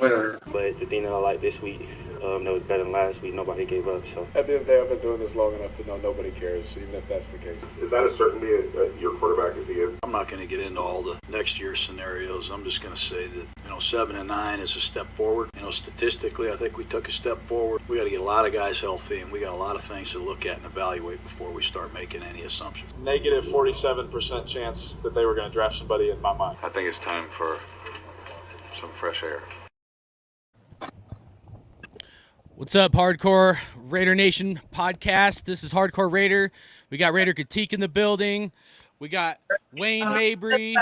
But the thing that I like this week, that was better than last week, nobody gave up. So at the end of the day, I've been doing this long enough to know nobody cares, even if that's the case. Is that a certainty that your quarterback is here? I'm not going to get into all the next year scenarios. I'm just going to say that 7-9 is a step forward. Statistically, I think we took a step forward. We got to get a lot of guys healthy, and we got a lot of things to look at and evaluate before we start making any assumptions. Negative 47% chance that they were going to draft somebody in my mind. I think it's time for some fresh air. What's up, Hardcore Raider Nation podcast? This is Hardcore Raider. We got Raider Critique in the building. We got Wayne Mabry,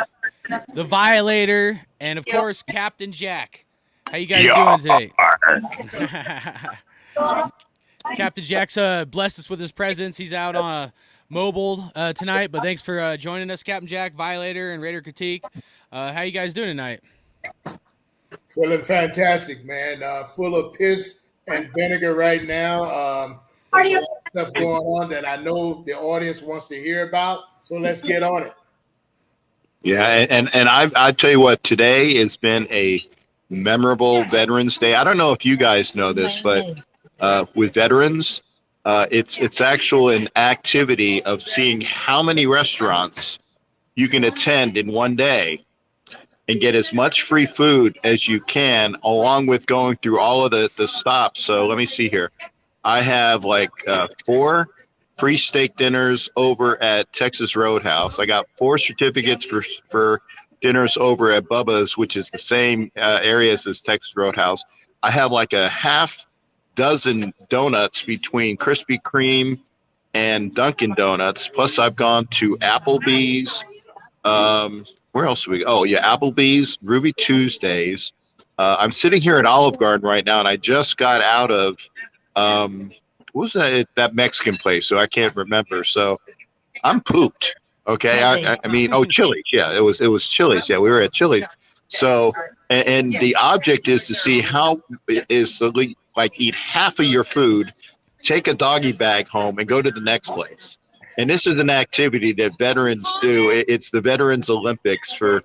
the Violator, and, of course, Captain Jack. How you guys doing today? Captain Jack's blessed us with his presence. He's out on mobile tonight, but thanks for joining us, Captain Jack, Violator, and Raider Critique. How you guys doing tonight? Feeling fantastic, man. Full of piss and vinegar right now. There's a lot of stuff going on that I know the audience wants to hear about, so let's get on it. Yeah, and I tell you what, today has been a memorable Veterans Day. I don't know if you guys know this, but with veterans, it's actual an activity of seeing how many restaurants you can attend in one day and get as much free food as you can, along with going through all of the stops. So let me see here. I have like 4 free steak dinners over at Texas Roadhouse. I got 4 certificates for dinners over at Bubba's, which is the same areas as Texas Roadhouse. I have like a half dozen donuts between Krispy Kreme and Dunkin' Donuts. Plus I've gone to Applebee's. Where else do we go? Oh, yeah, Applebee's, Ruby Tuesdays. I'm sitting here at Olive Garden right now, and I just got out of what was that Mexican place? So I can't remember. So I'm pooped. Okay, I mean, Chili's. Yeah, it was Chili's. Yeah, we were at Chili's. So and the object is to see how is the like eat half of your food, take a doggy bag home, and go to the next place. And this is an activity that veterans do. It's the Veterans Olympics for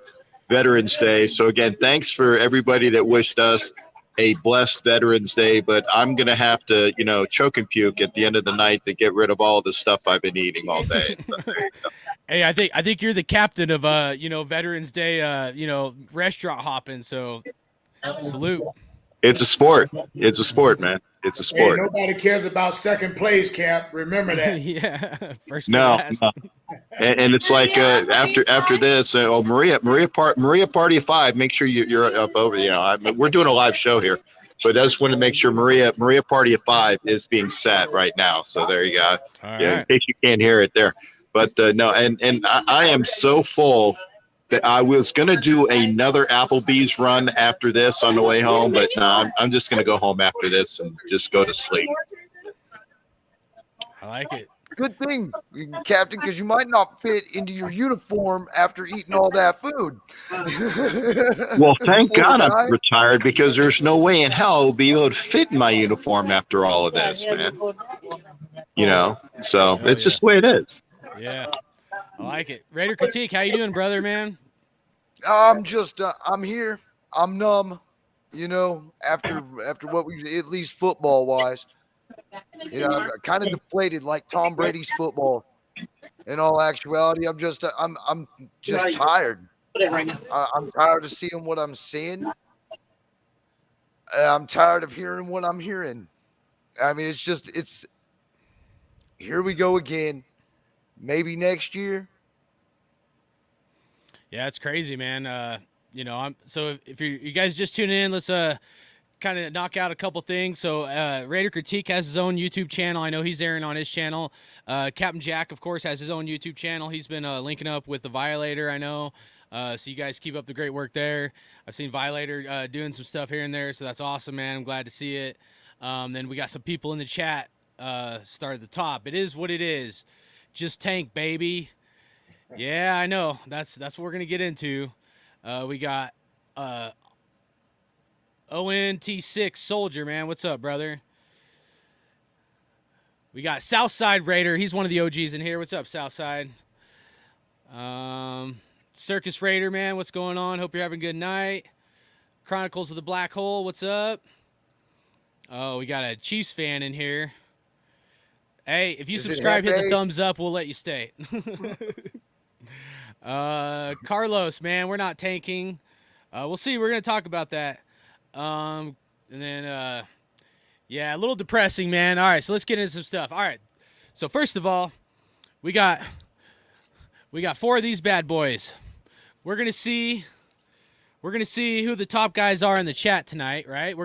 Veterans Day. So again, thanks for everybody that wished us a blessed Veterans Day. But I'm going to have to, choke and puke at the end of the night to get rid of all the stuff I've been eating all day. Hey, I think you're the captain of Veterans Day restaurant hopping. So salute. It's a sport. It's a sport, man. It's a sport. Hey, nobody cares about second place, Cap. Remember that. Yeah. First no. And it's like after this, Maria Party of 5. Make sure you're up over. We're doing a live show here, but I just want to make sure Maria Party of 5 is being set right now. So there you go. All yeah, right. in case you can't hear it there. But no, and I am so full that I was going to do another Applebee's run after this on the way home, but no, I'm just going to go home after this and just go to sleep. I like it. Good thing, Captain, because you might not fit into your uniform after eating all that food. Well, thank God I'm retired, because there's no way in hell I'll be able to fit in my uniform after all of this, man. So it's just the way it is. Yeah. I like it. Raider Critique, how you doing, brother, man? I'm just, I'm here. I'm numb, after what we, at least football-wise. I'm kind of deflated like Tom Brady's football. In all actuality, I'm just tired. I'm tired of seeing what I'm seeing. I'm tired of hearing what I'm hearing. I mean, it's here we go again. Maybe next year. Yeah, it's crazy, man. So if you guys just tuning in, let's kind of knock out a couple things. So Raider Critique has his own YouTube channel. I know he's airing on his channel. Captain Jack, of course, has his own YouTube channel. He's been linking up with the Violator, I know. So you guys keep up the great work there. I've seen Violator doing some stuff here and there, so that's awesome, man. I'm glad to see it. Then we got some people in the chat start at the top. It is what it is. Just tank, baby. Yeah, I know. That's what we're gonna get into. We got ONT6 Soldier, man. What's up, brother? We got Southside Raider. He's one of the OGs in here. What's up, Southside? Circus Raider, man. What's going on? Hope you're having a good night. Chronicles of the Black Hole, what's up? Oh, we got a Chiefs fan in here. Hey, if you subscribe, hit the thumbs up. We'll let you stay. Carlos, man, we're not tanking. We'll see. We're going to talk about that. And then, yeah, a little depressing, man. All right, so let's get into some stuff. All right. So first of all, we got 4 of these bad boys. We're going to see who the top guys are in the chat tonight, right?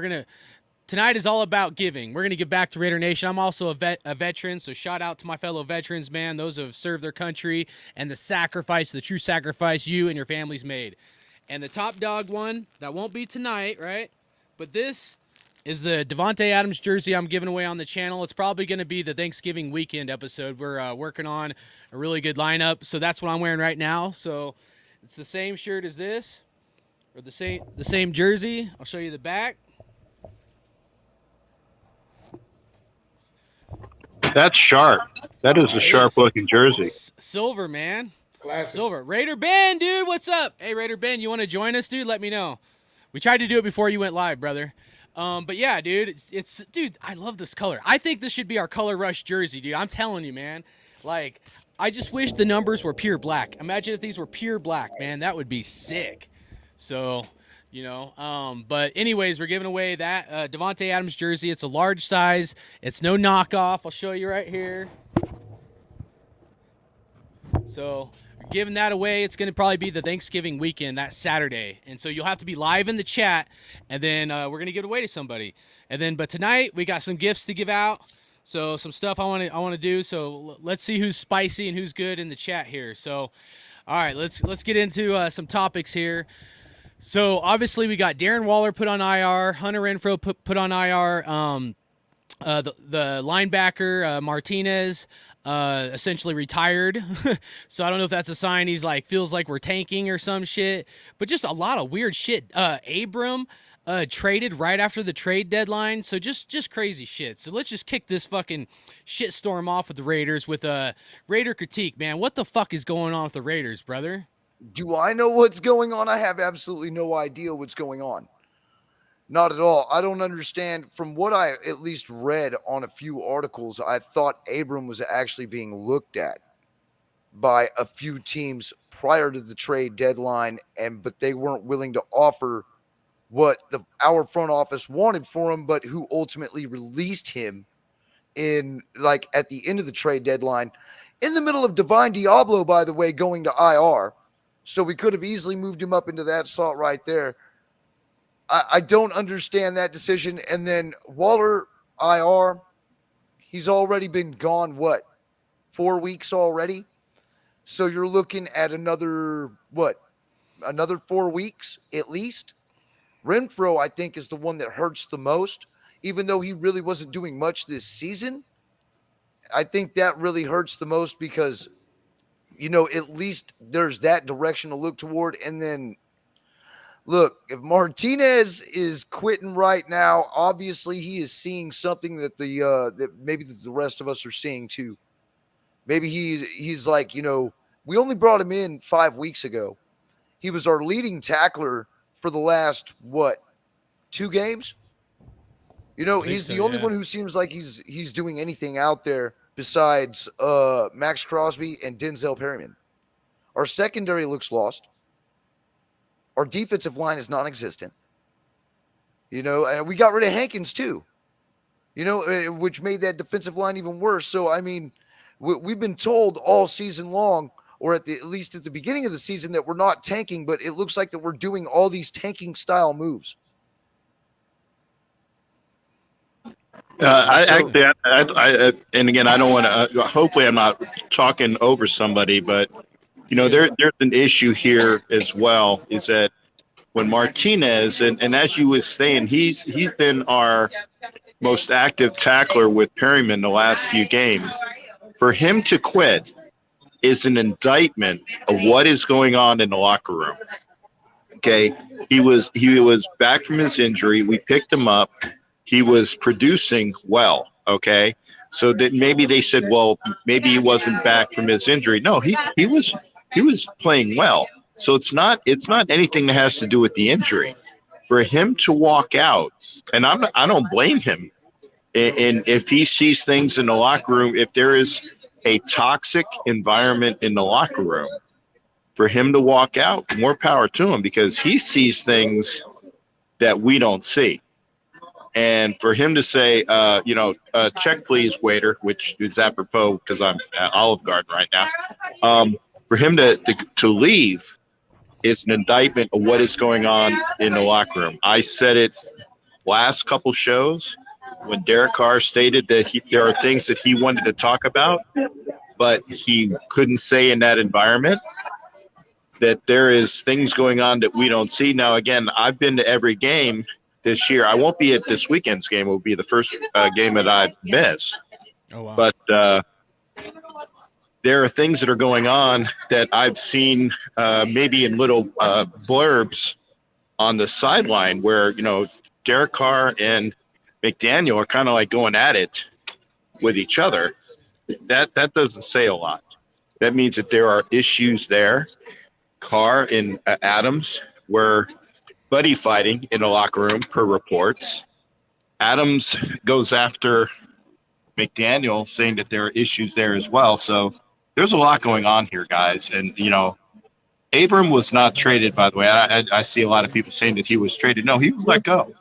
Tonight is all about giving. We're going to give back to Raider Nation. I'm also a veteran, so shout out to my fellow veterans, man, those who have served their country and the true sacrifice you and your families made. And the top dog one, that won't be tonight, right? But this is the Davante Adams jersey I'm giving away on the channel. It's probably going to be the Thanksgiving weekend episode. We're working on a really good lineup, so that's what I'm wearing right now. So it's the same shirt as this, or the same jersey. I'll show you the back. That's sharp. That is a sharp-looking jersey. Silver, man. Classic. Silver. Raider Ben, dude, what's up? Hey, Raider Ben, you want to join us, dude? Let me know. We tried to do it before you went live, brother. But yeah, dude, dude, I love this color. I think this should be our Color Rush jersey, dude. I'm telling you, man. Like, I just wish the numbers were pure black. Imagine if these were pure black, man. That would be sick. So, you know, but anyways, we're giving away that Davante Adams jersey. It's a large size. It's no knockoff. I'll show you right here. So we're giving that away. It's going to probably be the Thanksgiving weekend, that Saturday. And so you'll have to be live in the chat, and then we're going to give it away to somebody. And then, but tonight we got some gifts to give out. So some stuff I want to do. So let's see who's spicy and who's good in the chat here. So, all right, let's get into some topics here. So obviously we got Darren Waller put on IR, Hunter Renfrow put on IR, the linebacker Martinez essentially retired. So I don't know if that's a sign he's like feels like we're tanking or some shit, but just a lot of weird shit. Abram traded right after the trade deadline, so just crazy shit. So let's just kick this fucking shit storm off with the Raiders with a Raider critique, man. What the fuck is going on with the Raiders, brother? Do I know what's going on? I have absolutely no idea what's going on. Not at all. I don't understand. From what I at least read on a few articles, I thought Abram was actually being looked at by a few teams prior to the trade deadline, but they weren't willing to offer what our front office wanted for him, but who ultimately released him in like at the end of the trade deadline, in the middle of Divine Diablo, by the way, going to IR. So we could have easily moved him up into that slot right there. I don't understand that decision. And then Waller, IR, he's already been gone, 4 weeks already? So you're looking at another 4 weeks at least? Renfrow, I think, is the one that hurts the most, even though he really wasn't doing much this season. I think that really hurts the most because – you know, at least there's that direction to look toward. And then, look, if Martinez is quitting right now, obviously he is seeing something that that maybe the rest of us are seeing too. Maybe he's like, you know, we only brought him in 5 weeks ago. He was our leading tackler for the last 2 games. You know, he's the only one who seems like he's doing anything out there besides Max Crosby and Denzel Perryman. Our secondary looks lost. Our defensive line is non-existent. You know, and we got rid of Hankins too. You know, which made that defensive line even worse. So, I mean, we've been told all season long, or at least at the beginning of the season, that we're not tanking, but it looks like that we're doing all these tanking-style moves. And again, I don't want to. Hopefully, I'm not talking over somebody, but you know, there's an issue here as well. Is that when Martinez and as you were saying, he's been our most active tackler with Perryman the last few games. For him to quit is an indictment of what is going on in the locker room. Okay, he was back from his injury. We picked him up. He was producing well, okay? So that maybe they said, well, maybe he wasn't back from his injury. No, he was playing well. So it's not anything that has to do with the injury. for him to walk out, and I don't blame him. And if he sees things in the locker room, if there is a toxic environment in the locker room, for him to walk out, more power to him, because he sees things that we don't see. And for him to say, check please, waiter, which is apropos because I'm at Olive Garden right now. For him to leave is an indictment of what is going on in the locker room. I said it last couple shows when Derek Carr stated that there are things that he wanted to talk about, but he couldn't say in that environment, that there is things going on that we don't see. Now, again, I've been to every game this year. I won't be at this weekend's game. It will be the first game that I've missed. Oh, wow. But there are things that are going on that I've seen maybe in little blurbs on the sideline where, Derek Carr and McDaniel are kind of like going at it with each other. That doesn't say a lot. That means that there are issues there. Carr and Adams were buddy fighting in the locker room per reports. Adams goes after McDaniel, saying that there are issues there as well. So there's a lot going on here, guys. And, Abram was not traded, by the way. I see a lot of people saying that he was traded. No, he was let go.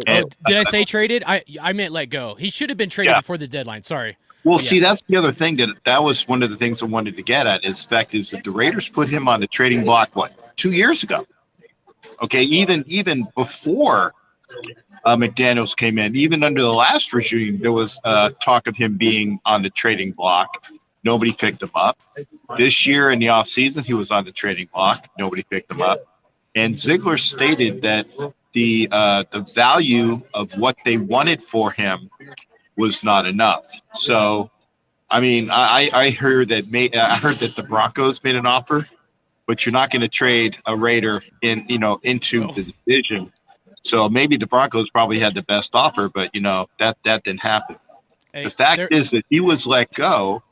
Did I say traded? I meant let go. He should have been traded before the deadline. Sorry. Well, see, that's the other thing that was one of the things I wanted to get at. Is the fact is that the Raiders put him on the trading block 2 years ago. Okay, even before McDaniels came in, even under the last regime, there was talk of him being on the trading block. Nobody picked him up. This year in the offseason, he was on the trading block. Nobody picked him up. And Ziegler stated that the value of what they wanted for him was not enough. So, I mean, I heard that the Broncos made an offer, but you're not going to trade a Raider into the division. So maybe the Broncos probably had the best offer, but that didn't happen. Hey, the fact is that he was let go,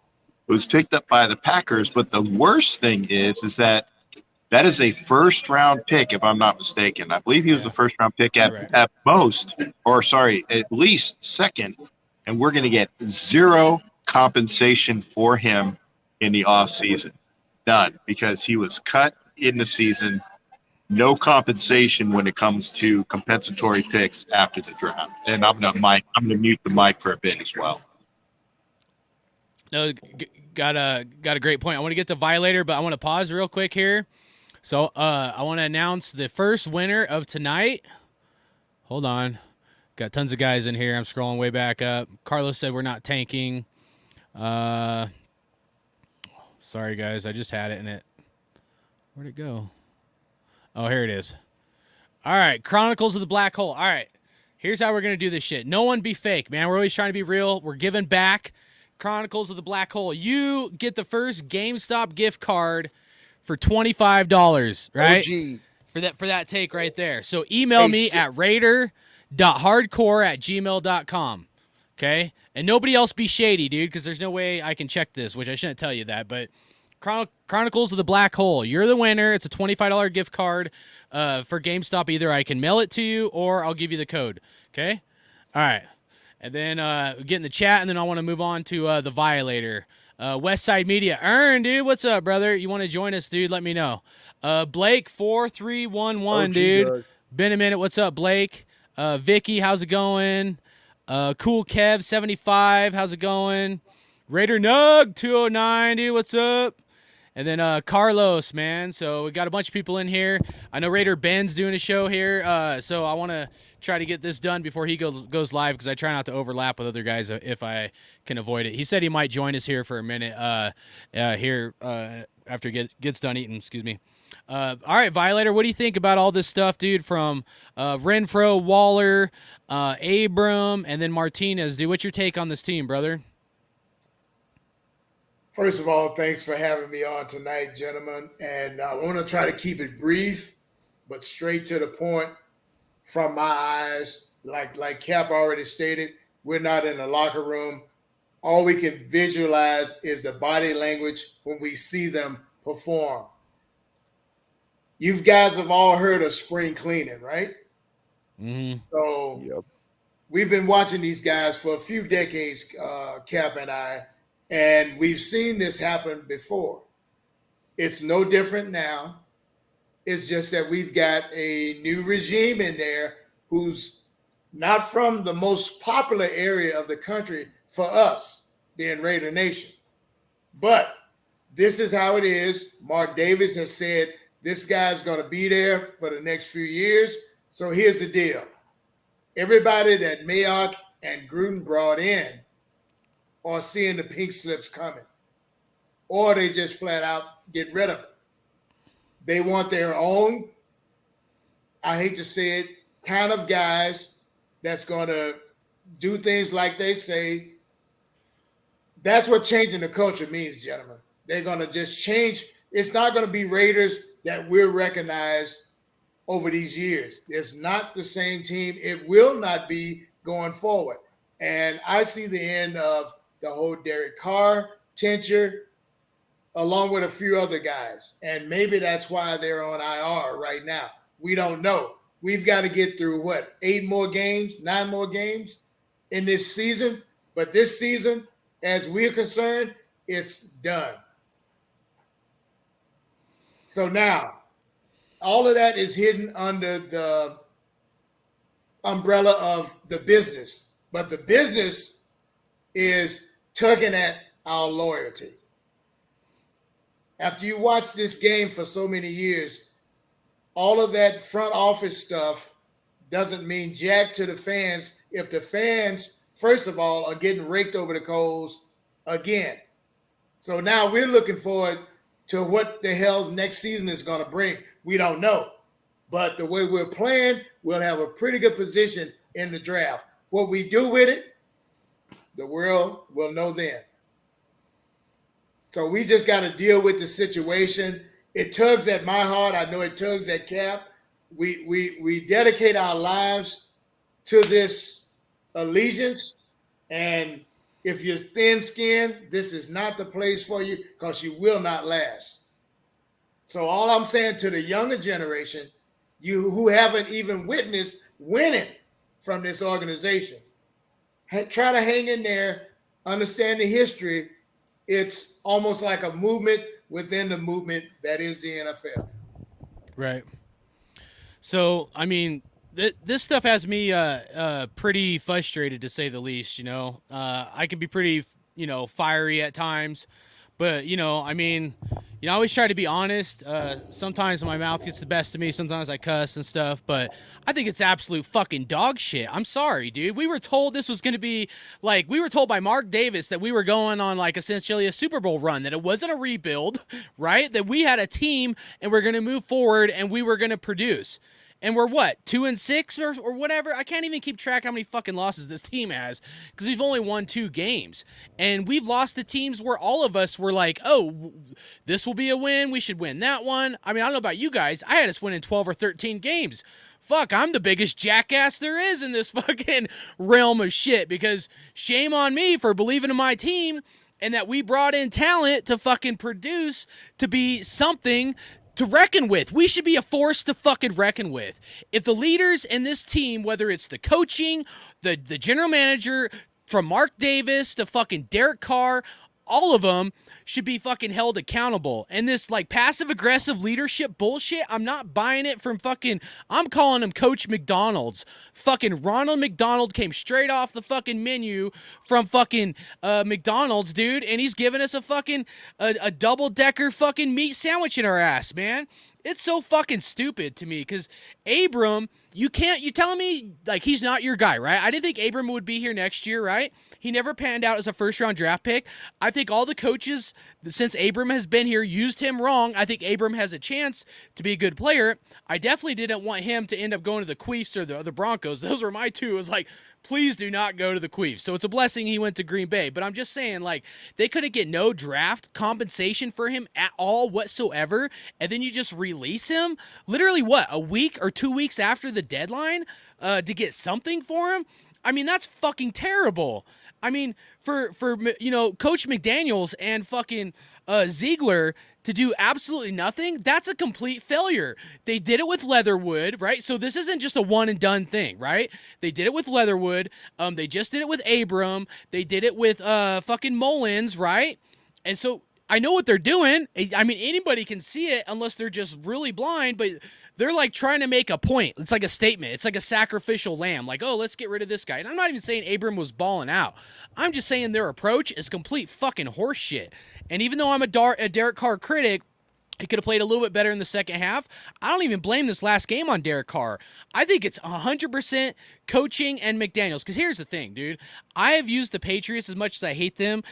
was picked up by the Packers. But the worst thing is that is a first round pick, if I'm not mistaken. I believe he was the first round pick at least second. And we're going to get zero compensation for him in the offseason. None, because he was cut in the season. No compensation when it comes to compensatory picks after the draft. And I'm going to mute the mic for a bit as well. No, got a great point. I want to get to Violator, but I want to pause real quick here. So I want to announce the first winner of tonight. Hold on. Got tons of guys in here. I'm scrolling way back up. Carlos said we're not tanking. Sorry, guys. I just had it in it. Where'd it go? Oh, here it is. All right. Chronicles of the Black Hole. All right. Here's how we're going to do this shit. No one be fake, man. We're always trying to be real. We're giving back. Chronicles of the Black Hole. You get the first GameStop gift card for $25, right? OG. For that take right there. So email me at raider.hardcore@gmail.com. Okay? And nobody else be shady, dude, because there's no way I can check this, which I shouldn't tell you that. But Chronicles of the Black Hole. You're the winner. It's a $25 gift card for GameStop. Either I can mail it to you or I'll give you the code. Okay? All right. And then get in the chat, and then I want to move on to the Violator. Westside Media. Ern, dude, what's up, brother? You want to join us, dude? Let me know. Blake 4311, dude. Doug. Been a minute. What's up, Blake? Vicky, how's it going? Cool Kev 75, how's it going? Raider Nug 209, dude, what's up? And then Carlos, man. So we got a bunch of people in here. I know Raider Ben's doing a show here, so I want to try to get this done before he goes live, because I try not to overlap with other guys if I can avoid it. He said he might join us here for a minute after gets done eating. Excuse me. All right, Violator, what do you think about all this stuff, dude, from Renfro, Waller, Abram, and then Martinez? Dude, what's your take on this team, brother? First of all, thanks for having me on tonight, gentlemen. And I want to try to keep it brief, but straight to the point. From my eyes, like Cap already stated, we're not in the locker room. All we can visualize is the body language when we see them perform. You guys have all heard of spring cleaning, right? Mm-hmm. So we've been watching these guys for a few decades, Cap and I, and we've seen this happen before. It's no different now. It's just that we've got a new regime in there who's not from the most popular area of the country for us, being Raider Nation. But this is how it is. Mark Davis has said this guy's going to be there for the next few years. So here's the deal. Everybody that Mayock and Gruden brought in are seeing the pink slips coming, or they just flat out get rid of it. They want their own, I hate to say it, kind of guys that's going to do things like they say. That's what changing the culture means, gentlemen. They're going to just change. It's not going to be Raiders that we'll recognize over these years. It's not the same team. It will not be going forward. And I see the end of the whole Derek Carr tenure, along with a few other guys. And maybe that's why they're on IR right now. We don't know. We've got to get through, 9 more games in this season. But this season, as we're concerned, it's done. So now, all of that is hidden under the umbrella of the business. But the business is tugging at our loyalty. After you watch this game for so many years, all of that front office stuff doesn't mean jack to the fans if the fans, first of all, are getting raked over the coals again. So now we're looking forward to what the hell next season is going to bring. We don't know. But the way we're playing, we'll have a pretty good position in the draft. What we do with it, the world will know then. So we just got to deal with the situation. It tugs at my heart. I know it tugs at Cap. We dedicate our lives to this allegiance. And if you're thin-skinned, this is not the place for you because you will not last. So all I'm saying to the younger generation, you who haven't even witnessed winning from this organization, try to hang in there, understand the history. It's almost like a movement within the movement that is the NFL. Right. So, I mean, this stuff has me pretty frustrated, to say the least. I can be pretty, fiery at times. But, I mean, I always try to be honest. Sometimes my mouth gets the best of me. Sometimes I cuss and stuff. But I think it's absolute fucking dog shit. I'm sorry, dude. We were told this was going to be, we were told by Mark Davis that we were going on, essentially a Super Bowl run, that it wasn't a rebuild, right? That we had a team and we're going to move forward and we were going to produce. And we're 2-6 or whatever? I can't even keep track how many fucking losses this team has because we've only won 2 games. And we've lost the teams where all of us were like, oh, this will be a win. We should win that one. I mean, I don't know about you guys. I had us winning 12 or 13 games. Fuck, I'm the biggest jackass there is in this fucking realm of shit because shame on me for believing in my team and that we brought in talent to fucking produce to be something to reckon with. We should be a force to fucking reckon with. If the leaders in this team, whether it's the coaching, the general manager, from Mark Davis to fucking Derek Carr, all of them should be fucking held accountable. And this passive-aggressive leadership bullshit, I'm not buying it from I'm calling him Coach McDonald's. Fucking Ronald McDonald came straight off the fucking menu from fucking McDonald's, dude, and he's giving us a fucking a double-decker fucking meat sandwich in our ass, man. It's so fucking stupid to me because Abram, you telling me he's not your guy, right? I didn't think Abram would be here next year, right? He never panned out as a first-round draft pick. I think all the coaches, since Abram has been here, used him wrong. I think Abram has a chance to be a good player. I definitely didn't want him to end up going to the Queefs or the Broncos. Those were my two. It was please do not go to the Queefs. So it's a blessing he went to Green Bay. But I'm just saying, they couldn't get no draft compensation for him at all whatsoever, and then you just release him? Literally, a week or 2 weeks after the deadline to get something for him? I mean, that's fucking terrible. I mean, for Coach McDaniels and fucking Ziegler to do absolutely nothing, that's a complete failure. They did it with Leatherwood, right? So this isn't just a one and done thing, right? They did it with Leatherwood. They just did it with Abram. They did it with fucking Mullins, right? And so I know what they're doing. I mean, anybody can see it unless they're just really blind, but they're like trying to make a point. It's like a statement. It's like a sacrificial lamb. Like, oh, let's get rid of this guy. And I'm not even saying Abram was balling out. I'm just saying their approach is complete fucking horseshit. And even though I'm a Derek Carr critic, he could have played a little bit better in the second half. I don't even blame this last game on Derek Carr. I think it's 100% coaching and McDaniels. Because here's the thing, dude. I have used the Patriots as much as I hate them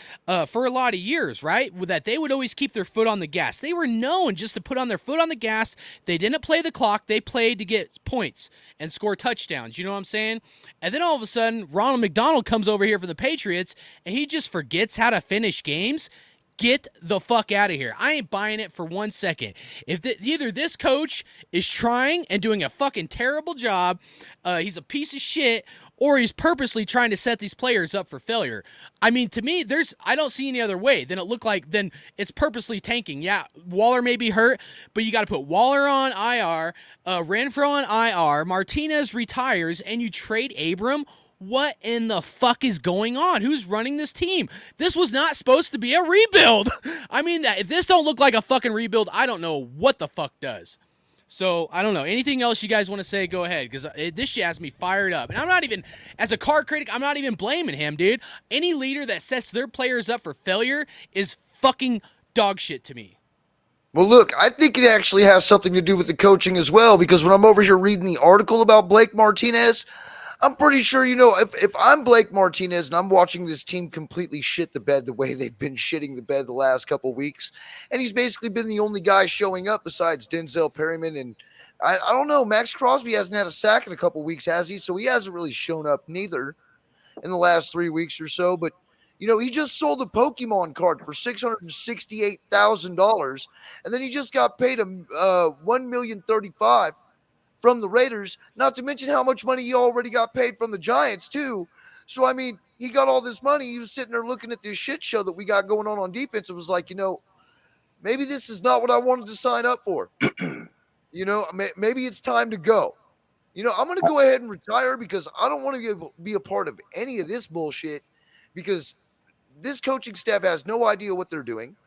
for a lot of years, right? That they would always keep their foot on the gas. They were known just to put on their foot on the gas. They didn't play the clock. They played to get points and score touchdowns. You know what I'm saying? And then all of a sudden, Ronald McDonald comes over here for the Patriots, and he just forgets how to finish games. Get the fuck out of here. I ain't buying it for 1 second. If either this coach is trying and doing a fucking terrible job, he's a piece of shit, or he's purposely trying to set these players up for failure. I mean, to me, I don't see any other way. Then it's purposely tanking. Yeah, Waller may be hurt, but you got to put Waller on IR, Renfro on IR, Martinez retires, and you trade Abram. What in the fuck is going on? Who's running this team? This was not supposed to be a rebuild. I mean, if this don't look like a fucking rebuild, I don't know what the fuck does. So, I don't know. Anything else you guys want to say, go ahead, because this shit has me fired up. And I'm not even, as a Carr critic, I'm not even blaming him, dude. Any leader that sets their players up for failure is fucking dog shit to me. Well, look, I think it actually has something to do with the coaching as well, because when I'm over here reading the article about Blake Martinez, I'm pretty sure, if I'm Blake Martinez and I'm watching this team completely shit the bed the way they've been shitting the bed the last couple of weeks, and he's basically been the only guy showing up besides Denzel Perryman, and I don't know, Max Crosby hasn't had a sack in a couple of weeks, has he? So he hasn't really shown up neither in the last 3 weeks or so, but he just sold a Pokemon card for $668,000, and then he just got paid $1,035,000 from the Raiders, not to mention how much money he already got paid from the Giants too. So, I mean, he got all this money. He was sitting there looking at this shit show that we got going on defense. It was like, maybe this is not what I wanted to sign up for. Maybe it's time to go. I'm going to go ahead and retire because I don't want to be a part of any of this bullshit, because this coaching staff has no idea what they're doing.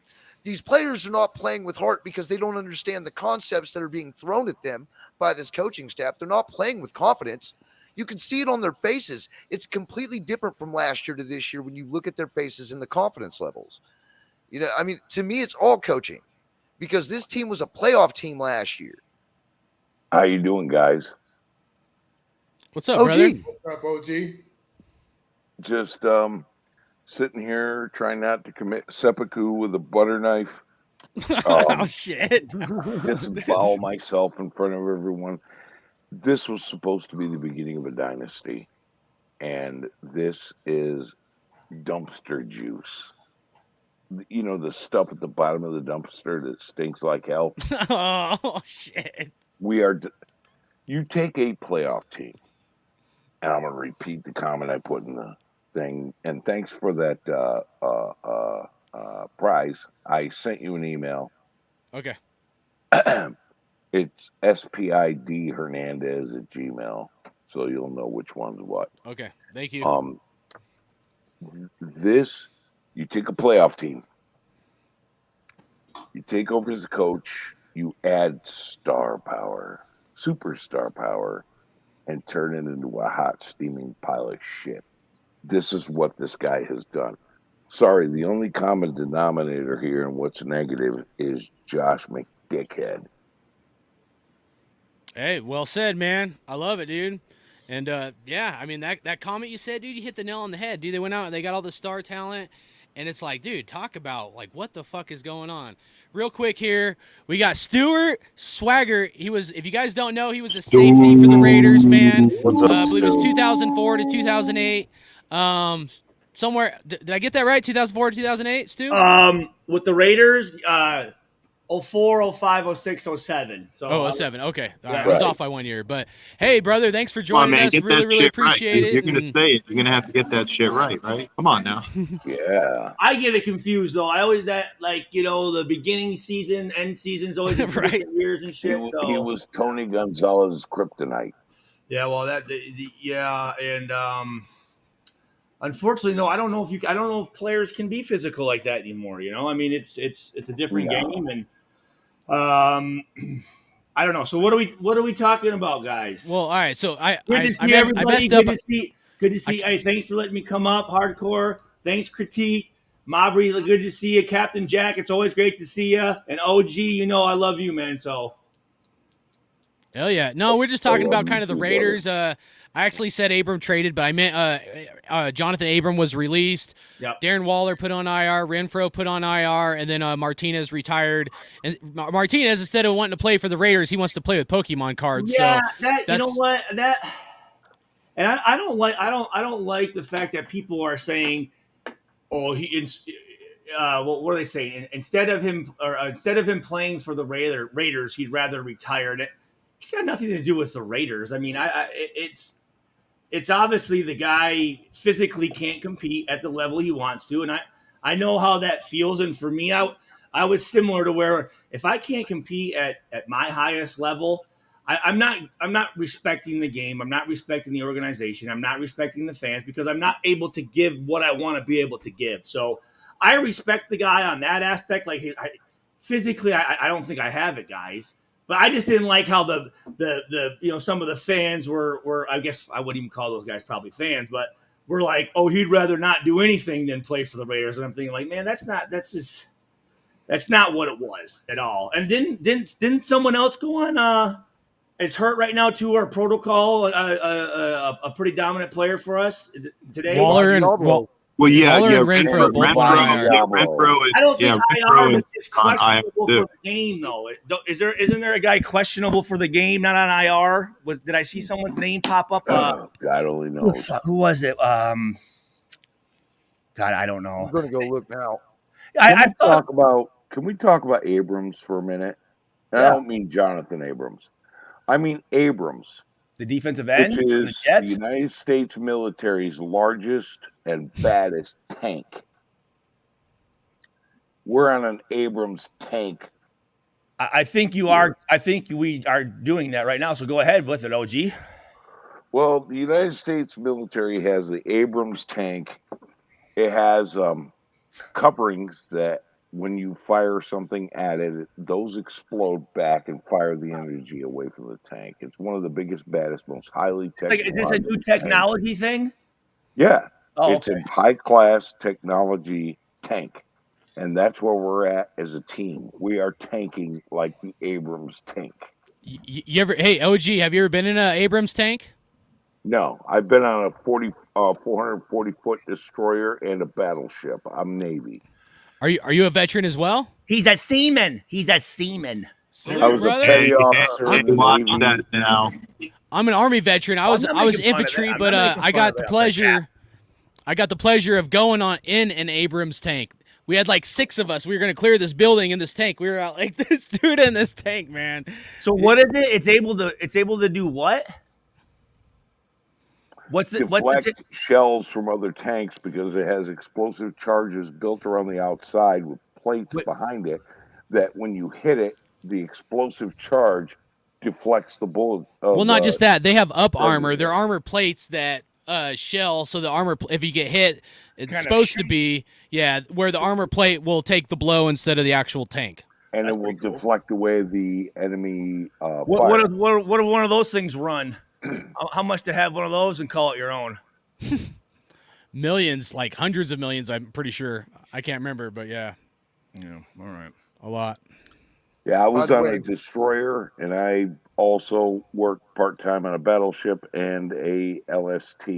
These players are not playing with heart because they don't understand the concepts that are being thrown at them by this coaching staff. They're not playing with confidence. You can see it on their faces. It's completely different from last year to this year when you look at their faces and the confidence levels. To me, it's all coaching, because this team was a playoff team last year. How you doing, guys? What's up, brother? What's up, OG? Just sitting here trying not to commit seppuku with a butter knife. Oh, shit. Disembowel myself in front of everyone. This was supposed to be the beginning of a dynasty, and this is dumpster juice. The stuff at the bottom of the dumpster that stinks like hell. Oh, shit. You take a playoff team, and I'm going to repeat the comment I put in the thing, and thanks for that prize. I sent you an email. Okay. It's SPID Hernandez at Gmail, so you'll know which one's what. Okay, thank you. You take a playoff team, you take over as a coach, you add star power, superstar power, and turn it into a hot, steaming pile of shit. This is what this guy has done. Sorry, the only common denominator here and what's negative is Josh McDickhead. Hey, well said, man. I love it, dude. And that comment you said, dude, you hit the nail on the head, dude. They went out and they got all the star talent, and it's like, dude, talk about what the fuck is going on. Real quick here, we got Stuart Swagger. If you guys don't know, he was a safety for the Raiders, man. I believe it was 2004 to 2008. Somewhere, did I get that right? 2004 to 2008, Stu? With the Raiders, 04, 05, 06, 07. So Oh, 07. Okay. All right. I Right. was off by 1 year. But hey, brother, thanks for Come on, joining man, us. get Really, that really shit right. appreciate If it. you're gonna And- say it, you're gonna have to get that shit right. Come on now. Yeah. I get it confused though. I always the beginning season, end season's always in Right. different years and shit. He was Tony Gonzalez's kryptonite. Yeah, well, and unfortunately, no, I don't know if players can be physical like that anymore. You know, I mean, it's a different game, and I don't know. So what are we talking about, guys? Well, all right. So good to see everybody. messed up. Good to see. Hey, thanks for letting me come up. Hardcore. Thanks, Critique. Mabry, good to see you. Captain Jack, it's always great to see you. And OG, I love you, man. So. Hell yeah. No, we're just talking about kind of the Raiders. I actually said Abram traded, but I meant Jonathan Abram was released. Yep. Darren Waller put on IR. Renfro put on IR. And then Martinez retired. And Martinez, instead of wanting to play for the Raiders, he wants to play with Pokemon cards. Yeah, so you know what? And I don't like the fact that people are saying, "Oh, what are they saying? Instead of him playing for the Raiders, he'd rather retire." It's got nothing to do with the Raiders. I mean, it's obviously the guy physically can't compete at the level he wants to, and I know how that feels. And for me, I was similar to where if I can't compete at my highest level, I'm not respecting the game. I'm not respecting the organization. I'm not respecting the fans because I'm not able to give what I want to be able to give. So I respect the guy on that aspect. Like physically, I don't think I have it, guys. But I just didn't like how the some of the fans were I guess I wouldn't even call those guys probably fans, but we're like, oh, he'd rather not do anything than play for the Raiders. And I'm thinking like, man, that's not what it was at all. And didn't someone else go on? It's hurt right now too. Our protocol, a pretty dominant player for us today. Waller and Renfro both Renfro is. I don't think IR is on questionable for the game, though. Isn't there a guy questionable for the game, not on IR? Did I see someone's name pop up? God only knows. Who was it? God, I don't know. I'm gonna go look now. Can we talk about Abrams for a minute? And I don't mean Jonathan Abrams. I mean Abrams, the defensive end, which is the United States military's largest and baddest tank. We're on an Abrams tank. I think you are. I think we are doing that right now. So go ahead with it, OG. Well, the United States military has the Abrams tank. It has couplings that when you fire something at it, those explode back and fire the energy away from the tank. It's one of the biggest, baddest, most highly technical. Is this a new technology thing? Yeah. It's a high-class technology tank. And that's where we're at as a team. We are tanking like the Abrams tank. Hey, OG, have you ever been in an Abrams tank? No, I've been on a 440-foot destroyer and a battleship. I'm Navy. Are you a veteran as well? He's a seaman. Salute, I was brother. a petty officer in the Navy. That now. I'm an Army veteran. I was infantry, but I got the pleasure. I got the pleasure of going in an Abrams tank. We had like 6 of us. We were going to clear this building in this tank. We were out like this dude in this tank, man. So what is it? It's able to do what? Deflect shells from other tanks because it has explosive charges built around the outside with plates behind it that when you hit it, the explosive charge deflects the bullet. Well, not just that. They have up armor. They're armor plates that shell, so the armor, if you get hit, it's supposed to be, where the armor plate will take the blow instead of the actual tank. And it will deflect away the enemy fire. What do one of those things run? How much to have one of those and call it your own? Millions, like hundreds of millions, I'm pretty sure. I can't remember, but yeah. Yeah, all right. A lot. Yeah, I was on a destroyer, and I also worked part-time on a battleship and a LST.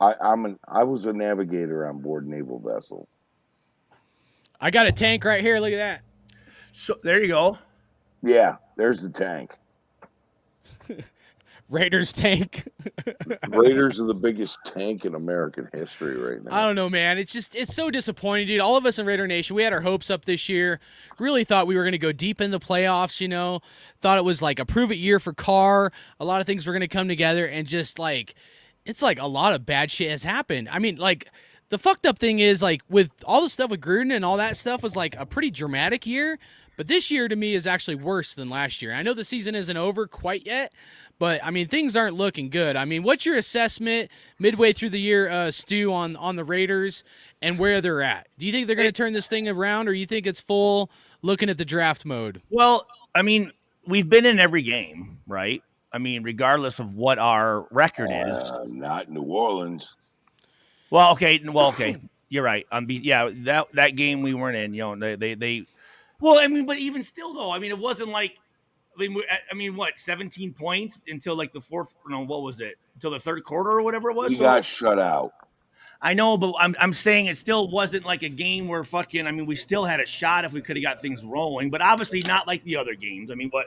I was a navigator on board naval vessels. I got a tank right here. Look at that. So there you go. Yeah, there's the tank. Raiders tank. Raiders are the biggest tank in American history right now. I don't know, man. It's so disappointing, dude. All of us in Raider Nation, we had our hopes up this year. Really thought we were going to go deep in the playoffs, you know. Thought it was like a prove it year for Carr. A lot of things were going to come together, and just like it's like a lot of bad shit has happened. I mean, like the fucked up thing is like with all the stuff with Gruden and all that stuff was like a pretty dramatic year. But this year to me is actually worse than last year. I know the season isn't over quite yet, but I mean things aren't looking good. I mean, what's your assessment midway through the year, Stu, on the Raiders and where they're at? Do you think they're going to turn this thing around, or you think it's full looking at the draft mode? Well, I mean, we've been in every game, right? I mean, regardless of what our record is. Not New Orleans. Well, okay. You're right. That game we weren't in. You know, they. Well, I mean, but even still, though, I mean, it wasn't like. I mean, what, 17 points until like the fourth? No, what was it? Until the third quarter or whatever it was. We got shut out. I know, but I'm saying it still wasn't like a game where fucking. I mean, we still had a shot if we could have got things rolling, but obviously not like the other games. I mean, what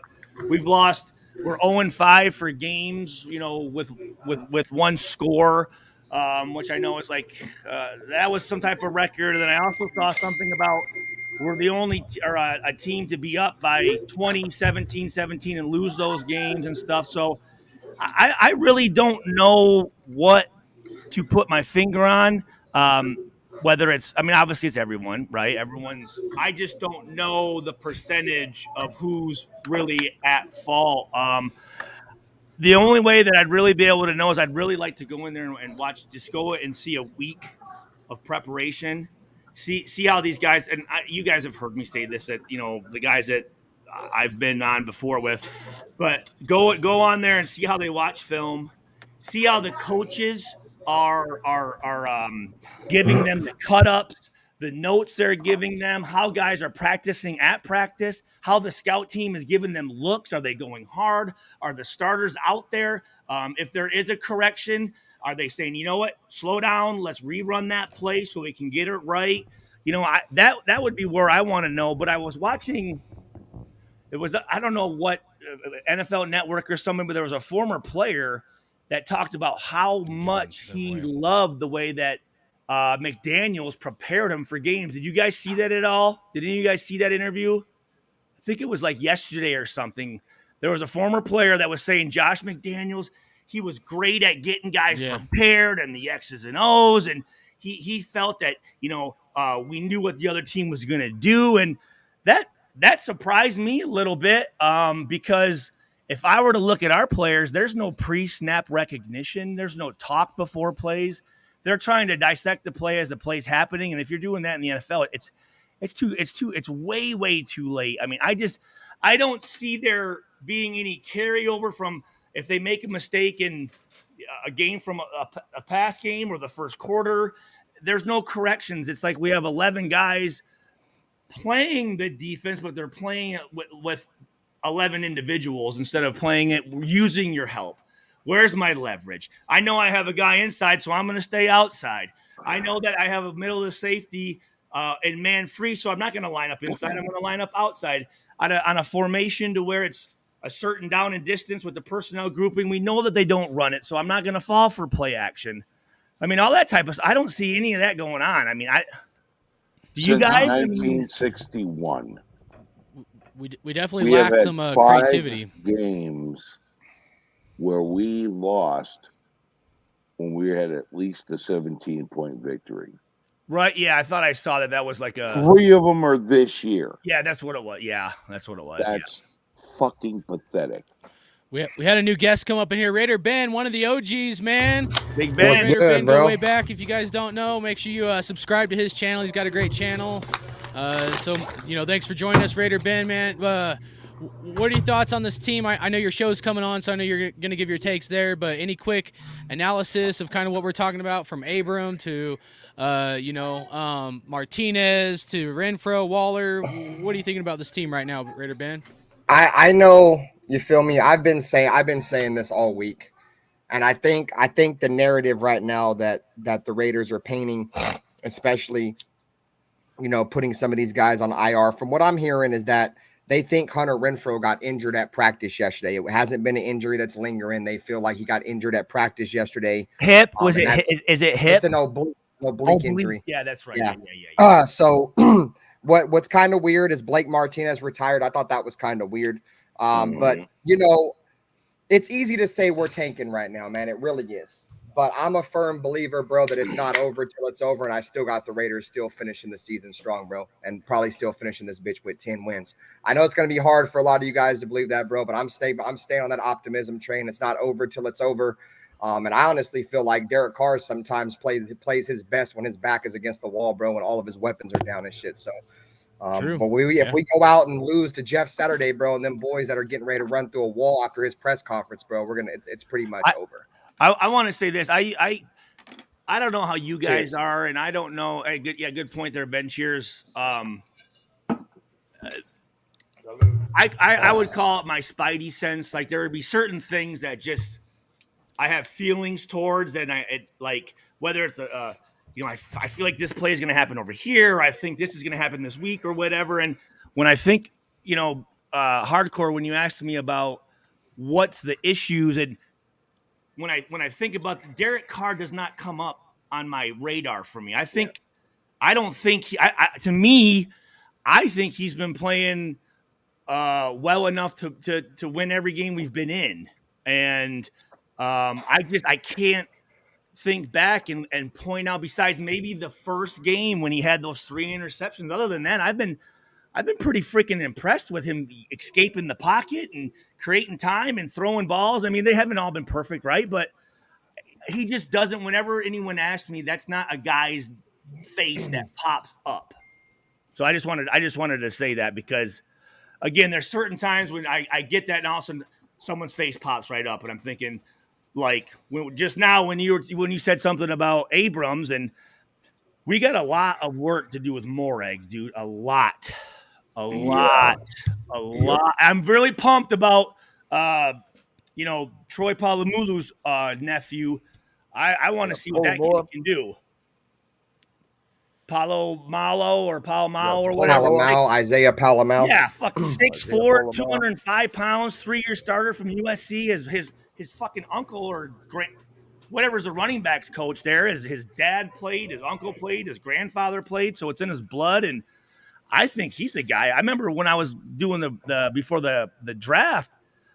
we've lost. We're 0-5 for games, you know, with one score, which I know is like that was some type of record. And then I also saw something about we're the only a team to be up by 20, 17 and lose those games and stuff. So I really don't know what to put my finger on. Whether it's, I mean, obviously it's everyone, right? I just don't know the percentage of who's really at fault. The only way that I'd really be able to know is I'd really like to go in there and watch, just go and see a week of preparation, see how these guys, and you guys have heard me say this, that, you know, the guys that I've been on before with, but go on there and see how they watch film, see how the coaches are giving them the cut-ups, the notes they're giving them, how guys are practicing at practice, how the scout team is giving them looks. Are they going hard? Are the starters out there? If there is a correction, are they saying, you know what, slow down, let's rerun that play so we can get it right? You know, that would be where I want to know. But I was watching, it was, I don't know what, NFL Network or something, but there was a former player that talked about how much he loved the way that McDaniels prepared him for games. Did you guys see that at all? Did any of you guys see that interview? I think it was like yesterday or something. There was a former player that was saying Josh McDaniels, he was great at getting guys prepared and the X's and O's. And he felt that, you know, we knew what the other team was going to do. And that surprised me a little bit because if I were to look at our players, there's no pre-snap recognition. There's no talk before plays. They're trying to dissect the play as the play's happening. And if you're doing that in the NFL, it's way too late. I mean, I don't see there being any carryover from if they make a mistake in a game from a pass game or the first quarter. There's no corrections. It's like we have 11 guys playing the defense, but they're playing it with 11 individuals instead of playing it using your help. Where's my leverage? I know I have a guy inside, so I'm going to stay outside. I know that I have a middle of the safety and man free, so I'm not going to line up inside. I'm going to line up outside on a formation to where it's a certain down and distance with the personnel grouping. We know that they don't run it, so I'm not going to fall for play action. I mean, all that type of stuff. I don't see any of that going on. I mean, do you guys? 1961. We definitely lack some creativity. Games where we lost when we had at least a 17-point victory. Right? Yeah, I thought I saw that. That was like a 3 of them are this year. Yeah, that's what it was. Yeah, that's what it was. That's fucking pathetic. We had a new guest come up in here, Raider Ben, one of the OGs, man. Big Ben. Raider Ben, go way back. If you guys don't know, make sure you subscribe to his channel. He's got a great channel. So, you know, thanks for joining us, Raider Ben, man. What are your thoughts on this team? I know your show's coming on, so I know you're going to give your takes there, but any quick analysis of kind of what we're talking about from Abram to, Martinez to Renfro, Waller? What are you thinking about this team right now, Raider Ben? I know, you feel me? I've been saying this all week. And I think the narrative right now that the Raiders are painting, especially, you know, putting some of these guys on IR, from what I'm hearing is that They think Hunter Renfrow got injured at practice yesterday. It hasn't been an injury that's lingering. They feel like he got injured at practice yesterday. Hip? Was it? Is it hip? It's an oblique injury. Yeah, that's right. Yeah. Yeah. So what's kind of weird is Blake Martinez retired. I thought that was kind of weird. But you know, it's easy to say we're tanking right now, man. It really is. But I'm a firm believer, bro, that it's not over till it's over. And I still got the Raiders still finishing the season strong, bro. And probably still finishing this bitch with 10 wins. I know it's going to be hard for a lot of you guys to believe that, bro. But I'm staying on that optimism train. It's not over till it's over. And I honestly feel like Derek Carr sometimes plays his best when his back is against the wall, bro, and all of his weapons are down and shit. So, but if we go out and lose to Jeff Saturday, bro, and them boys that are getting ready to run through a wall after his press conference, bro, it's pretty much over. I want to say this. I don't know how you guys are, and I don't know. Good point there, Ben. Cheers. I would call it my spidey sense. Like there would be certain things that just I have feelings towards, and like whether it's I feel like this play is going to happen over here. Or I think this is going to happen this week or whatever. And when I think, hardcore, when you asked me about what's the issues, and when I think about Derek Carr does not come up on my radar for me. I think he's been playing well enough to win every game we've been in. And I can't think back and point out, besides maybe the first game when he had those 3 interceptions. Other than that, I've been pretty freaking impressed with him escaping the pocket and creating time and throwing balls. I mean, they haven't all been perfect, right? But he just doesn't. Whenever anyone asks me, that's not a guy's face that pops up. So I just wanted to say that, because again, there's certain times when I get that, and all of a sudden someone's face pops right up, and I'm thinking, like just now when you said something about Abrams, and we got a lot of work to do with Moreg, dude. A lot. I'm really pumped about Troy Polamalu's nephew. I want to see what that kid can do. Palomalo or whatever. Palomalo, Isaiah Palomalo. Yeah, fucking 6'4", 205 pounds, 3-year starter from USC. His fucking uncle or whatever's the running backs coach there, is his dad played, his uncle played, his grandfather played, so it's in his blood. And I think he's the guy. I remember when I was doing the before the draft,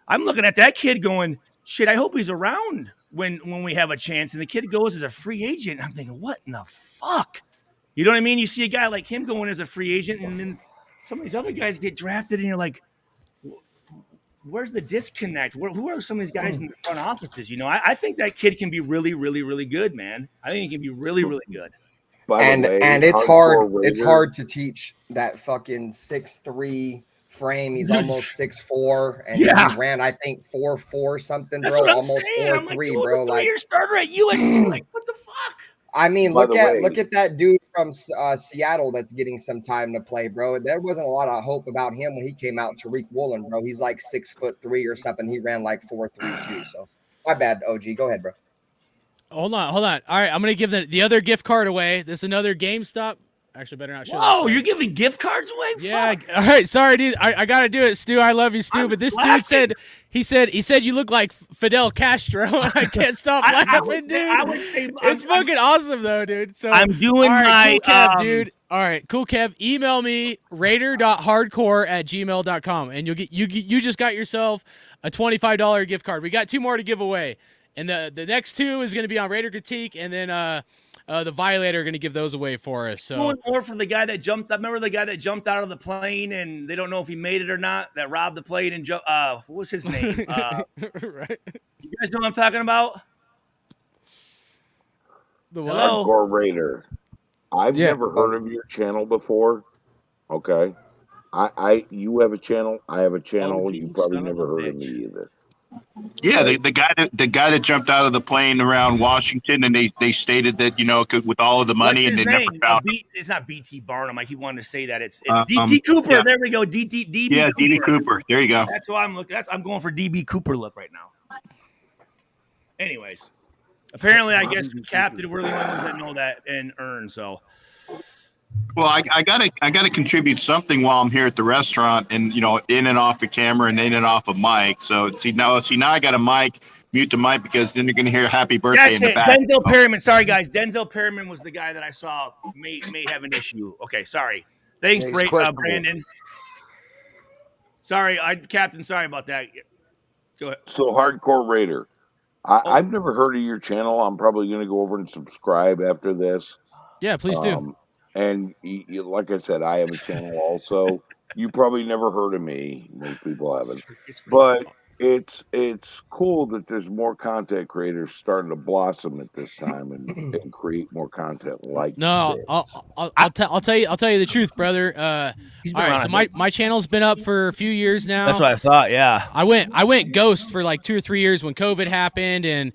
I'm looking at that kid going, shit, I hope he's around when we have a chance. And the kid goes as a free agent. I'm thinking, what in the fuck? You know what I mean? You see a guy like him going as a free agent, and then some of these other guys get drafted, and you're like, where's the disconnect? Who are some of these guys in the front offices? I think that kid can be really, really, really good, man. I think he can be really, really good. And it's hard. It's hard to teach that fucking 6'3" frame. He's almost 6'4", and he ran, I think, 4'4" something, bro. Almost 4'3", bro. Like 3-year starter at USC. Like, what the fuck? I mean, look at that dude from Seattle that's getting some time to play, bro. There wasn't a lot of hope about him when he came out. Tariq Woolen, bro. He's like 6'3" or something. He ran like 4'3" too. So my bad, OG. Go ahead, bro. Hold on. All right, I'm gonna give the other gift card away. This is another GameStop. Actually, better not show. Whoa, you're giving gift cards away? Yeah. All right. Sorry, dude. I gotta do it, Stu. I love you, Stu. But this dude said he said you look like Fidel Castro. I can't stop laughing, dude. I would say it's fucking awesome, though, dude. So I'm doing my cool Kev, dude. All right, cool, Kev. Email me raider.hardcore@gmail.com, and you just got yourself a $25 gift card. We got 2 more to give away, and the next 2 is gonna be on Raider Critique, and then the Violator are going to give those away for us. So going more for the guy that jumped. I remember the guy that jumped out of the plane, and they don't know if he made it or not. That robbed the plane and jumped. What was his name? Right. You guys know what I'm talking about? The Hardcore Raider. I've never heard of your channel before. Okay, you have a channel. I have a channel. You probably never heard of me either. Yeah, the guy that jumped out of the plane around Washington, and they stated that with all of the money, what's and his they name? never found. It's not BT Barnum. I keep wanting to say that. It's DT Cooper. Yeah. There we go. DD. Yeah, DD Cooper. There you go. That's what I'm looking. I'm going for DB Cooper look right now. Anyways, apparently, I guess Cap did. We're the only ones that know that and earn. So Well, I gotta contribute something while I'm here at the restaurant, and in and off the camera and in and off of mic. So now I got a mic. Mute the mic because then you're gonna hear "Happy Birthday" That's in the it. back. Denzel Perryman. Sorry, guys. Denzel Perryman was the guy that I saw may have an issue. Okay, sorry. Thanks, Yeah, he's questionable. Brandon. Sorry, Captain. Sorry about that. Go ahead. So Hardcore Raider, I've never heard of your channel. I'm probably going to go over and subscribe after this. Yeah, please do. And like I said, I have a channel also. You probably never heard of me. Most people haven't. But it's cool that there's more content creators starting to blossom at this time and create more content like No, this. I'll tell you the truth, brother. All right, so my channel's been up for a few years now. That's what I thought. Yeah, I went ghost for like 2 or 3 years when COVID happened and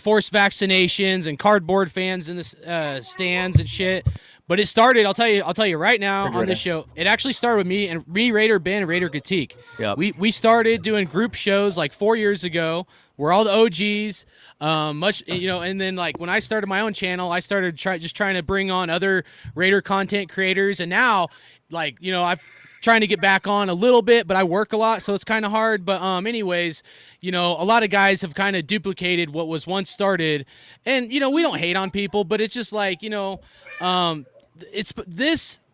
forced vaccinations and cardboard fans in the stands and shit. But it started. I'll tell you right now on this show. It actually started with me, Raider Ben, and Raider Critique. Yep. We started doing group shows like 4 years ago. We're all the OGs. And then like when I started my own channel, I started trying to bring on other Raider content creators, and now, like I've trying to get back on a little bit, but I work a lot, so it's kind of hard. But anyways, a lot of guys have kind of duplicated what was once started, and we don't hate on people, but it's just like it's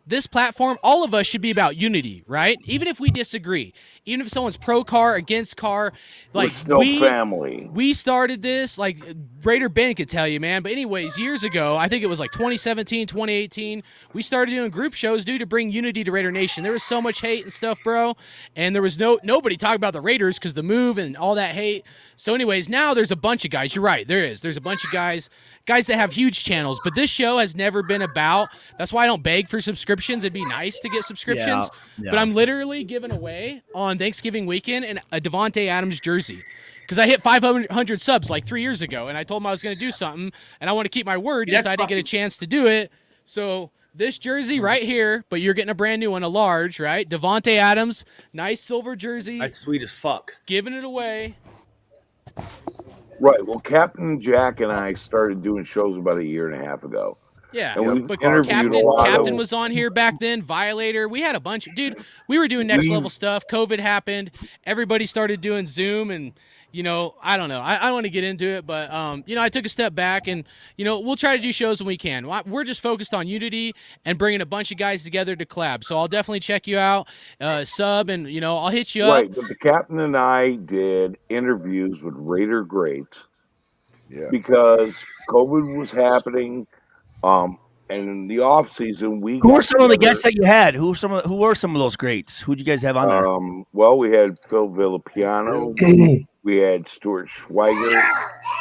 this platform, all of us should be about unity, right? Even if we disagree, even if someone's pro car, against car, like we're still family. We started this, like Raider Ben could tell you, man. But anyways, years ago, I think it was like 2017, 2018, we started doing group shows, dude, to bring unity to Raider Nation. There was so much hate and stuff, bro. And there was nobody talking about the Raiders because the move and all that hate. So anyways, now there's a bunch of guys. You're right, there's a bunch of guys that have huge channels. But this show has never been about, that's why I don't beg for subscriptions. It'd be nice to get subscriptions. Yeah. But I'm literally giving away on Thanksgiving weekend a Devontae Adams jersey. Because I hit 500 subs like 3 years ago, and I told him I was going to do something, and I want to keep my word, just I didn't get a chance to do it. So this jersey right here, but you're getting a brand new one, a large, right? Devontae Adams, nice silver jersey. That's sweet as fuck. Giving it away. Right. Well, Captain Jack and I started doing shows about 1.5 years ago. Yeah, and but Captain was on here back then. Violator, we had a bunch. Dude, we were doing next level stuff. COVID happened. Everybody started doing Zoom, and I don't know. I don't want to get into it, but I took a step back, and we'll try to do shows when we can. We're just focused on unity and bringing a bunch of guys together to collab. So I'll definitely check you out, sub, and I'll hit you up. Right, but the Captain and I did interviews with Raider greats. Yeah, because COVID was happening. And in the off season, who were some of the guests that you had? Who were some of those greats? Who'd you guys have on there? Well, we had Phil Villapiano, we had Stuart Schweiger,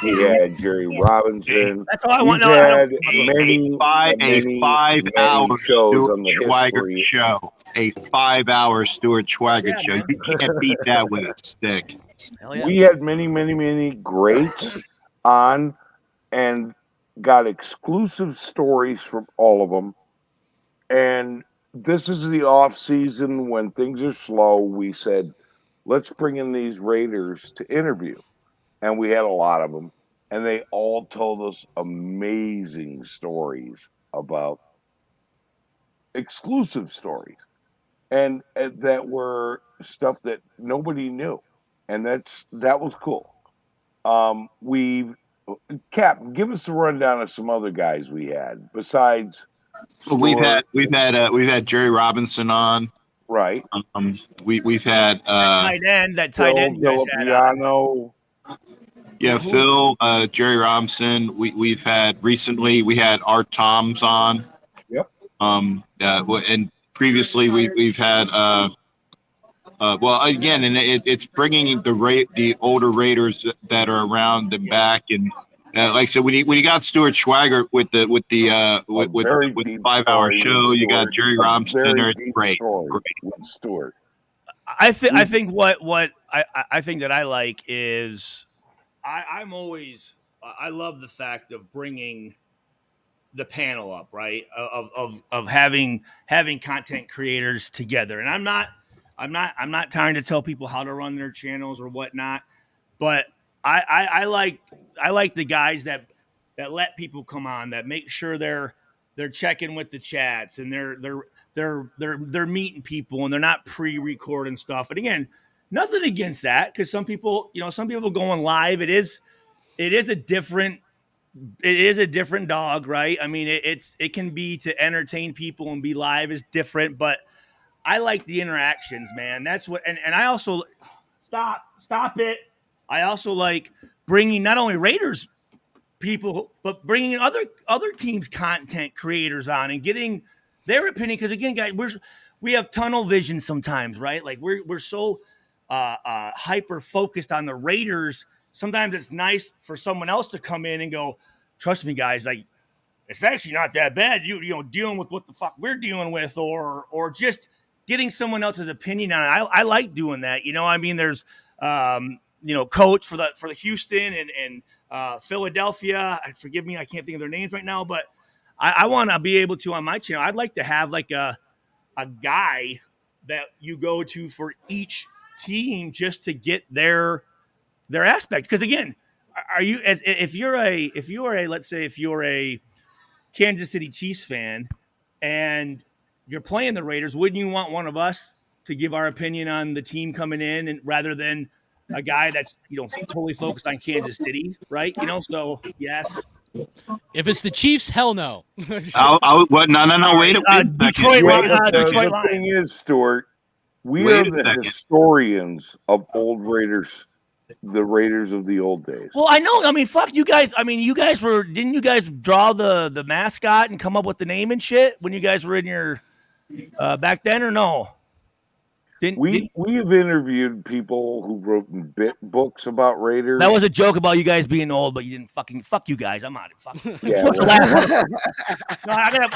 we had Jerry Robinson. That's all I want. We had many 5-hour shows on the Schweiger history. show. A 5-hour Stuart Schweiger show. You can't beat that with a stick. Yeah. We had many greats on, and got exclusive stories from all of them. And this is the off season when things are slow. We said, let's bring in these Raiders to interview. And we had a lot of them. And they all told us amazing stories about exclusive stories. And that were stuff that nobody knew. And that was cool. Cap, give us a rundown of some other guys we had besides. We've had Jerry Robinson on. Right. We've had that tight end. Filippiano. Yeah, Phil, Jerry Robinson. We had Art Toms on. Yep. And previously we've had well, again, and it's bringing the older Raiders that are around and back, and like I said, when you got Stuart Schweiger with the 5-hour show, you got Jerry Robinson in there. It's great. With Stuart. I think what I think that I like is I love the fact of bringing the panel up, right? Of having content creators together, and I'm not trying to tell people how to run their channels or whatnot, but I like the guys that let people come on, that make sure they're they're checking with the chats and they're meeting people and they're not pre-recording stuff. And again, nothing against that, because some people going live, it is a different dog, right? I mean, it can be to entertain people, and be live is different, but I like the interactions, man. That's what, and I also stop it. I also like bringing not only Raiders people, but bringing other teams' content creators on and getting their opinion. Because again, guys, we have tunnel vision sometimes, right? Like we're so hyper focused on the Raiders. Sometimes it's nice for someone else to come in and go, "Trust me, guys, like it's actually not that bad. You know, dealing with what the fuck we're dealing with, or just getting someone else's opinion on it." I like doing that. You know, I mean, there's coach for the Houston and Philadelphia. Forgive me, I can't think of their names right now, but I want to be able to on my channel. I'd like to have like a guy that you go to for each team just to get their aspect. Because again, are you if you're a Kansas City Chiefs fan and you're playing the Raiders, wouldn't you want one of us to give our opinion on the team coming in, and rather than a guy that's totally focused on Kansas City, right? So yes. If it's the Chiefs, hell no. What? No. Wait a second. Detroit. The thing is, Stuart, we are the historians of old Raiders, the Raiders of the old days. Well, I know. I mean, fuck you guys. I mean, didn't you guys draw the mascot and come up with the name and shit when you guys were in your back then, or no? We have interviewed people who wrote books about Raiders. That was a joke about you guys being old, but you didn't fuck you guys. I'm out. Yeah, no,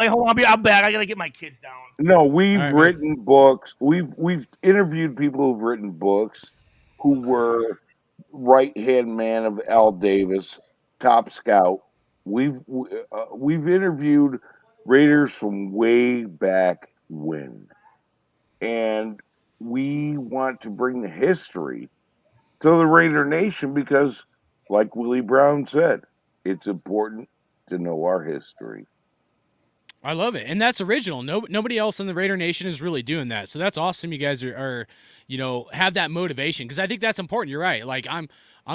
hold on. I'm back. I gotta get my kids down. No, we've written books. We've interviewed people who've written books who were right-hand man of Al Davis, top scout. We've interviewed Raiders from way back when, and we want to bring the history to the Raider Nation because, like Willie Brown said, it's important to know our history. I love it, and that's original. Nobody else in the Raider Nation is really doing that, so that's awesome. You guys are have that motivation, because I think that's important. You're right. Like I'm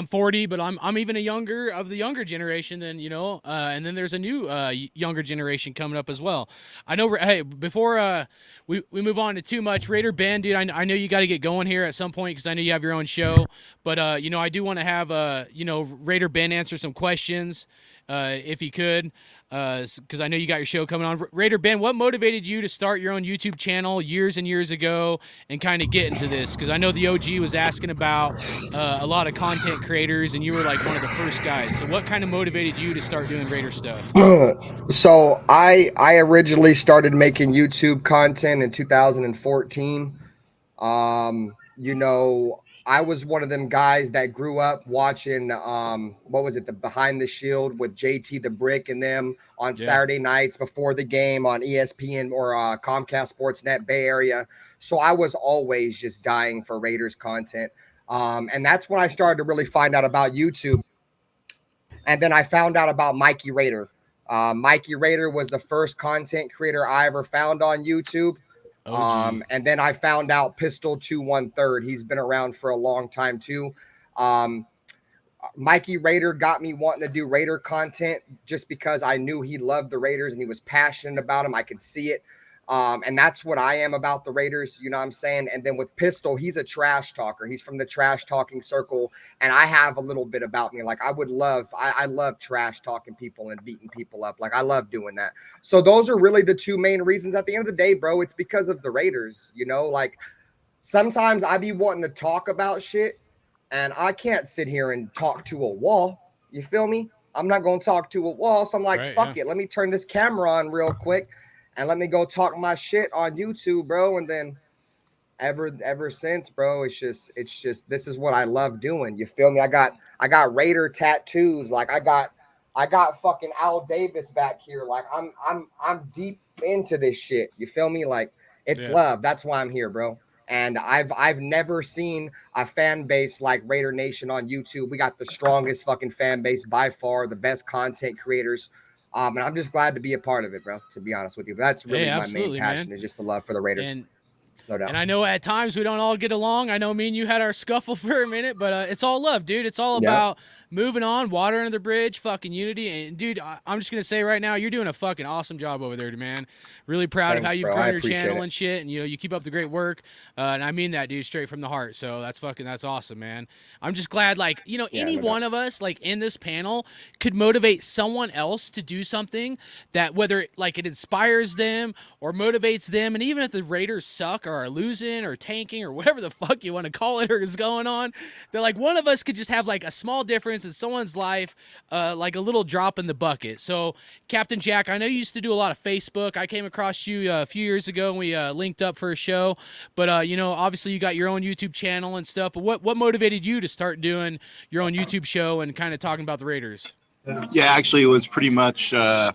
40, but I'm even the younger generation than and then there's a new younger generation coming up as well. I know. Hey, before we move on to too much, Raider Ben, dude, I know you got to get going here at some point because I know you have your own show, but I do want to have Raider Ben answer some questions if he could. Because I know you got your show coming on. Raider Ben, what motivated you to start your own YouTube channel years and years ago and kind of get into this? Because I know the OG was asking about a lot of content creators, and you were like one of the first guys. So what kind of motivated you to start doing Raider stuff? So I originally started making YouTube content in 2014. I was one of them guys that grew up watching the Behind the Shield with JT the Brick and them on Saturday nights before the game on ESPN or Comcast Sportsnet Bay Area. So I was always just dying for Raiders content. And that's when I started to really find out about YouTube. And then I found out about Mikey Raider. Mikey Raider was the first content creator I ever found on YouTube. And then I found out Pistol 213. He's been around for a long time too. Mikey Raider got me wanting to do Raider content just because I knew he loved the Raiders and he was passionate about them. I could see it. And that's what I am about the Raiders, you know what I'm saying? And then with Pistol, he's a trash talker. He's from the trash talking circle. And I have a little bit about me. Like I love trash talking people and beating people up. Like I love doing that. So those are really the two main reasons. At the end of the day, bro, it's because of the Raiders, like sometimes I be wanting to talk about shit and I can't sit here and talk to a wall. You feel me? I'm not going to talk to a wall. So I'm like, fuck it. Let me turn this camera on real quick. And let me go talk my shit on YouTube, bro. And then ever since, bro, it's just this is what I love doing. You feel me? I got Raider tattoos. Like I got fucking Al Davis back here. Like I'm deep into this shit. You feel me? Like it's love. That's why I'm here, bro. And I've never seen a fan base like Raider Nation on YouTube. We got the strongest fucking fan base by far, the best content creators. And I'm just glad to be a part of it, bro. To be honest with you, but that's really my main passion is just the love for the Raiders. No doubt. And I know at times we don't all get along. I know me and you had our scuffle for a minute, but it's all love, dude. It's all about moving on, water under the bridge, fucking unity. And, dude, I'm just going to say right now, you're doing a fucking awesome job over there, man. Really proud of how you've grown your channel and shit. And, you keep up the great work. And I mean that, dude, straight from the heart. So that's awesome, man. I'm just glad, like, any one of us, like, in this panel could motivate someone else to do something that whether, like, it inspires them or motivates them. And even if the Raiders suck or are losing or tanking or whatever the fuck you want to call it or is going on, they're like, one of us could just have like a small difference in someone's life, like a little drop in the bucket. So Captain Jack, I know you used to do a lot of Facebook. I came across you a few years ago and we linked up for a show, but obviously you got your own YouTube channel and stuff, but what motivated you to start doing your own YouTube show and kind of talking about the Raiders? Yeah, actually it was pretty much that,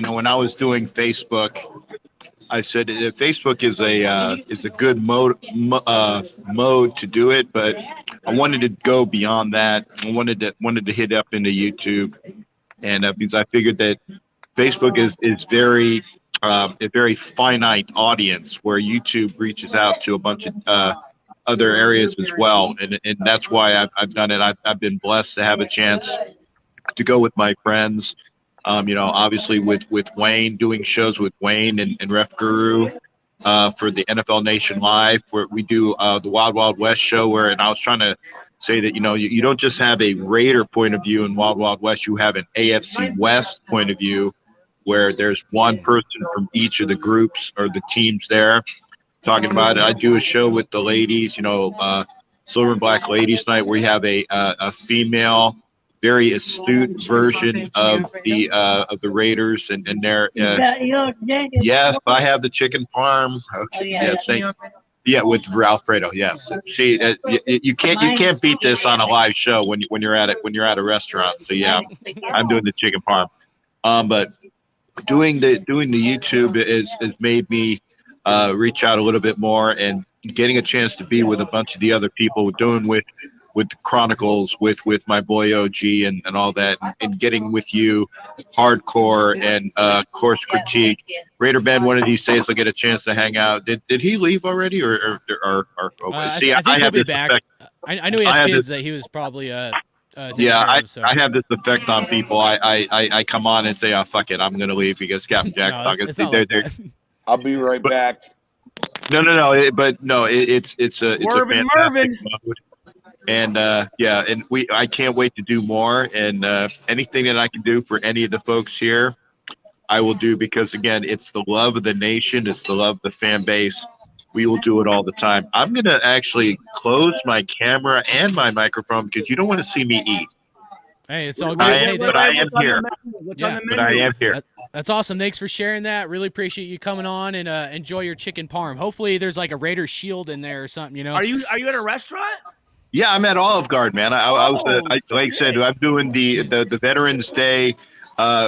when I was doing Facebook, I said Facebook is a good mode to do it, but I wanted to go beyond that. I wanted to hit up into YouTube, and because I figured that Facebook is very a very finite audience, where YouTube reaches out to a bunch of other areas as well, and that's why I've done it. I've been blessed to have a chance to go with my friends. Obviously with Wayne, doing shows with Wayne and Ref Guru for the NFL Nation Live, where we do the Wild Wild West show, and I was trying to say that, you don't just have a Raider point of view in Wild Wild West, you have an AFC West point of view, where there's one person from each of the groups or the teams there talking about it. I do a show with the ladies, Silver and Black Ladies Night, where we have a female, very astute version of the Raiders and their yes, I have the chicken parm. Okay, yes, with Alfredo. Yes, see, you can't beat this on a live show when you're at a restaurant. So yeah, I'm doing the chicken parm. But doing the YouTube has made me reach out a little bit more, and getting a chance to be with a bunch of the other people doing with the Chronicles, with my boy OG and all that, and getting with you, Hardcore and Course Critique. Raider Ben, one of these days I'll get a chance to hang out. Did he leave already, or see? I think he'll be back. I know he has kids that he was probably I have this effect on people. I come on and say, oh fuck it, I'm gonna leave because Captain Jack's talking. I'll be right back. No, it's a fantastic mode. And and I can't wait to do more. And anything that I can do for any of the folks here, I will do, because again, it's the love of the nation, it's the love of the fan base. We will do it all the time. I'm gonna actually close my camera and my microphone because you don't want to see me eat. Hey, it's all good. But I am here. But I am here. That's awesome. Thanks for sharing that. Really appreciate you coming on, and enjoy your chicken parm. Hopefully, there's like a Raider shield in there or something. Are you at a restaurant? Yeah, I'm at Olive Garden, man. I was like I said, I'm doing the Veterans Day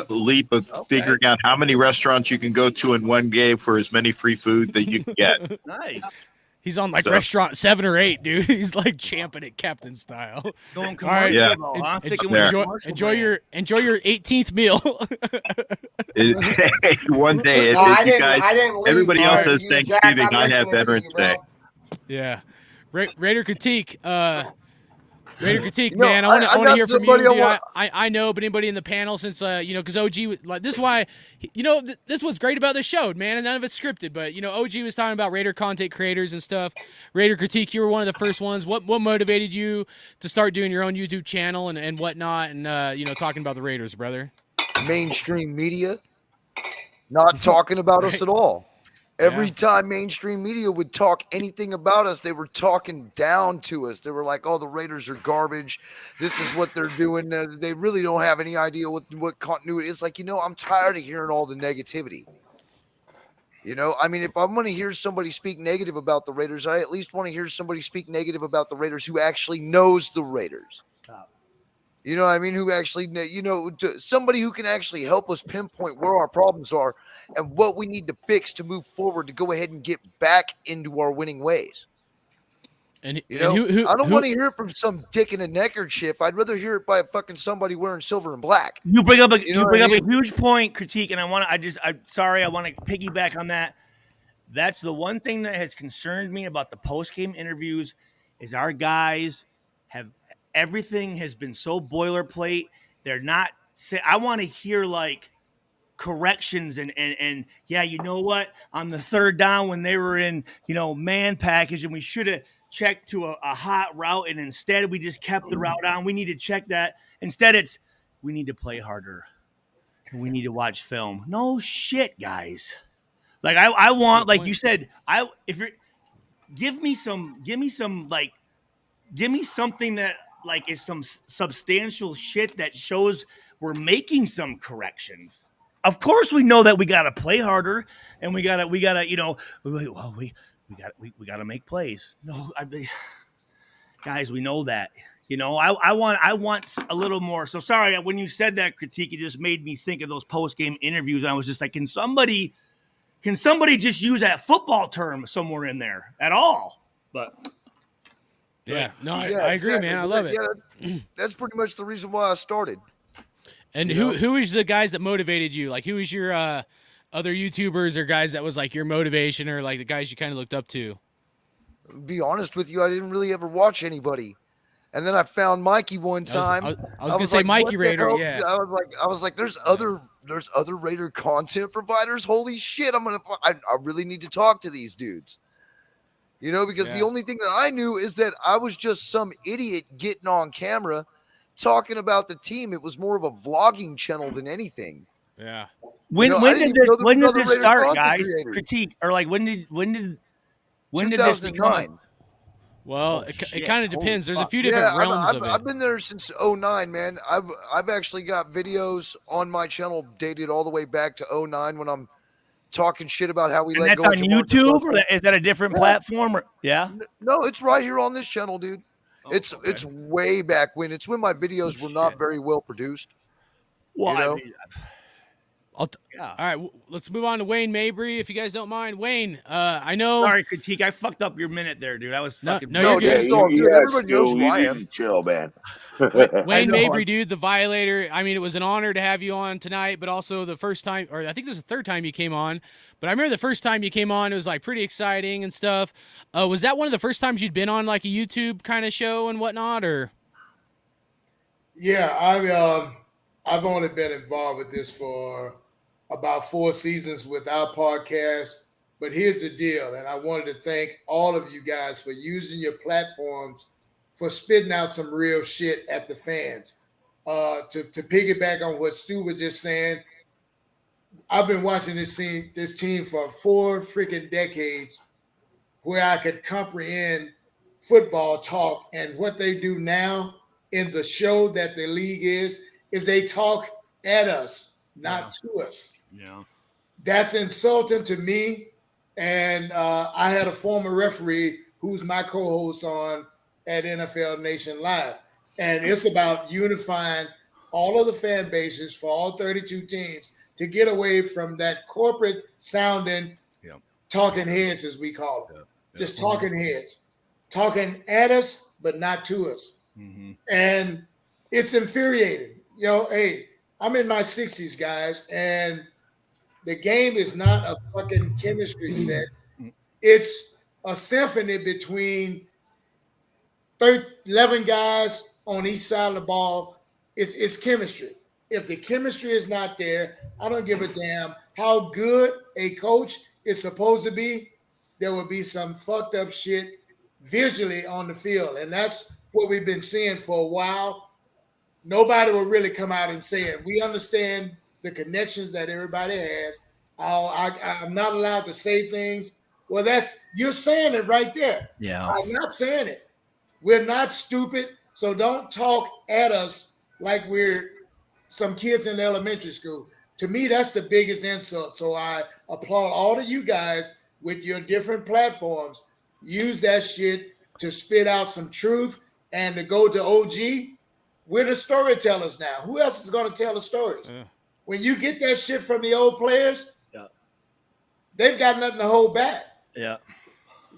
leap of figuring out how many restaurants you can go to in one day for as many free food that you can get. Nice. He's on like restaurant 7 or 8, dude. He's like champing it Captain style. Going commercial. All right. Enjoy your 18th meal. One day, I guys, didn't leave. Everybody else has Thanksgiving. I have Veterans Day. Yeah. Raider Critique. Raider Critique, man. I want to hear from you. Dude. I know, but anybody in the panel, since because OG, like, this is why, this was great about this show, man, and none of it's scripted. But OG was talking about Raider content creators and stuff. Raider Critique, you were one of the first ones. What motivated you to start doing your own YouTube channel and whatnot, and talking about the Raiders, brother? Mainstream media not talking about us at all. Every time mainstream media would talk anything about us, they were talking down to us. They were like, oh, the Raiders are garbage. This is what they're doing. They really don't have any idea what continuity is. Like, I'm tired of hearing all the negativity. I mean, if I'm going to hear somebody speak negative about the Raiders, I at least want to hear somebody speak negative about the Raiders who actually knows the Raiders. You know what I mean? Who actually, somebody who can actually help us pinpoint where our problems are and what we need to fix to move forward to go ahead and get back into our winning ways. And You know, who I don't want to hear it from some dick in a neckerchief. I'd rather hear it by fucking somebody wearing silver and black. You bring up a a huge point, critique, and I want to piggyback on that. That's the one thing that has concerned me about the post-game interviews is our guys have everything has been so boilerplate. They're not. I want to hear like corrections and yeah, you know what? On the third down when they were in man package and we should have checked to a hot route and instead we just kept the route on. We need to check that. Instead, it's we need to play harder. We need to watch film. No shit, guys. Like I want, like you said, give me something that like is some substantial shit that shows we're making some corrections. Of course, we know that we got to play harder and we gotta, we gotta make plays. No, guys, we know that. I want a little more. So sorry when you said that critique, it just made me think of those post game interviews. And I was just like, can somebody just use that football term somewhere in there at all? But yeah, no, I exactly. agree, man. I love it. Yeah, that's pretty much the reason why I started. And who is the guys that motivated you? Like, who is your other YouTubers or guys that was like your motivation or like the guys you kind of looked up to? Be honest with you, I didn't really ever watch anybody. And then I found Mikey one time. I was gonna say Mikey Raider. Yeah, I was like, there's other Raider content providers. Holy shit! I really need to talk to these dudes. Because the only thing that I knew is that I was just some idiot getting on camera talking about the team. It was more of a vlogging channel than anything. Yeah. When did this start, guys? Critique or like when did this become? Well, it kind of depends. There's a few different realms of it. I've been there since 2009, man. I've actually got videos on my channel dated all the way back to 2009 when I'm talking shit about how we let go. That's on YouTube, or is that a different platform? Or, yeah. No, it's right here on this channel, dude. It's way back when. It's when my videos were not very well produced. Well, all right, let's move on to Wayne Mabry, if you guys don't mind. Wayne, I know. Sorry, critique. I fucked up your minute there, dude. I was fucking. No, you're good. Everybody knows who I am. Chill, man. Wayne Mabry, dude, the Violator. I mean, it was an honor to have you on tonight, but also the first time, or I think this is the third time you came on. But I remember the first time you came on, it was like pretty exciting and stuff. Was that one of the first times you'd been on like a YouTube kind of show and whatnot, or? Yeah, I've only been involved with this for about 4 seasons with our podcast. But here's the deal, and I wanted to thank all of you guys for using your platforms for spitting out some real shit at the fans. To piggyback on what Stu was just saying, I've been watching this team for 4 freaking decades where I could comprehend football talk, and what they do now in the show that the league is they talk at us, not to us. Yeah. That's insulting to me. And I had a former referee who's my co-host on at NFL Nation Live. And it's about unifying all of the fan bases for all 32 teams to get away from that corporate sounding talking heads, as we call them. Just talking heads. Talking at us, but not to us. Mm-hmm. And it's infuriating. Hey, I'm in my 60s, guys, and the game is not a fucking chemistry set. It's a symphony between 11 guys on each side of the ball. It's chemistry. If the chemistry is not there, I don't give a damn how good a coach is supposed to be. There will be some fucked up shit visually on the field, and that's what we've been seeing for a while. Nobody will really come out and say it. We understand the connections that everybody has. I'm not allowed to say things. Well, you're saying it right there. Yeah. I'm not saying it. We're not stupid, so don't talk at us like we're some kids in elementary school. To me, that's the biggest insult. So I applaud all of you guys with your different platforms. Use that shit to spit out some truth and to go to OG. We're the storytellers now. Who else is going to tell the stories? Yeah. When you get that shit from the old players, they've got nothing to hold back. Yeah.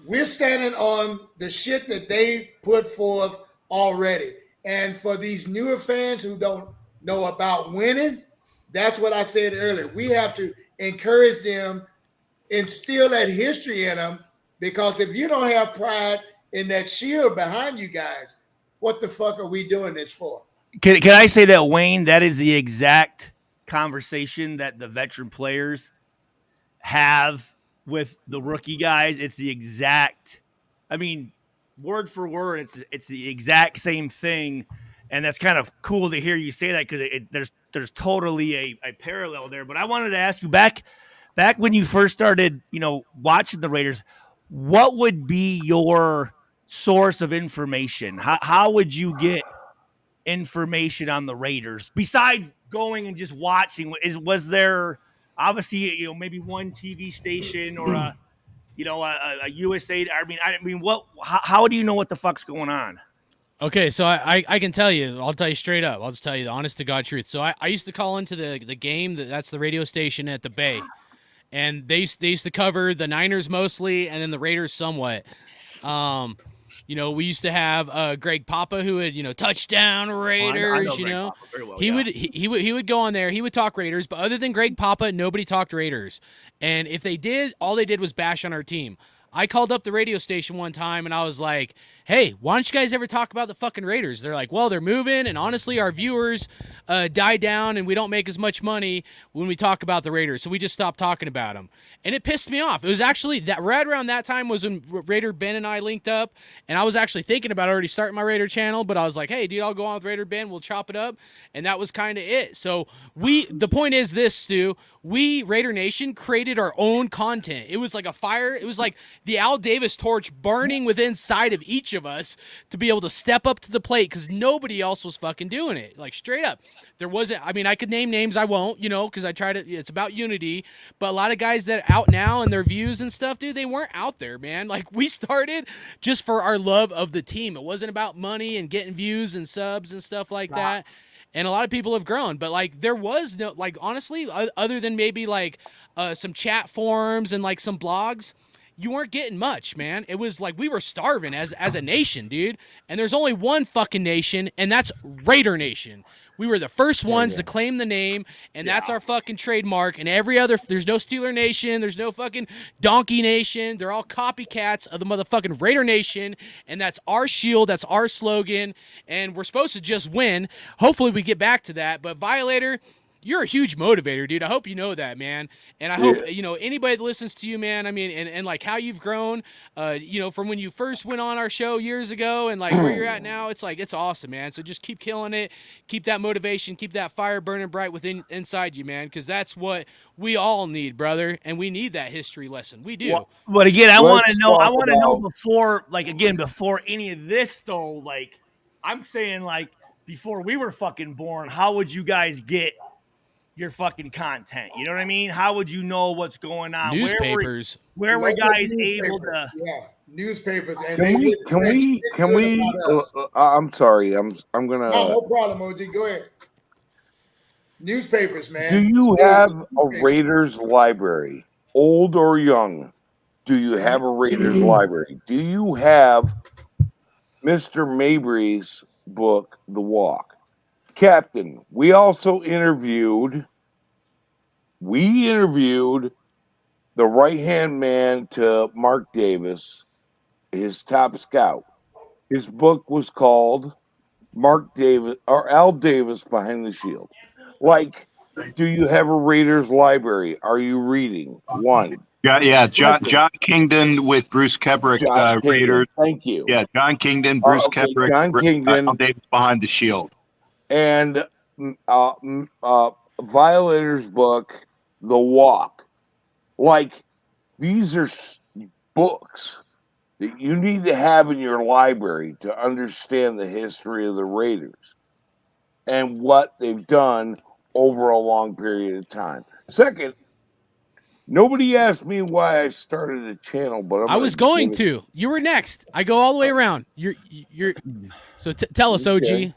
we're standing on the shit that they put forth already. And for these newer fans who don't know about winning, that's what I said earlier. We have to encourage them, instill that history in them, because if you don't have pride in that shield behind you guys, what the fuck are we doing this for? Can I say that, Wayne? That is the exact conversation that the veteran players have with the rookie guys. It's the exact, I mean, word for word, it's the exact same thing, and that's kind of cool to hear you say that because there's totally a parallel there. But I wanted to ask you back when you first started, watching the Raiders, what would be your source of information? How would you get information on the Raiders besides going and just watching? Was there obviously maybe one TV station or a USA? I mean, what? How do you know what the fuck's going on? Okay, so I can tell you. I'll tell you straight up. I'll just tell you the honest to God truth. So I used to call into the game. That's the radio station at the Bay, and they used to cover the Niners mostly, and then the Raiders somewhat. We used to have Greg Papa, who would touchdown Raiders. I know Greg Papa very well, he would go on there. He would talk Raiders, but other than Greg Papa, nobody talked Raiders. And if they did, all they did was bash on our team. I called up the radio station one time and I was like, hey, why don't you guys ever talk about the fucking Raiders? They're like, well, they're moving, and honestly, our viewers die down, and we don't make as much money when we talk about the Raiders, so we just stopped talking about them. And it pissed me off. It was actually that right around that time was when Raider Ben and I linked up, and I was actually thinking about already starting my Raider channel, but I was like, hey, dude, I'll go on with Raider Ben, we'll chop it up, and that was kind of it. So the point is this, Stu, we, Raider Nation, created our own content. It was like a fire. It was like the Al Davis torch burning within inside of each of us to be able to step up to the plate because nobody else was fucking doing it. Like, straight up. There wasn't, I mean, I could name names, I won't, because I try to, it's about unity, but a lot of guys that are out now and their views and stuff, dude, they weren't out there, man. Like, we started just for our love of the team. It wasn't about money and getting views and subs and stuff like that. And a lot of people have grown, but like there was no, like, honestly, other than maybe like some chat forums and like some blogs, you weren't getting much, man. It was like we were starving as a nation, dude. And there's only one fucking nation, and that's Raider Nation. We were the first ones to claim the name, and that's our fucking trademark. And every other, there's no Steeler Nation, there's no fucking Donkey Nation. They're all copycats of the motherfucking Raider Nation, and that's our shield, that's our slogan, and we're supposed to just win. Hopefully we get back to that, but Violator, you're a huge motivator, dude. I hope you know that, man. And I hope, anybody that listens to you, man, I mean, and like how you've grown, from when you first went on our show years ago and like where you're at now, it's like, it's awesome, man. So just keep killing it. Keep that motivation, keep that fire burning bright inside you, man, because that's what we all need, brother. And we need that history lesson. We do. Well, but again, I want to know before any of this though, like I'm saying, like before we were fucking born, how would you guys get your fucking content? You know what I mean? How would you know what's going on? Newspapers. Where were guys able to? Yeah, newspapers. And can we? I'm sorry. I'm gonna. No problem, OG. Go ahead. Newspapers, man. Do you have a Raiders library, old or young? Do you have a Raiders library? Do you have Mr. Mabry's book, The Walk? Captain, we also interviewed the right-hand man to Mark Davis, his top scout. His book was called Mark Davis or Al Davis Behind the Shield. Like, do you have a Raiders library? Are you reading? One. Yeah. John Kingdon with Bruce Kebrick, Raiders. Thank you. Yeah, John Kingdon, Bruce Kebrick, John Kingdon, Al Davis Behind the Shield. And Violator's book, The Walk. Like, these are books that you need to have in your library to understand the history of the Raiders and what they've done over a long period of time. Second, Nobody asked me why I started a channel, but I was going to. You were next. I go all the way around. You're. So tell us, OG.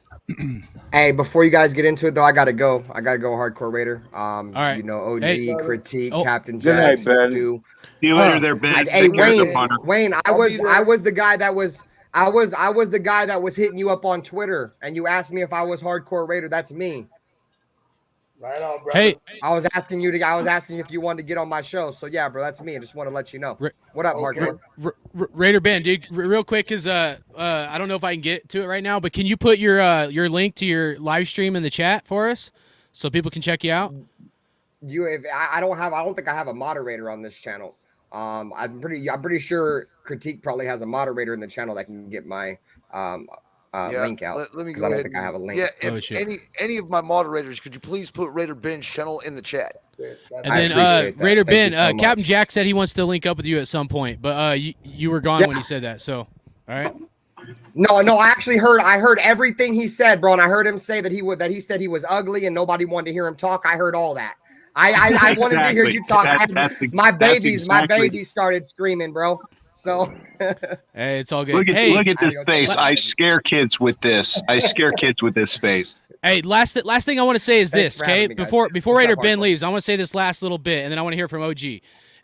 Hey, before you guys get into it though, I gotta go. I gotta go, Hardcore Raider. right. You know, OG, Hey. Critique, Oh. Captain Good Jack, night, Ben. Stu. See you later there, Ben. Hey, Take care, Wayne. the punter. Wayne, I was the guy that was I was the guy that was hitting you up on Twitter, and you asked me if I was Hardcore Raider. That's me. Right on, brother. Hey, I was asking if you wanted to get on my show. So yeah, bro, that's me. I just want to let you know. What up, Okay. Hardcore? Raider Ben, dude, real quick, cause I don't know if I can get to it right now, but can you put your link to your live stream in the chat for us, so people can check you out? I don't think I have a moderator on this channel. I'm pretty sure Critique probably has a moderator in the channel that can get my link out. Let me because go I don't ahead think I have a link. Yeah, Oh, if shit. any of my moderators, could you please put Raider Ben's channel in the chat? And then Raider Ben, Captain Jack said he wants to link up with you at some point, but you were gone when he said that. So, all right. No, I actually heard everything he said, bro, and I heard him say that he said he was ugly and nobody wanted to hear him talk. I heard all that. I wanted to hear you talk. My babies started screaming, bro. So hey, it's all good. Look at this face. I scare kids with this. Face. Hey, last thing I want to say is Thanks this, for having okay? me, guys. Before What's Raider up, Ben Hardcore? leaves, I want to say this last little bit, and then I want to hear from OG.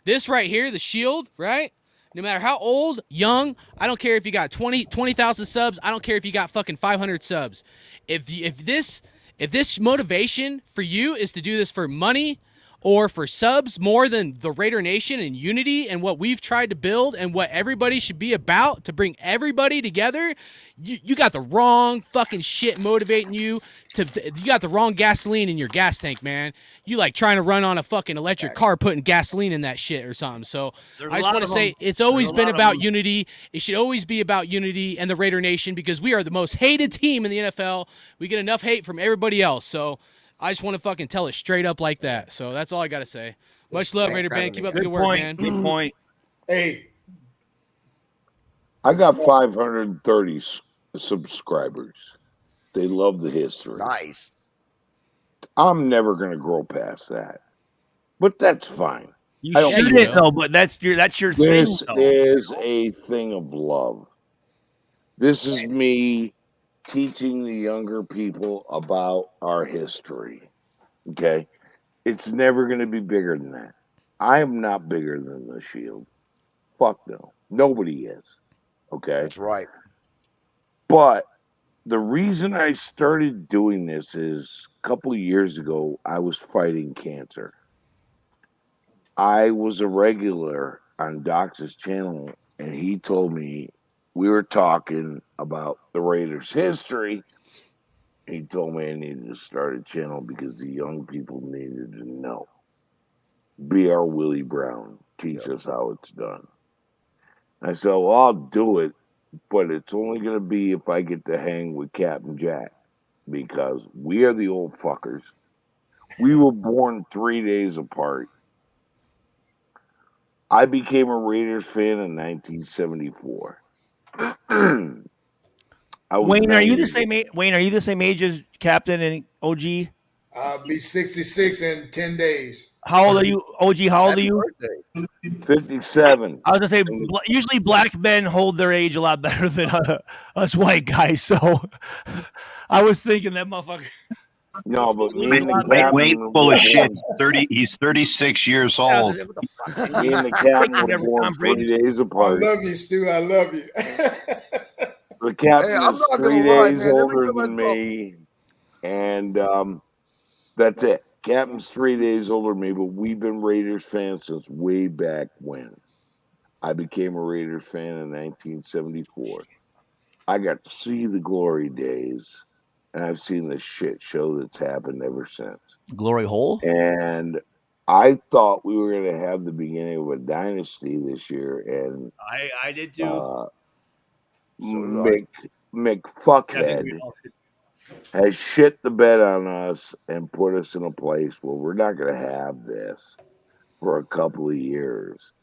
This right here, the shield, right? No matter how old, young, I don't care if you got 20,000 subs. I don't care if you got fucking 500 subs. If this motivation for you is to do this for money or for subs more than the Raider Nation and unity and what we've tried to build and what everybody should be about to bring everybody together, you got the wrong fucking shit motivating you. You got the wrong gasoline in your gas tank, man. You like trying to run on a fucking electric car putting gasoline in that shit or something. So I just want to say it's always been about unity. It should always be about unity and the Raider Nation because we are the most hated team in the NFL. We get enough hate from everybody else. So I just want to fucking tell it straight up like that. So that's all I got to say. Much love, Raider Ben. Keep up the good work, man. Good point. Hey, I got 530 subscribers. They love the history. Nice. I'm never going to grow past that, but that's fine. You shouldn't though, but that's your thing. This though. is a thing of love. This is me teaching the younger people about our history. Okay? It's never going to be bigger than that. I am not bigger than the Shield. Fuck no. Nobody is. Okay? That's right. But the reason I started doing this is a couple of years ago, I was fighting cancer. I was a regular on Doc's channel, and he told me we were talking about the Raiders' history. He told me I needed to start a channel because the young people needed to know. Be our Willie Brown. Teach us how it's done. I said, well, I'll do it, but it's only going to be if I get to hang with Captain Jack because we are the old fuckers. We were born 3 days apart. I became a Raiders fan in 1974. Wayne, are you the same age? Wayne, are you the same age as Captain and OG? I'll be 66 in 10 days. How old are you, OG? How old are you? 57. I was gonna say, usually black men hold their age a lot better than us white guys. So I was thinking that motherfucker. No, but me and the captain Wait, full of shit. He's 36 years old. Me Me and the captain were born 3 days apart. I love you, Stu. I love you. The captain I'm is not 3 gonna lie, days man. Every older time I than me, and that's it. Captain's 3 days older than me, but we've been Raiders fans since way back when. I became a Raiders fan in 1974. I got to see the glory days, and I've seen the shit show that's happened ever since. Glory hole? And I thought we were going to have the beginning of a dynasty this year, and I did too. McFuckhead has shit the bed on us and put us in a place where we're not going to have this for a couple of years.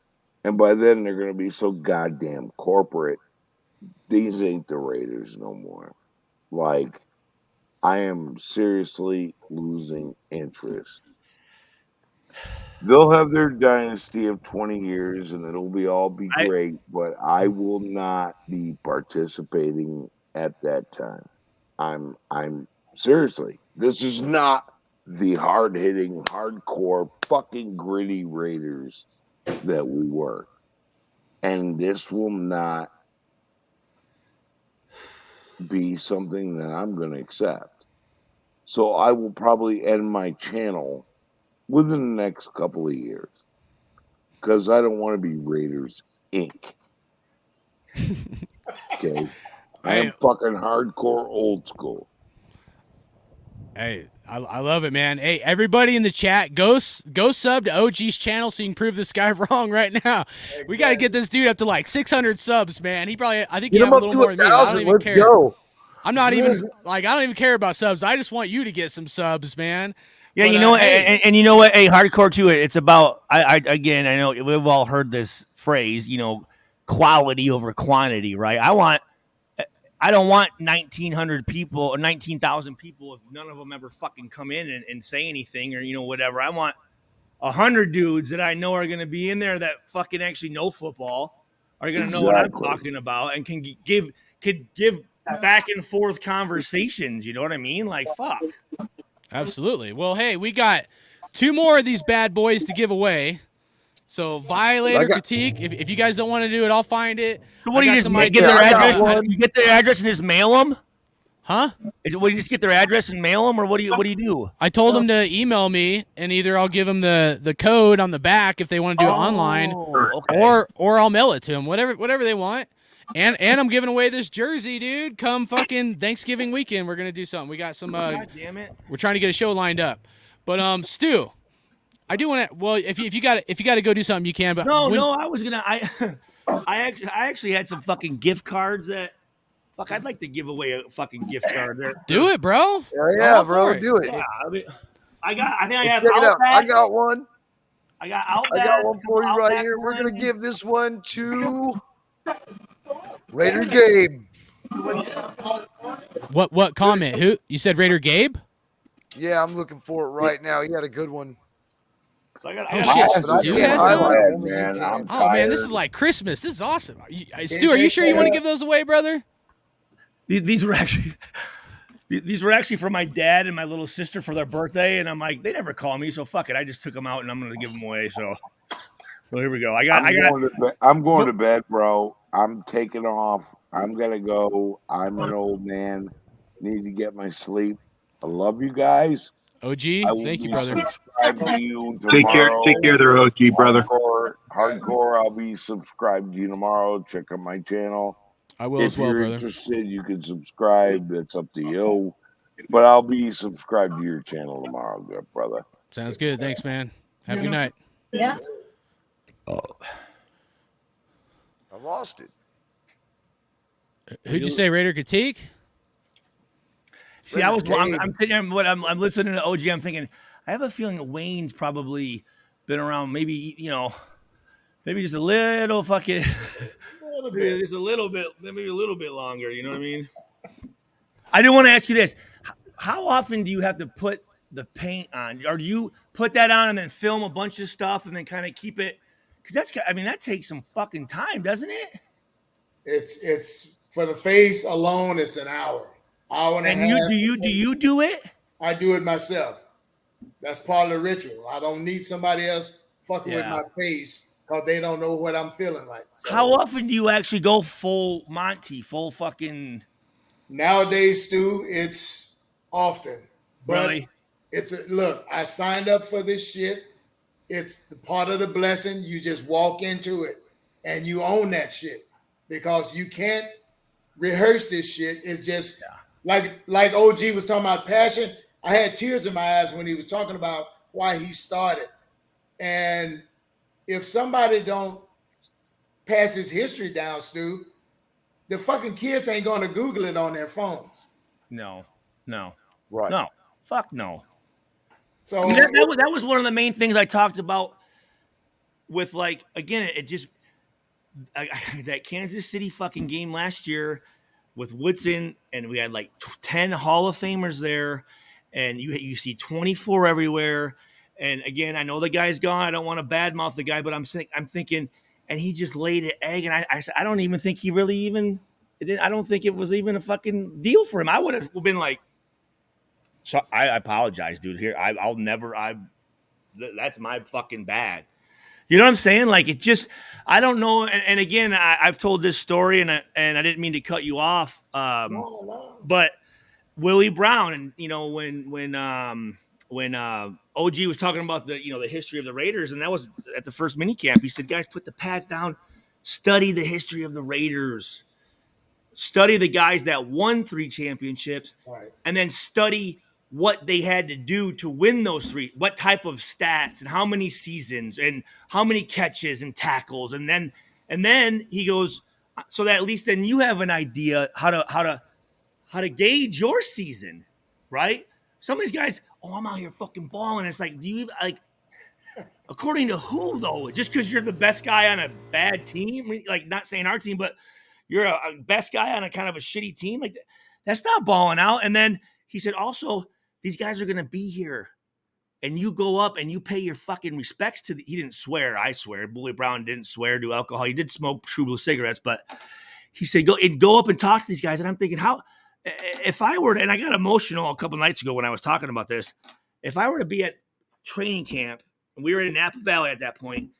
And by then, they're going to be so goddamn corporate. These ain't the Raiders no more. Like, I am seriously losing interest. They'll have their dynasty of 20 years, and it'll all be great. But I will not be participating at that time. I'm seriously. This is not the hard hitting, hardcore, fucking gritty Raiders that we were, and this will not be something that I'm going to accept. So I will probably end my channel within the next couple of years because I don't want to be Raiders Inc. Okay, I am fucking hardcore old school. Hey, I love it, man. Hey, everybody in the chat, go sub to OG's channel so you can prove this guy wrong right now. Exactly. We got to get this dude up to like 600 subs, man. I think you have a little more than me. I don't even care. Go. I'm not even I don't even care about subs. I just want you to get some subs, man. Yeah, but, you know what, hey. and you know what? Hey, hardcore to it. It's about I know we've all heard this phrase, quality over quantity, right? I don't want 1,900 people or 19,000 people if none of them ever fucking come in and say anything or whatever. I want 100 dudes that I know are going to be in there that fucking actually know football, are going to know what I'm talking about, and can give back and forth conversations. You know what I mean? Like, fuck. Absolutely. Well, hey, we got 2 more of these bad boys to give away. So Violator, Critique. If you guys don't want to do it, I'll find it. So what do you just get their address? You get their address and just mail them? Huh? Will you just get their address and mail them, or what do you do? I told them to email me, and either I'll give them the code on the back if they want to do it online, or I'll mail it to them. Whatever they want. And I'm giving away this jersey, dude. Come fucking Thanksgiving weekend, we're gonna do something. We got some. God damn it. We're trying to get a show lined up. But Stu, I do want to. Well, if you got to go do something, you can. But no, I was gonna. I actually had some fucking gift cards that. Fuck, I'd like to give away a fucking gift card there. Do it, bro. Yeah, bro, do it. Yeah, I think I have. I got one. I got Outback. I got one for you right here. We're gonna give this one to Raider Gabe. What comment? Who you said Raider Gabe? Yeah, I'm looking for it right now. He had a good one. So I got man, this is like Christmas. This is awesome. Stu, are you sure you want to give those away, brother? These were actually for my dad and my little sister for their birthday, and I'm like, they never call me, so fuck it. I just took them out and I'm gonna give them away. So here we go. I'm going to bed, bro. I'm taking off. I'm gonna go. I'm an old man. Need to get my sleep. I love you guys. OG, thank you, brother. To you take care there, OG, brother. Hardcore. I'll be subscribed to you tomorrow. Check out my channel. I will as well, brother. If you're interested, you can subscribe. It's up to you. But I'll be subscribed to your channel tomorrow, good brother. Sounds good. Thanks, man. Have a good night. Yeah. Oh. I lost it. Who'd you say, Raider Critique? See, I'm sitting there, I'm listening to OG. I'm thinking, I have a feeling that Wayne's probably been around, maybe just a little fucking, just a little bit, maybe a little bit longer. You know what I mean? I do want to ask you this: how often do you have to put the paint on, or do you put that on and then film a bunch of stuff and then kind of keep it? Because that takes some fucking time, doesn't it? It's for the face alone. It's an hour and a half. Do you do it? I do it myself. That's part of the ritual. I don't need somebody else fucking with my face because they don't know what I'm feeling like. So, how often do you actually go full Monty, full fucking? Nowadays, Stu, it's often. Really? Look, I signed up for this shit. It's the part of the blessing. You just walk into it and you own that shit because you can't rehearse this shit. It's just like OG was talking about passion. I had tears in my eyes when he was talking about why he started. And if somebody don't pass his history down, Stu, the fucking kids ain't going to Google it on their phones. No. Right. No. Fuck no. So that was one of the main things I talked about with, like, again, it just that Kansas City fucking game last year with Woodson, and we had like 10 Hall of Famers there, and you see 24 everywhere, And again, I know the guy's gone. I don't want to badmouth the guy, but I'm thinking, and he just laid an egg. And I said, I don't even think he really even. I don't think it was even a fucking deal for him. I would have been like, so I apologize, dude. Here, I'll never. That's my fucking bad. You know what I'm saying? Like, it just, I don't know. And again, I've told this story, and I didn't mean to cut you off. But Willie Brown, and when OG was talking about the history of the Raiders, and that was at the first mini camp. He said, guys, put the pads down, study the history of the Raiders, study the guys that won 3 championships, Right. and then study what they had to do to win those 3, what type of stats and how many seasons and how many catches and tackles. And then he goes, so that at least then you have an idea how to gauge your season, right? Some of these guys, I'm out here fucking balling. It's like, do you according to who though? Just because you're the best guy on a bad team, like not saying our team, but you're a best guy on a kind of a shitty team, like that's not balling out. And then he said, also, these guys are going to be here, and you go up and you pay your fucking respects to he didn't swear. I swear. Willie Brown didn't swear to alcohol. He did smoke True Blue cigarettes, but he said, go up and talk to these guys. And I'm thinking, how, if I were to, and I got emotional a couple nights ago when I was talking about this, if I were to be at training camp, and we were in Napa Valley at that point,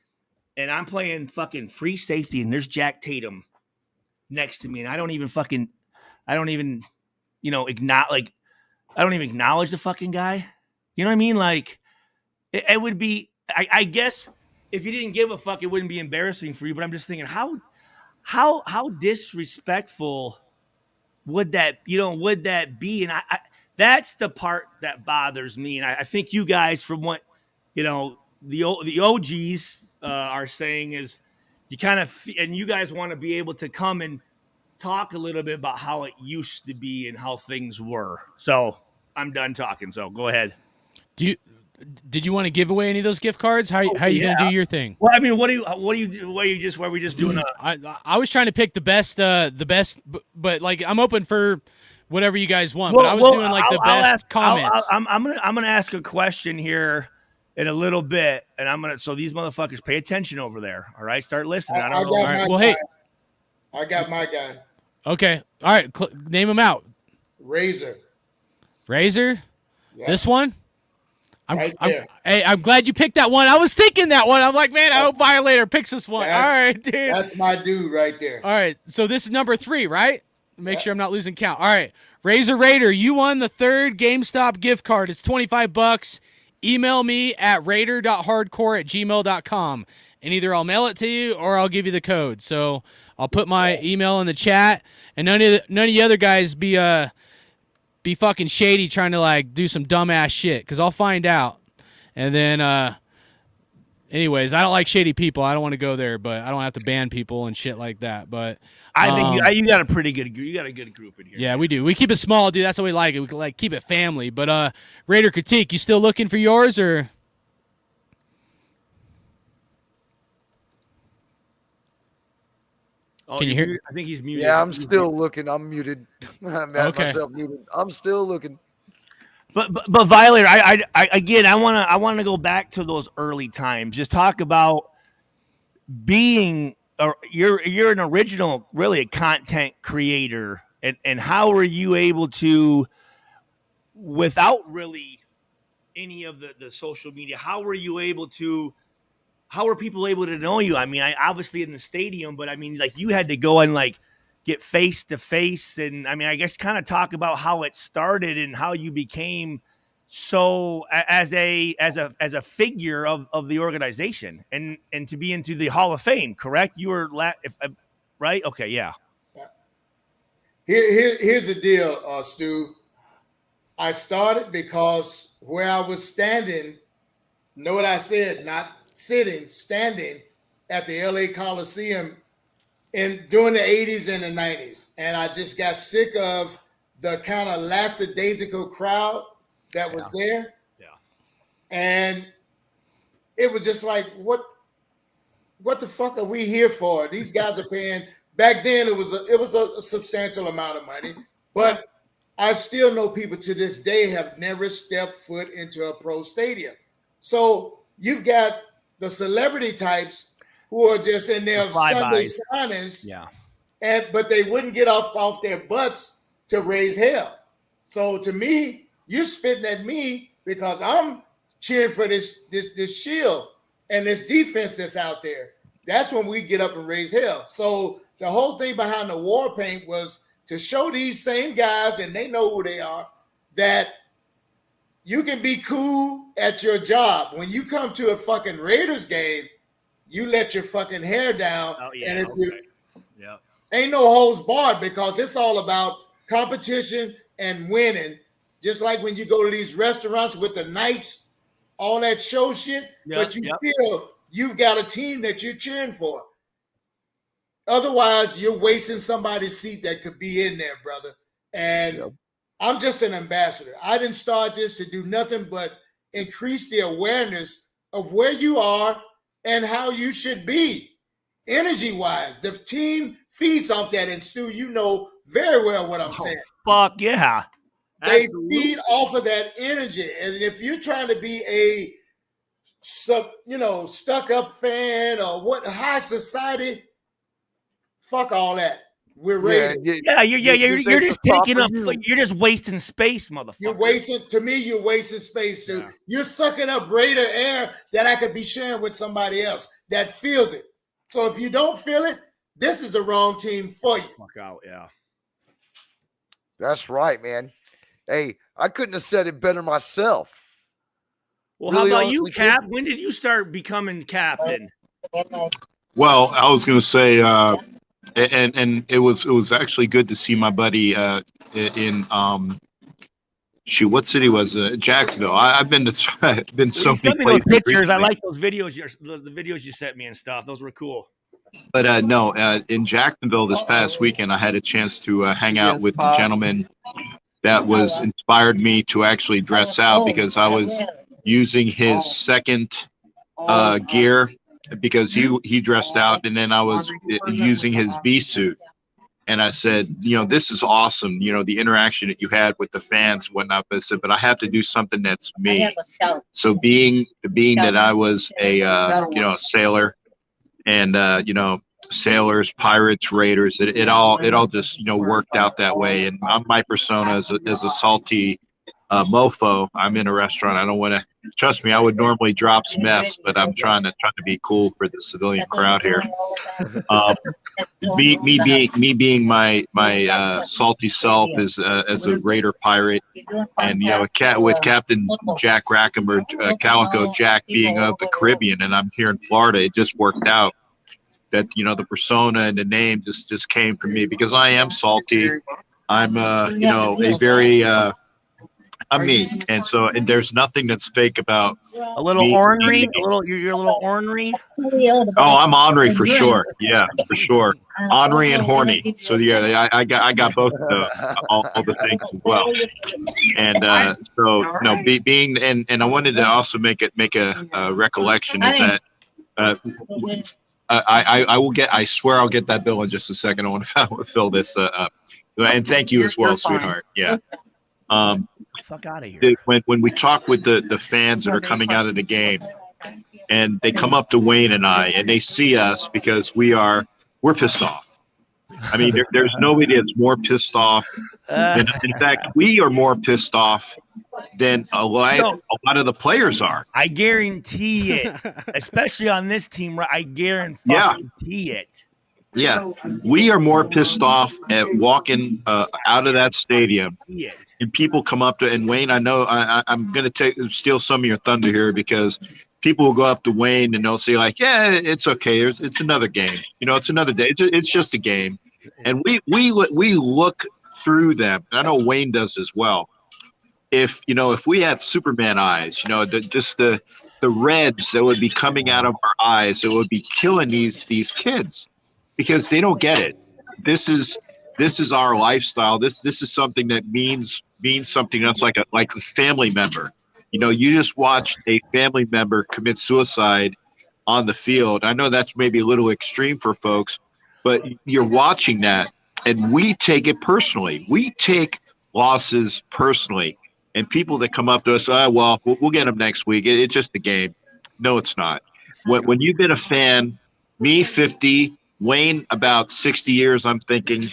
and I'm playing fucking free safety, and there's Jack Tatum next to me, and I don't even acknowledge the fucking guy. You know what I mean? Like, it would be, I guess if you didn't give a fuck, it wouldn't be embarrassing for you. But I'm just thinking, how disrespectful would that be? And I that's the part that bothers me. And I think you guys, from what, the OGs are saying, is you kind of, and you guys want to be able to come and talk a little bit about how it used to be and how things were. So I'm done talking. So go ahead. Did you want to give away any of those gift cards? How are you gonna do your thing? Well, I mean, what are we just doing? I was trying to pick the best, but like I'm open for whatever you guys want. But I was doing like the best comments. I'm gonna ask a question here in a little bit, and so these motherfuckers pay attention over there. All right, start listening. I don't know. All right. Well, hey, I got my guy. Okay. All right. Name him out. Razor. Yeah. This one? Hey, I'm glad you picked that one. I was thinking that one. I'm like, man, I hope Violator picks this one. All right, dude. That's my dude right there. All right. So this is number 3, right? Make sure I'm not losing count. All right. Razor Raider, you won the 3rd GameStop gift card. It's $25. Email me at raider.hardcore@gmail.com. And either I'll mail it to you or I'll give you the code. So I'll put my email in the chat. And none of you other guys be fucking shady trying to like do some dumbass shit, because I'll find out. And then anyways, I don't like shady people. I don't want to go there, but I don't have to ban people and shit like that. But I think you got a pretty good group. You got a good group in here. Yeah, we do. We keep it small, dude. That's how we like it. We like keep it family. But Raider Critique, you still looking for yours, or? Can you hear? I think he's muted. Yeah, I'm still looking. I'm muted. I'm at myself muted. I'm still looking. But Violator, I again, I want to go back to those early times. Just talk about being, or you're an original, really a content creator, and how are you able to, without really any of the social media, how are people able to know you? I mean, I obviously in the stadium, but I mean, like, you had to go and like get face to face, and I mean, I guess kind of talk about how it started and how you became so as a figure of the organization, and to be into the Hall of Fame. Correct? You were right? Okay, yeah. Here's the deal, Stu. I started because where I was standing, know what I said? Not sitting, standing at the LA Coliseum during the 80s and the 90s. And I just got sick of the kind of lackadaisical crowd that was there. Yeah. And it was just like, what the fuck are we here for? These guys are paying. Back then it was a substantial amount of money, but I still know people to this day have never stepped foot into a pro stadium. So you've got the celebrity types who are just in their Sunday flybys. signings, Yeah. but they wouldn't get off their butts to raise hell. So to me, you're spitting at me because I'm cheering for this shield and this defense that's out there. That's when we get up and raise hell. So the whole thing behind the war paint was to show these same guys, and they know who they are, that you can be cool at your job. When you come to a fucking Raiders game, you let your fucking hair down. Oh, yeah. And if Yeah. ain't no holds barred, because it's all about competition and winning. Just like when you go to these restaurants with the nights, all that show shit, but you feel you've got a team that you're cheering for. Otherwise, you're wasting somebody's seat that could be in there, brother. And I'm just an ambassador. I didn't start this to do nothing but increase the awareness of where you are and how you should be, energy-wise. The team feeds off that, and Stu, you know very well what I'm saying. Fuck yeah. They feed off of that energy. And if you're trying to be a stuck-up fan or what high society, fuck all that. We're ready. You're just taking up. You're just wasting space, motherfucker. You're wasting space, dude. Yeah. You're sucking up greater air that I could be sharing with somebody else that feels it. So if you don't feel it, this is the wrong team for you. Fuck out, yeah. That's right, man. Hey, I couldn't have said it better myself. Well, really, how about you, Cap? When did you start becoming captain? Well, I was going to say, and it was actually good to see my buddy in what city was it? Jacksonville. I've been to been so many places. Those pictures. I like those videos. The videos you sent me and stuff. Those were cool. But in Jacksonville this past weekend, I had a chance to hang out with the gentleman that was inspired me to actually dress out, because I was using his second gear, because he dressed out, and then I was using his B suit. And I said, this is awesome, the interaction that you had with the fans and whatnot. But I said, but I have to do something that's me. So being that I was a sailor, and sailors, pirates, raiders, it all just worked out that way. And my persona as a salty mofo. I'm in a restaurant. I don't want to, trust me, I would normally drop some F's, but I'm trying to be cool for the civilian crowd here. Me being my salty self as a Raider pirate, and with Captain Jack Rackham, or Calico Jack, being of the Caribbean, and I'm here in Florida, it just worked out that the persona and the name just came from me, because I am salty. I'm a very I'm me, and there's nothing that's fake about a little ornery. You're a little ornery. Oh, I'm ornery for sure. Yeah, for sure. Ornery and horny. So yeah, I got both of all the things as well. And being and I wanted to also make a recollection is that I will get. I swear I'll get that bill in just a second. I want to fill this up. And thank you as well, sweetheart. Yeah. Fuck out of here. When we talk with the fans that are coming out of the game, and they come up to Wayne and I, and they see us, because we're pissed off. I mean, there's nobody that's more pissed off. In fact, we are more pissed off than a lot of the players are. I guarantee it, especially on this team. I guarantee it. Yeah, we are more pissed off at walking out of that stadium, and people come up to, and Wayne, I know I'm going to steal some of your thunder here, because people will go up to Wayne and they'll say like, yeah, it's okay. It's another game. It's another day. It's just a game. And we look through them. And I know Wayne does as well. If we had Superman eyes, just the reds that would be coming out of our eyes, that would be killing these kids. Because they don't get it. This is our lifestyle. This is something that means something else, like a family member. You just watched a family member commit suicide on the field. I know that's maybe a little extreme for folks, but you're watching that, and we take it personally. We take losses personally. And people that come up to us, well, we'll get them next week. It's just a game. No, it's not. When you've been a fan, me 50, Wayne about 60 years, I'm thinking,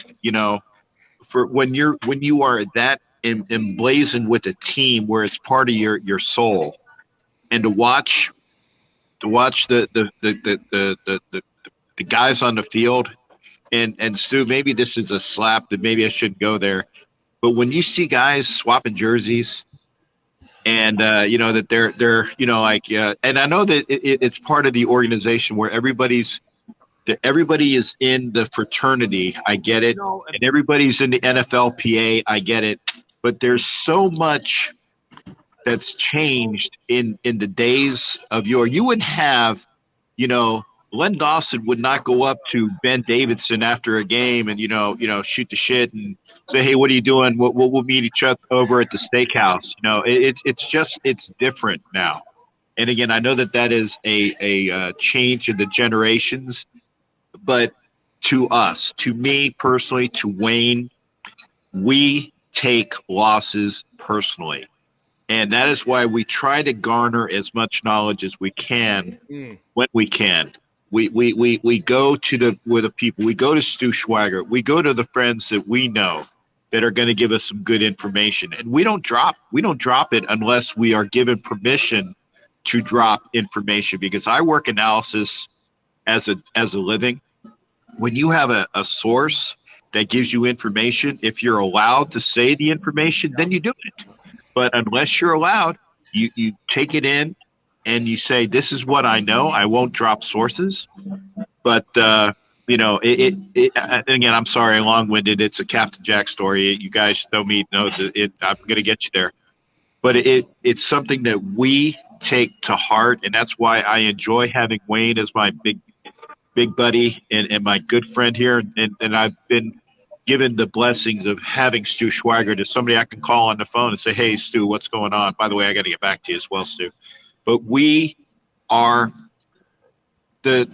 for when you are that emblazoned with a team where it's part of your soul, and to watch the guys on the field, and Stu, maybe this is a slap that maybe I shouldn't go there, but when you see guys swapping jerseys, and that they're like, and I know that it's part of the organization where everybody is in the fraternity. I get it, and everybody's in the NFLPA. I get it, but there's so much that's changed in the days of yore. You would have, Len Dawson would not go up to Ben Davidson after a game and shoot the shit and say, "Hey, what are you doing? We'll meet each other over at the steakhouse." It's different now. And again, I know that is a change in the generations, but to us, to me personally, to Wayne, we take losses personally. And that is why we try to garner as much knowledge as we can when we can. We go to the people. We go to Stu Schwager. We go to the friends that we know that are going to give us some good information. And we don't drop it unless we are given permission to drop information, because I work analysis as a living. When you have a source that gives you information, if you're allowed to say the information, then you do it. But unless you're allowed, you take it in and you say, "This is what I know. I won't drop sources." But again, I'm sorry, long-winded. It's a Captain Jack story. You guys know me. I'm going to get you there. But it's something that we take to heart, and that's why I enjoy having Wayne as my big buddy and my good friend here. And I've been given the blessings of having Stu Schwager, to somebody I can call on the phone and say, "Hey, Stu, what's going on? By the way, I got to get back to you as well, Stu." But we are the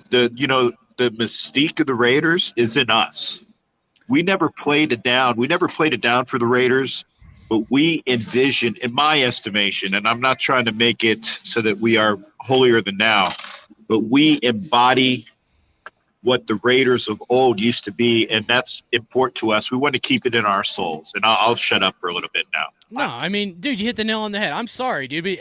mystique of the Raiders is in us. We never played it down. We never played it down for the Raiders, but we envision, in my estimation, and I'm not trying to make it so that we are holier than thou, but we embody what the Raiders of old used to be, and that's important to us. We want to keep it in our souls. And I'll shut up for a little bit now. No, I mean, dude, you hit the nail on the head. I'm sorry, dude. But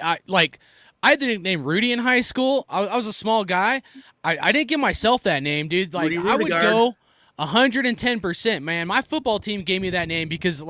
I had the nickname Rudy in high school. I was a small guy. I didn't give myself that name, dude. Like, I would go 110%, man. My football team gave me that name because,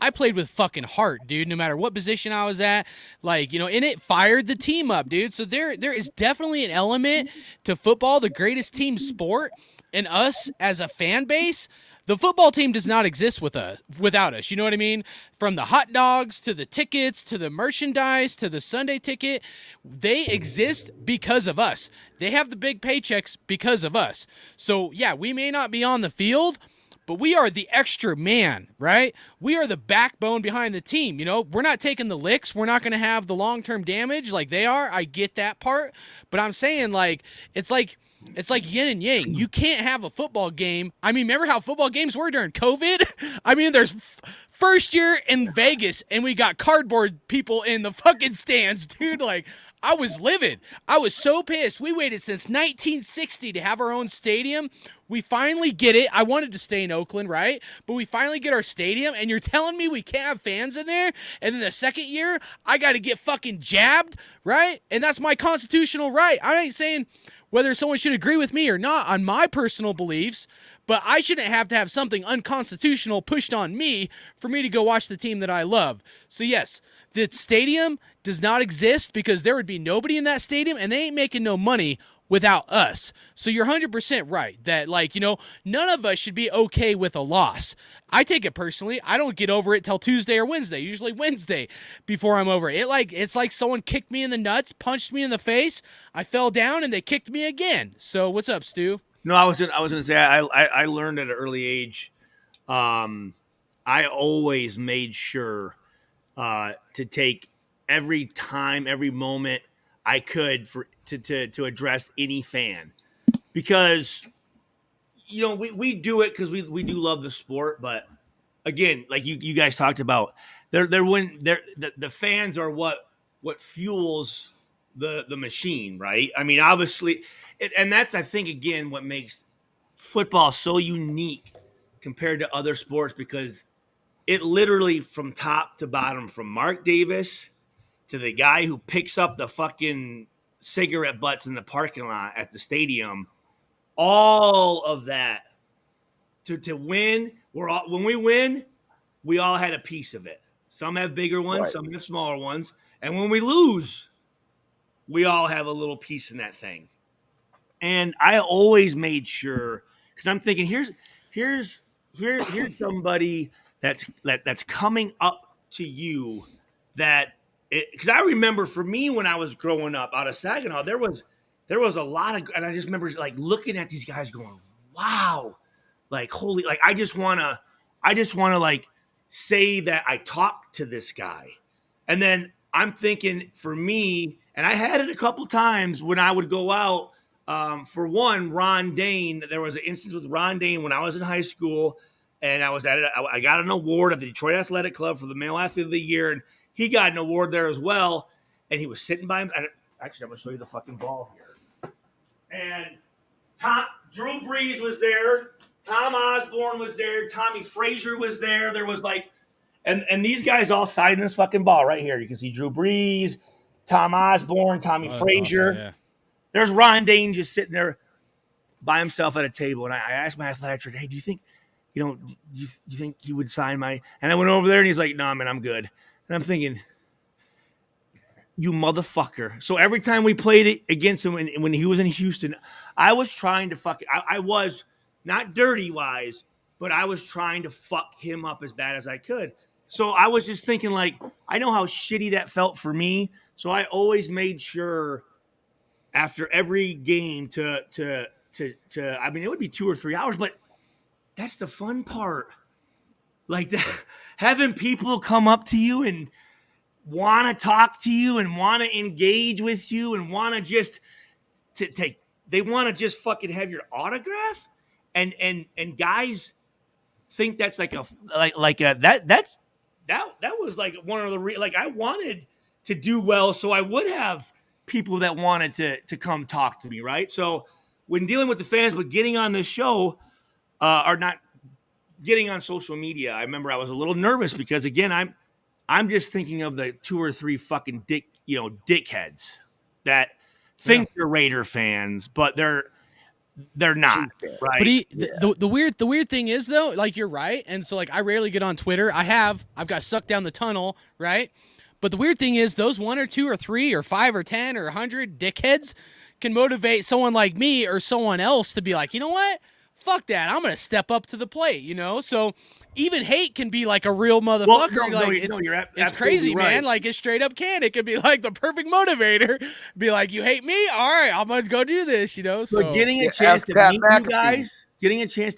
I played with fucking heart, dude, no matter what position I was at. And it fired the team up, dude. So there is definitely an element to football, the greatest team sport, and us as a fan base. The football team does not exist without us. You know what I mean? From the hot dogs to the tickets to the merchandise to the Sunday ticket, they exist because of us. They have the big paychecks because of us. So, yeah, we may not be on the field, but we are the extra man, right? We are the backbone behind the team. We're not taking the licks. We're not going to have the long-term damage like they are. I get that part. But I'm saying, it's like yin and yang. You can't have a football game. I mean, remember how football games were during COVID? I mean, there's first year in Vegas, and we got cardboard people in the fucking stands, dude. I was livid. I was so pissed. We waited since 1960 to have our own stadium. We finally get it. I wanted to stay in Oakland, right? But we finally get our stadium, and you're telling me we can't have fans in there? And then the second year, I got to get fucking jabbed, right? And that's my constitutional right. I ain't saying whether someone should agree with me or not on my personal beliefs, but I shouldn't have to have something unconstitutional pushed on me for me to go watch the team that I love. So yes, the stadium does not exist because there would be nobody in that stadium, and they ain't making no money without us. So you're 100% right that, none of us should be okay with a loss. I take it personally. I don't get over it till Tuesday or Wednesday, usually Wednesday before I'm over it. It's like someone kicked me in the nuts, punched me in the face. I fell down and they kicked me again. So what's up, Stu? No, I was going to say, I learned at an early age. I always made sure to take every time, every moment I could to address any fan, because we do it because we do love the sport, but again, like you guys talked about, the fans are what fuels the machine, right? I mean, obviously, and that's, I think, again, what makes football so unique compared to other sports, because it literally, from top to bottom, from Mark Davis to the guy who picks up the fucking cigarette butts in the parking lot at the stadium, all of that to win. When we win, we all had a piece of it. Some have bigger ones, Right. some have smaller ones. And when we lose, we all have a little piece in that thing. And I always made sure, because I'm thinking, here's somebody that's coming up to you, that because I remember, for me, when I was growing up out of Saginaw, there was a lot of, and I just remember like looking at these guys going, wow, like holy, like I just wanna like say that I talked to this guy. And then I'm thinking, for me, and I had it a couple times when I would go out. For one, Ron Dane, there was an instance with Ron Dane when I was in high school, and I was at it. I got an award at the Detroit Athletic Club for the Male Athlete of the Year, and he got an award there as well. And he was sitting by him. Actually, I'm going to show you the fucking ball here. And Drew Brees was there. Tom Osborne was there. Tommy Frazier was there. There was like, and these guys all signed this fucking ball right here. You can see Drew Brees, Tom Osborne, Tommy Frazier. Awesome, yeah. There's Ron Dane just sitting there by himself at a table. And I asked my athletic director, hey, do you think, do you think he would sign my, and I went over there and he's like, no, man, I'm good. And I'm thinking, you motherfucker. So every time we played it against him when he was in Houston, I was trying to I was not dirty wise, but I was trying to fuck him up as bad as I could. So I was just thinking, like, I know how shitty that felt for me. So I always made sure after every game to I mean, it would be 2 or 3 hours, but that's the fun part. Like that, having people come up to you and want to talk to you and want to engage with you and want to just they want to just fucking have your autograph, and guys think that's like a that was like one of the like I wanted to do well, so I would have people that wanted to come talk to me, right? So when dealing with the fans, but getting on this show, or not getting on social media, I remember I was a little nervous because, again, I'm just thinking of the 2 or 3 fucking dickheads that think they're Raider fans, but they're not, right? But the weird thing is, though, like, you're right, and so like I rarely get on Twitter. I've got sucked down the tunnel, right? But the weird thing is, those 1 or 2 or 3 or 5 or 10 or 100 dickheads can motivate someone like me or someone else to be like, you know what? Fuck that. I'm going to step up to the plate, So even hate can be like a real motherfucker. You're it's crazy, right, man. Like, it straight up can. It could be like the perfect motivator. Be like, you hate me? All right, I'm going to go do this, So getting a chance to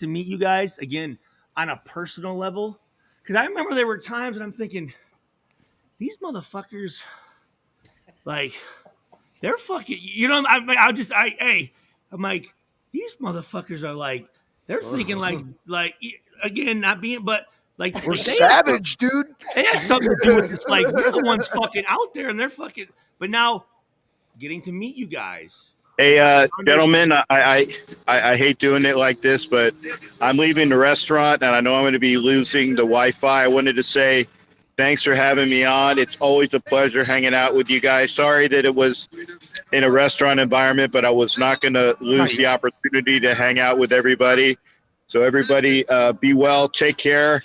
meet you guys, again, on a personal level, because I remember there were times and I'm thinking, these motherfuckers, like, they're fucking, I'm like, these motherfuckers are like, they're thinking like again, not being, but like, we're savage, dude. They had something to do with this. Like, we're the ones fucking out there, and they're fucking. But now, getting to meet you guys. Hey, gentlemen, I hate doing it like this, but I'm leaving the restaurant, and I know I'm going to be losing the Wi-Fi. I wanted to say thanks for having me on. It's always a pleasure hanging out with you guys. Sorry that it was in a restaurant environment, but I was not going to lose the opportunity to hang out with everybody. So everybody, be well, take care,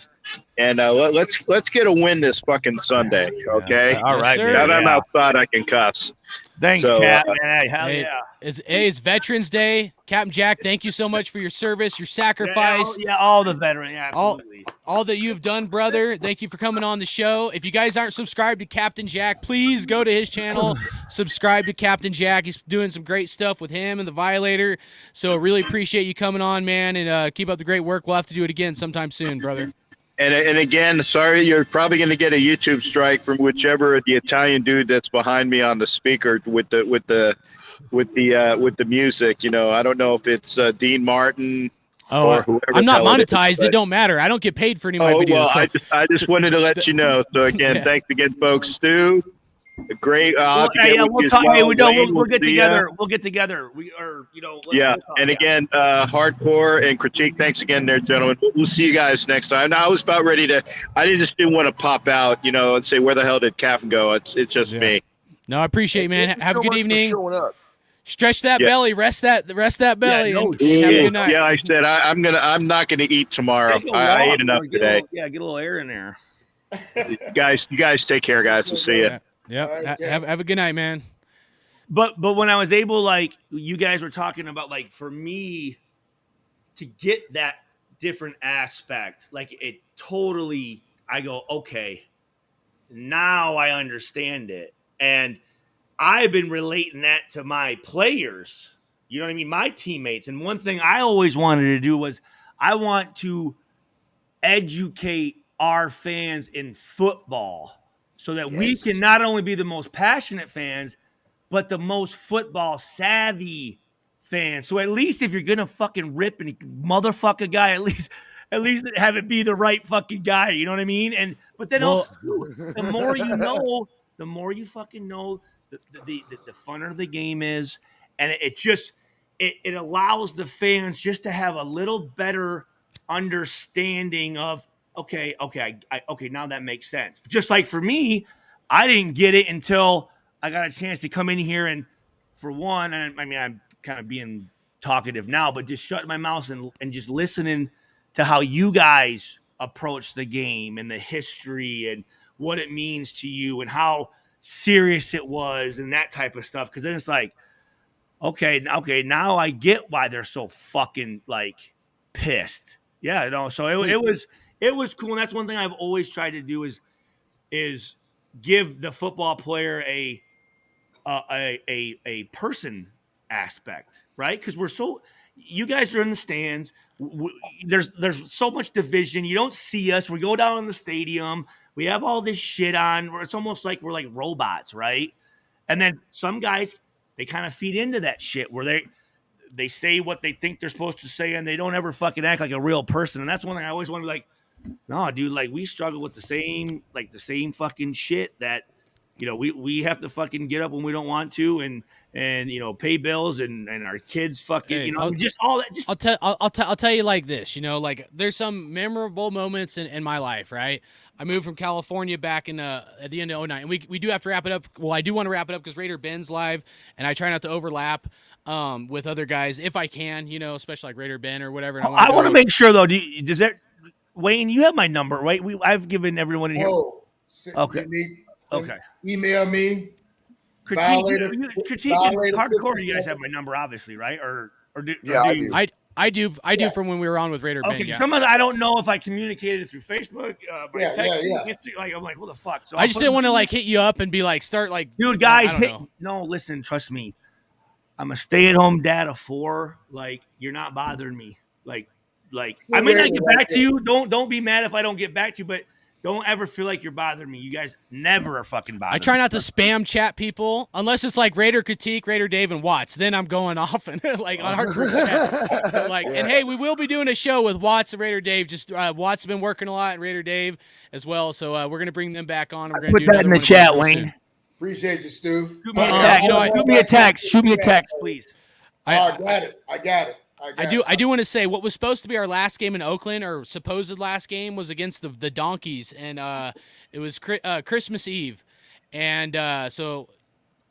and let's get a win this fucking Sunday, okay? Yeah. All right, now that I'm outside, I can cuss. Thanks, Cap. Man. Hell yeah. It's Veterans Day. Captain Jack, thank you so much for your service, your sacrifice. All the veterans. Yeah, absolutely. All that you've done, brother. Thank you for coming on the show. If you guys aren't subscribed to Captain Jack, please go to his channel, subscribe to Captain Jack. He's doing some great stuff with him and the Violator. So really appreciate you coming on, man, and keep up the great work. We'll have to do it again sometime soon, brother. And again, sorry, you're probably going to get a YouTube strike from whichever the Italian dude that's behind me on the speaker with the music. I don't know if it's Dean Martin Oh, or whoever I'm the not hell it is, monetized. It but- don't matter. I don't get paid for any of my Oh videos. well, So I just wanted to let you know. So again, Yeah. thanks again, folks. Stu, great. I'll have to Hey, get yeah, with we'll you as talk. Hey, well. we know Wayne, we'll get see ya. together. We'll get together. Yeah, we'll talk, and again, hardcore and critique. Thanks again, there, gentlemen. We'll see you guys next time. Now, I was about ready to. I didn't want to pop out, and say where the hell did Calvin go? It's just me. No, I appreciate it, man. Thank you Have a so good much for evening. showing up. Stretch that Yeah. belly. Rest that belly. no and have a shit. good night. Yeah, I said I'm not gonna eat tomorrow. Take a I walk, ate enough or get today. get a little air in there. You guys take care, guys. We'll see you. Yep. Have a good night, man. But when I was able, like you guys were talking about, like for me to get that different aspect, like it totally, I go, okay, now I understand it. And I've been relating that to my players, you know what I mean? My teammates. And one thing I always wanted to do was I want to educate our fans in football so that we can not only be the most passionate fans, but the most football savvy fans. So at least if you're gonna fucking rip and motherfuck a guy, at least have it be the right fucking guy. You know what I mean? But then also, the more you know, the more you fucking know, the funner the game is, and it allows the fans just to have a little better understanding of okay, now that makes sense. Just like for me, I didn't get it until I got a chance to come in here and, for one, and I mean, I'm kind of being talkative now, but just shutting my mouth and just listening to how you guys approach the game and the history and what it means to you and how serious it was and that type of stuff. Because then it's like, okay, now I get why they're so fucking like pissed. Yeah, so it was cool. And that's one thing I've always tried to do is give the football player a person aspect, right? Because you guys are in the stands. There's so much division. You don't see us. We go down in the stadium. We have all this shit on. It's almost like we're like robots, right? And then some guys, they kind of feed into that shit where they say what they think they're supposed to say and they don't ever fucking act like a real person. And that's one thing I always want to be like, no, dude, like we struggle with the same fucking shit that, we have to fucking get up when we don't want to and pay bills and our kids fucking, just all that. Just I'll tell you like this, like there's some memorable moments in my life, right? I moved from California back in at the end of 2009, and we do have to wrap it up. Well, I do want to wrap it up because Raider Ben's live, and I try not to overlap with other guys if I can, especially like Raider Ben or whatever. And I want to make sure though. Does that, Wayne? You have my number, right? I've given everyone in here. Okay. Okay. Email me. Critique hardcore. You guys have my number, obviously, right? Or do you? I do from when we were on with Raider Ben. Okay, Yeah. some of I don't know if I communicated through Facebook, by text, Instagram, like I'm like, what the fuck? So I just didn't want to like hit you up and be like, start like, dude, guys, no, listen, trust me. I'm a stay-at-home dad of 4. Like, you're not bothering me. Like I may not get back to you. Don't be mad if I don't get back to you, but don't ever feel like you're bothering me. You guys never are fucking bothering me. I try not to spam chat people unless it's like Raider Critique, Raider Dave, and Watts. Then I'm going off and like on our group chat. And hey, we will be doing a show with Watts and Raider Dave. Just Watts has been working a lot, and Raider Dave as well. So we're gonna bring them back on. We're gonna put that in the chat, Wayne. Appreciate you, Stu. Shoot me a text. Shoot me a text, please. I got it. I do want to say what was supposed to be our last game in Oakland, or supposed last game, was against the Donkeys, and it was Christmas Eve, and so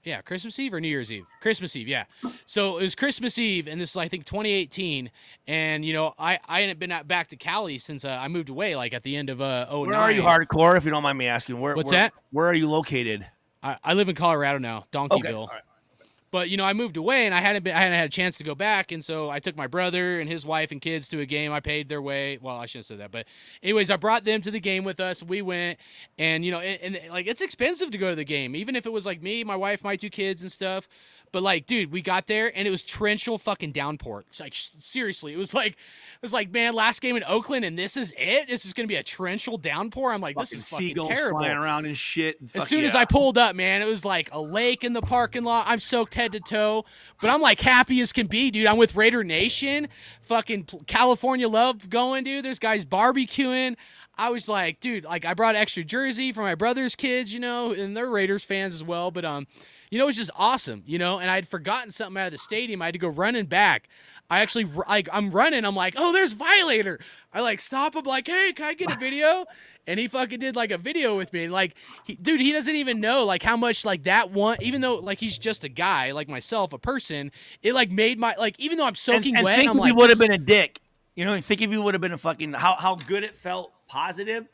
yeah, Christmas Eve or New Year's Eve? Christmas Eve, yeah. So it was Christmas Eve, and this is I think 2018, and I hadn't been back to Cali since I moved away, like at the end of 2009. Where are you, hardcore? If you don't mind me asking, What's that? Where are you located? I live in Colorado now, Donkeyville. Okay. All right. But I moved away and I hadn't had a chance to go back, and so I took my brother and his wife and kids to a game. I paid their way. Well, I shouldn't have said that, but anyways, I brought them to the game with us. We went, and and like it's expensive to go to the game, even if it was like me, my wife, my 2 kids and stuff. But like, dude, we got there and it was torrential fucking downpour. It's like seriously, it was like, man, last game in Oakland and this is it. This is gonna be a torrential downpour. I'm like, this is fucking seagulls terrible. flying around and shit. As soon as I pulled up, man, it was like a lake in the parking lot. I'm soaked head to toe, but I'm like happy as can be, dude. I'm with Raider Nation, fucking California love going, dude. There's guys barbecuing. I was like, dude, like I brought extra jersey for my brother's kids, you know, and they're Raiders fans as well. But you know, it was just awesome, you know. And I'd forgotten something out of the stadium. I had to go running back. I actually, like, I'm running. I'm like, oh, there's Violator. I like stop him, like, hey, can I get a video? And he fucking did like a video with me. And like, dude, he doesn't even know like how much like that one, even though like he's just a guy like myself, a person, it like made my, like, even though I'm soaking wet, think I'm if like, he would have been a dick. You know, think if he would have been a fucking, how good it felt, positive.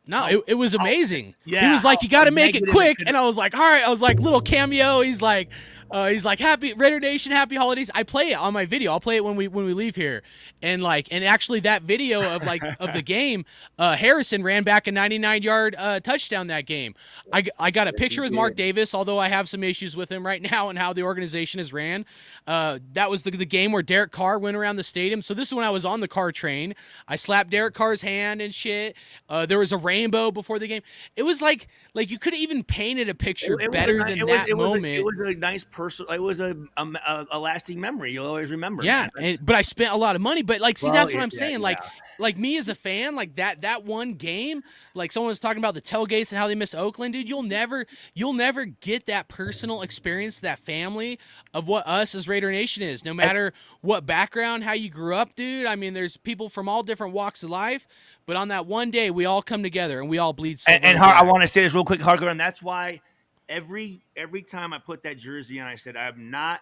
No, it was amazing. Yeah, he was like, you got to make it quick. it And I was like, all right. I was like, little cameo. He's like, happy Raider Nation, happy holidays. I play it on my video. I'll play it when we leave here. And like, and actually that video of like, of the game, Harrison ran back a 99-yard touchdown that game. I got a picture with Mark Davis, although I have some issues with him right now and how the organization is ran. That was the game where Derek Carr went around the stadium. So this is when I was on the Carr train. I slapped Derek Carr's hand and shit. There was a rainbow before the game. It was like you could have even painted a picture better than that moment. It was a nice personal. It was a lasting memory. You'll always remember. Yeah, but I spent a lot of money. But like, see, that's what I'm saying. Like me as a fan, like that one game. Like someone was talking about the tailgates and how they miss Oakland, dude. You'll never get that personal experience, that family of what us as Raider Nation is. No matter what background, how you grew up, dude. I mean, there's people from all different walks of life. But on that one day, we all come together and we all bleed silver. And I want to say this real quick, hardcore, and that's why every time I put that jersey on, I said I'm not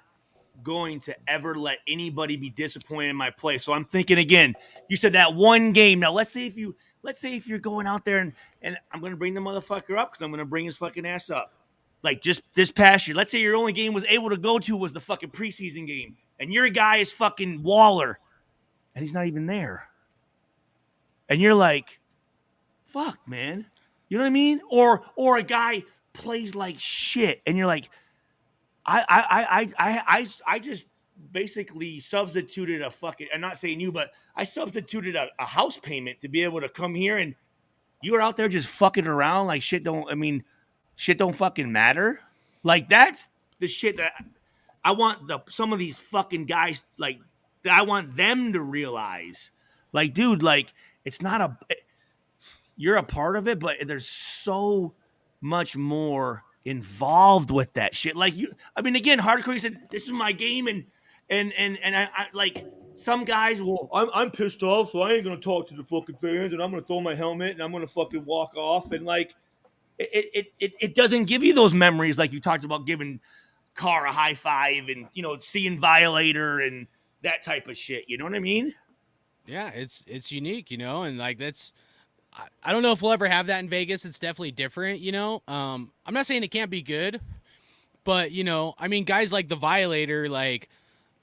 going to ever let anybody be disappointed in my play. So I'm thinking again. You said that one game. Now let's say if you're going out there and I'm going to bring the motherfucker up because I'm going to bring his fucking ass up. Like just this past year, let's say your only game was able to go to was the fucking preseason game, and your guy is fucking Waller, and he's not even there. And you're like, fuck, man. You know what I mean? Or a guy plays like shit, and you're like, I just basically substituted a fucking, I'm not saying you, but I substituted a house payment to be able to come here, and you were out there just fucking around like shit don't fucking matter. Like that's the shit that I want some of these fucking guys, like, I want them to realize. Like, dude, like, it's not you're a part of it, but there's so much more involved with that shit. Like again, hardcore said, this is my game. And I like some guys I'm pissed off. So I ain't going to talk to the fucking fans and I'm going to throw my helmet and I'm going to fucking walk off. And like, it doesn't give you those memories. Like you talked about giving Carr a high five and, you know, seeing Violator and that type of shit. You know what I mean? Yeah, it's unique, you know, and like that's, I don't know if we'll ever have that in Vegas. It's definitely different, you know. I'm not saying it can't be good, but you know, I mean, guys like the Violator, like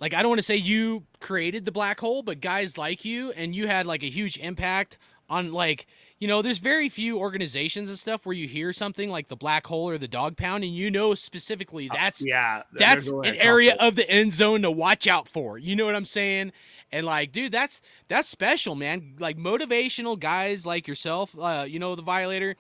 I don't want to say you created the black hole, but guys like you, and you had like a huge impact on, like, you know, there's very few organizations and stuff where you hear something like the black hole or the dog pound, and you know specifically that's an area of the end zone to watch out for. You know what I'm saying? And like, dude, that's special, man. Like motivational guys like yourself, you know, the Violator,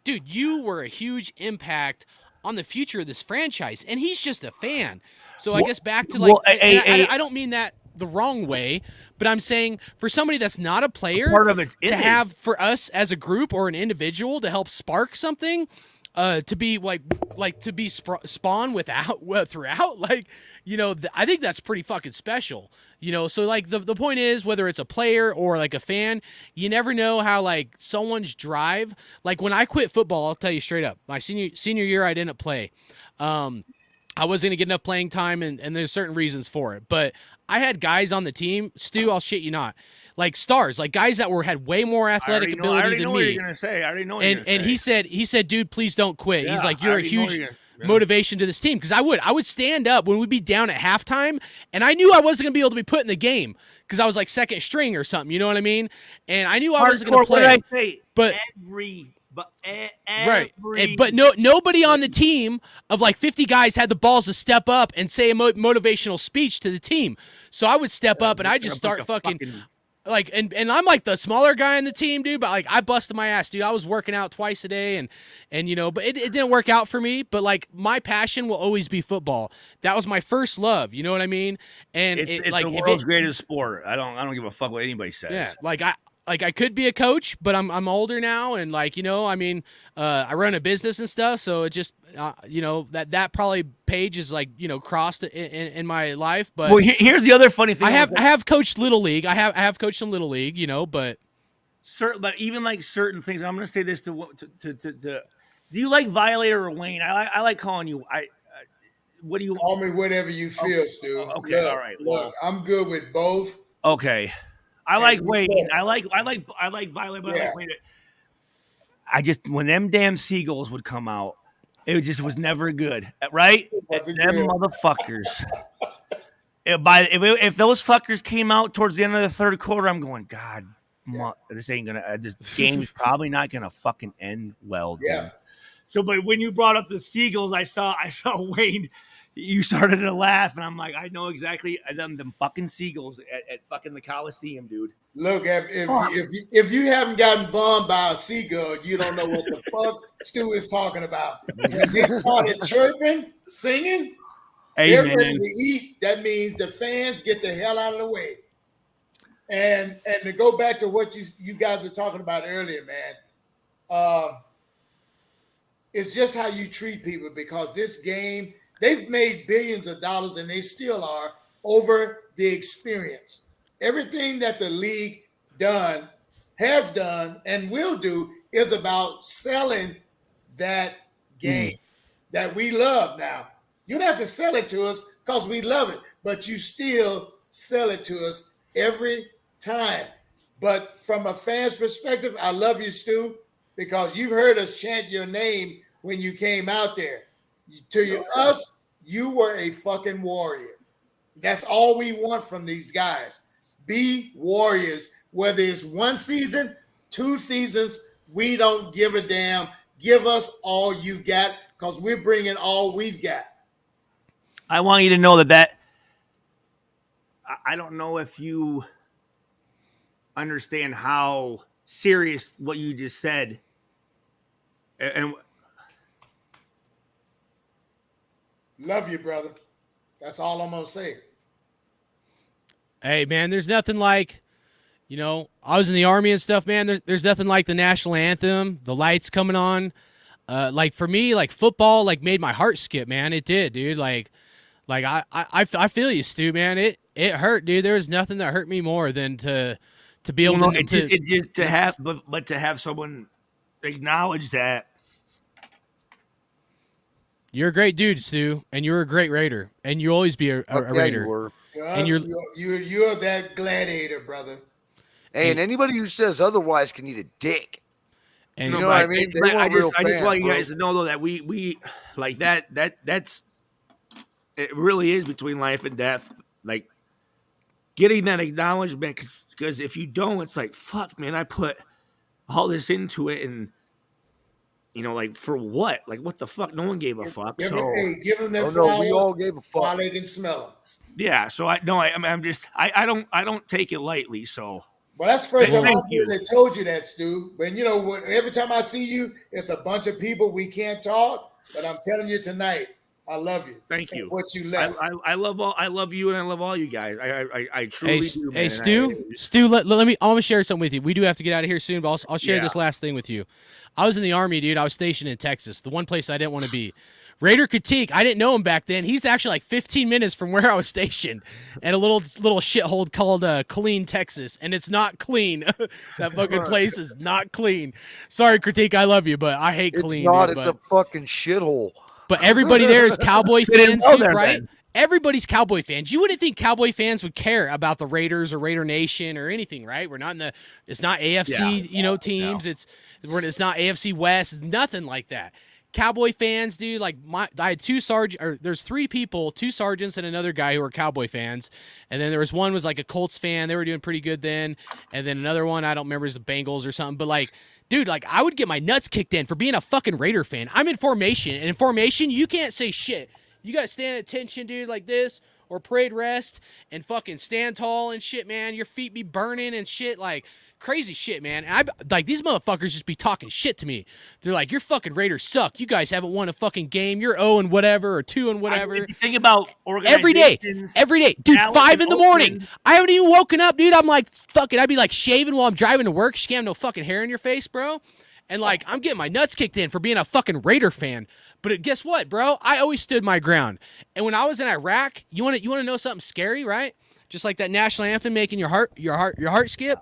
dude, you were a huge impact on the future of this franchise, and he's just a fan. So I guess back to like, I don't mean that the wrong way, but I'm saying for somebody that's not a player, part of it's to have for us as a group or an individual to help spark something, to be like to be spawn throughout, like, you know, I think that's pretty fucking special, you know. So like the point is, whether it's a player or like a fan, you never know how like someone's drive. Like when I quit football, I'll tell you straight up, my senior year I didn't play. I wasn't gonna get enough playing time, and there's certain reasons for it. But I had guys on the team, Stu, I'll shit you not, like stars, like guys that had way more athletic ability than me. I already know what you're gonna say. I already know. And he said, dude, please don't quit. Yeah, he's like, you're a huge motivation to this team, because I would stand up when we'd be down at halftime, and I knew I wasn't gonna be able to be put in the game because I was like second string or something. You know what I mean? And I knew I wasn't gonna play. What did I say? But but Right. But nobody on the team of like 50 guys had the balls to step up and say a motivational speech to the team. So I would step up and I just start fucking like, and I'm like the smaller guy on the team, dude, but like I busted my ass, dude. I was working out twice a day and you know, but it didn't work out for me. But like my passion will always be football. That was my first love. You know what I mean? And it's like the world's greatest sport. I don't give a fuck what anybody says. Yeah. Like I could be a coach, but I'm older now, and like, you know, I mean, I run a business and stuff, so it just you know, that probably page is like, you know, crossed in my life. But well, here's the other funny thing. I have coached little league. I have coached some little league, you know, but even like certain things. I'm gonna say this to do you like Violator or Wayne? I like calling you. What do you call me? Whatever you feel, Stu. Okay, look, all right. Look, I'm good with both. Okay. I like Wayne. I like Violet, but I like Wayne. I just, when them damn seagulls would come out, it just was never good, right? Them motherfuckers. If those fuckers came out towards the end of the third quarter, I'm going, God, this ain't gonna. This game's probably not gonna fucking end well, dude. Yeah. So, but when you brought up the seagulls, I saw Wayne. You started to laugh, and I'm like, I know exactly them fucking seagulls at fucking the Coliseum, dude. Look, if you haven't gotten bombed by a seagull, you don't know what the fuck Stu is talking about. When they started chirping, singing, they're ready to eat. That means the fans get the hell out of the way. And to go back to what you guys were talking about earlier, man, it's just how you treat people, because this game, they've made billions of dollars, and they still are, over the experience. Everything that the league has done, and will do is about selling that game that we love now. You don't have to sell it to us because we love it, but you still sell it to us every time. But from a fan's perspective, I love you, Stu, because you've heard us chant your name when you came out there. Us, you were a fucking warrior. That's all we want from these guys. Be warriors. Whether it's one season, 2 seasons, we don't give a damn. Give us all you got, because we're bringing all we've got. I want you to know that I don't know if you understand how serious what you just said. And love you, brother. That's all I'm going to say. Hey, man, there's nothing like, you know, I was in the Army and stuff, man. There's nothing like the national anthem, the lights coming on. Like, for me, like, football, like, made my heart skip, man. It did, dude. Like I feel you, Stu, man. It hurt, dude. There was nothing that hurt me more than to be able to have someone acknowledge that. You're a great dude, Stu, and you're a great Raider, and you'll always be a Raider. You were. And you're that gladiator, brother. Hey, and anybody who says otherwise can eat a dick. And you know what I mean? I just want you guys to know, though, that we like that's it really is between life and death. Like, getting that acknowledgement, because if you don't, it's like, fuck, man, I put all this into it, and you know, like, for what? Like, what the fuck? No one gave a fuck. Give them their flowers. We all gave a fuck while they can smell them. Yeah. So I don't take it lightly. So. Well, that's the first time I told you that, Stu. But you know, every time I see you, it's a bunch of people. We can't talk, but I'm telling you tonight, I love you. Thank you. What you left. I love you, and I love all you guys. I truly do. Hey, Stu, let me. I'm gonna share something with you. We do have to get out of here soon, but I'll share this last thing with you. I was in the Army, dude. I was stationed in Texas, the one place I didn't want to be. Raider Critique, I didn't know him back then. He's actually like 15 minutes from where I was stationed at a little shithole called Killeen, Texas, and it's not clean. That fucking place is not clean. Sorry, Critique, I love you, but I hate Killeen. It's not at the fucking shithole. But everybody there is Cowboy fans, dude, right? Everybody's Cowboy fans. You wouldn't think Cowboy fans would care about the Raiders or Raider Nation or anything, right? We're not in it's not AFC, teams. No. It's not AFC West. It's nothing like that. Cowboy fans, dude, like I had there's 3 people, 2 sergeants and another guy who were Cowboy fans. And then there was one was like a Colts fan. They were doing pretty good then. And then another one, I don't remember, is the Bengals or something. But like, dude, like I would get my nuts kicked in for being a fucking Raider fan. I'm in formation, and in formation, you can't say shit. You gotta stand at attention, dude, like this, or parade rest, and fucking stand tall and shit, man. Your feet be burning and shit, like crazy shit, man. And like these motherfuckers just be talking shit to me. They're like, your fucking Raiders suck. You guys haven't won a fucking game. You're 0 and whatever, or 2 and whatever. If you think about every day, dude. 5 in the morning. Oakland. I haven't even woken up, dude. I'm like, fucking. I'd be like shaving while I'm driving to work. You can't have no fucking hair in your face, bro. And like, I'm getting my nuts kicked in for being a fucking Raider fan. But guess what, bro? I always stood my ground. And when I was in Iraq, you want to know something scary, right? Just like that national anthem making your heart skip.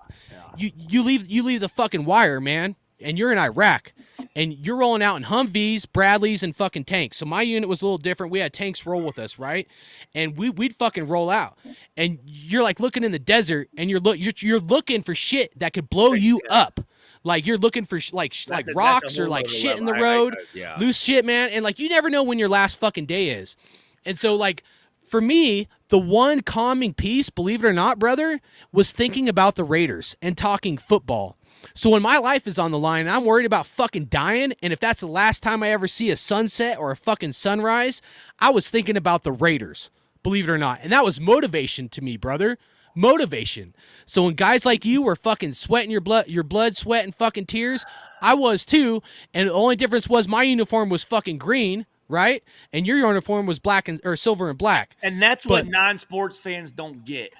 You leave the fucking wire, man. And you're in Iraq, and you're rolling out in Humvees, Bradleys, and fucking tanks. So my unit was a little different. We had tanks roll with us, right? And we'd fucking roll out. And you're like looking in the desert, and you're looking for shit that could blow you up. Like you're looking for like rocks or like shit in the road, loose shit, man. And like you never know when your last fucking day is. And so like for me, the one calming piece, believe it or not, brother, was thinking about the Raiders and talking football. So when my life is on the line and I'm worried about fucking dying, and if that's the last time I ever see a sunset or a fucking sunrise, I was thinking about the Raiders, believe it or not. And that was motivation to me, brother. Motivation. So when guys like you were fucking sweating your blood, sweat, and fucking tears, I was too. And the only difference was my uniform was fucking green, right? And your uniform was black or silver and black. And that's what non-sports fans don't get.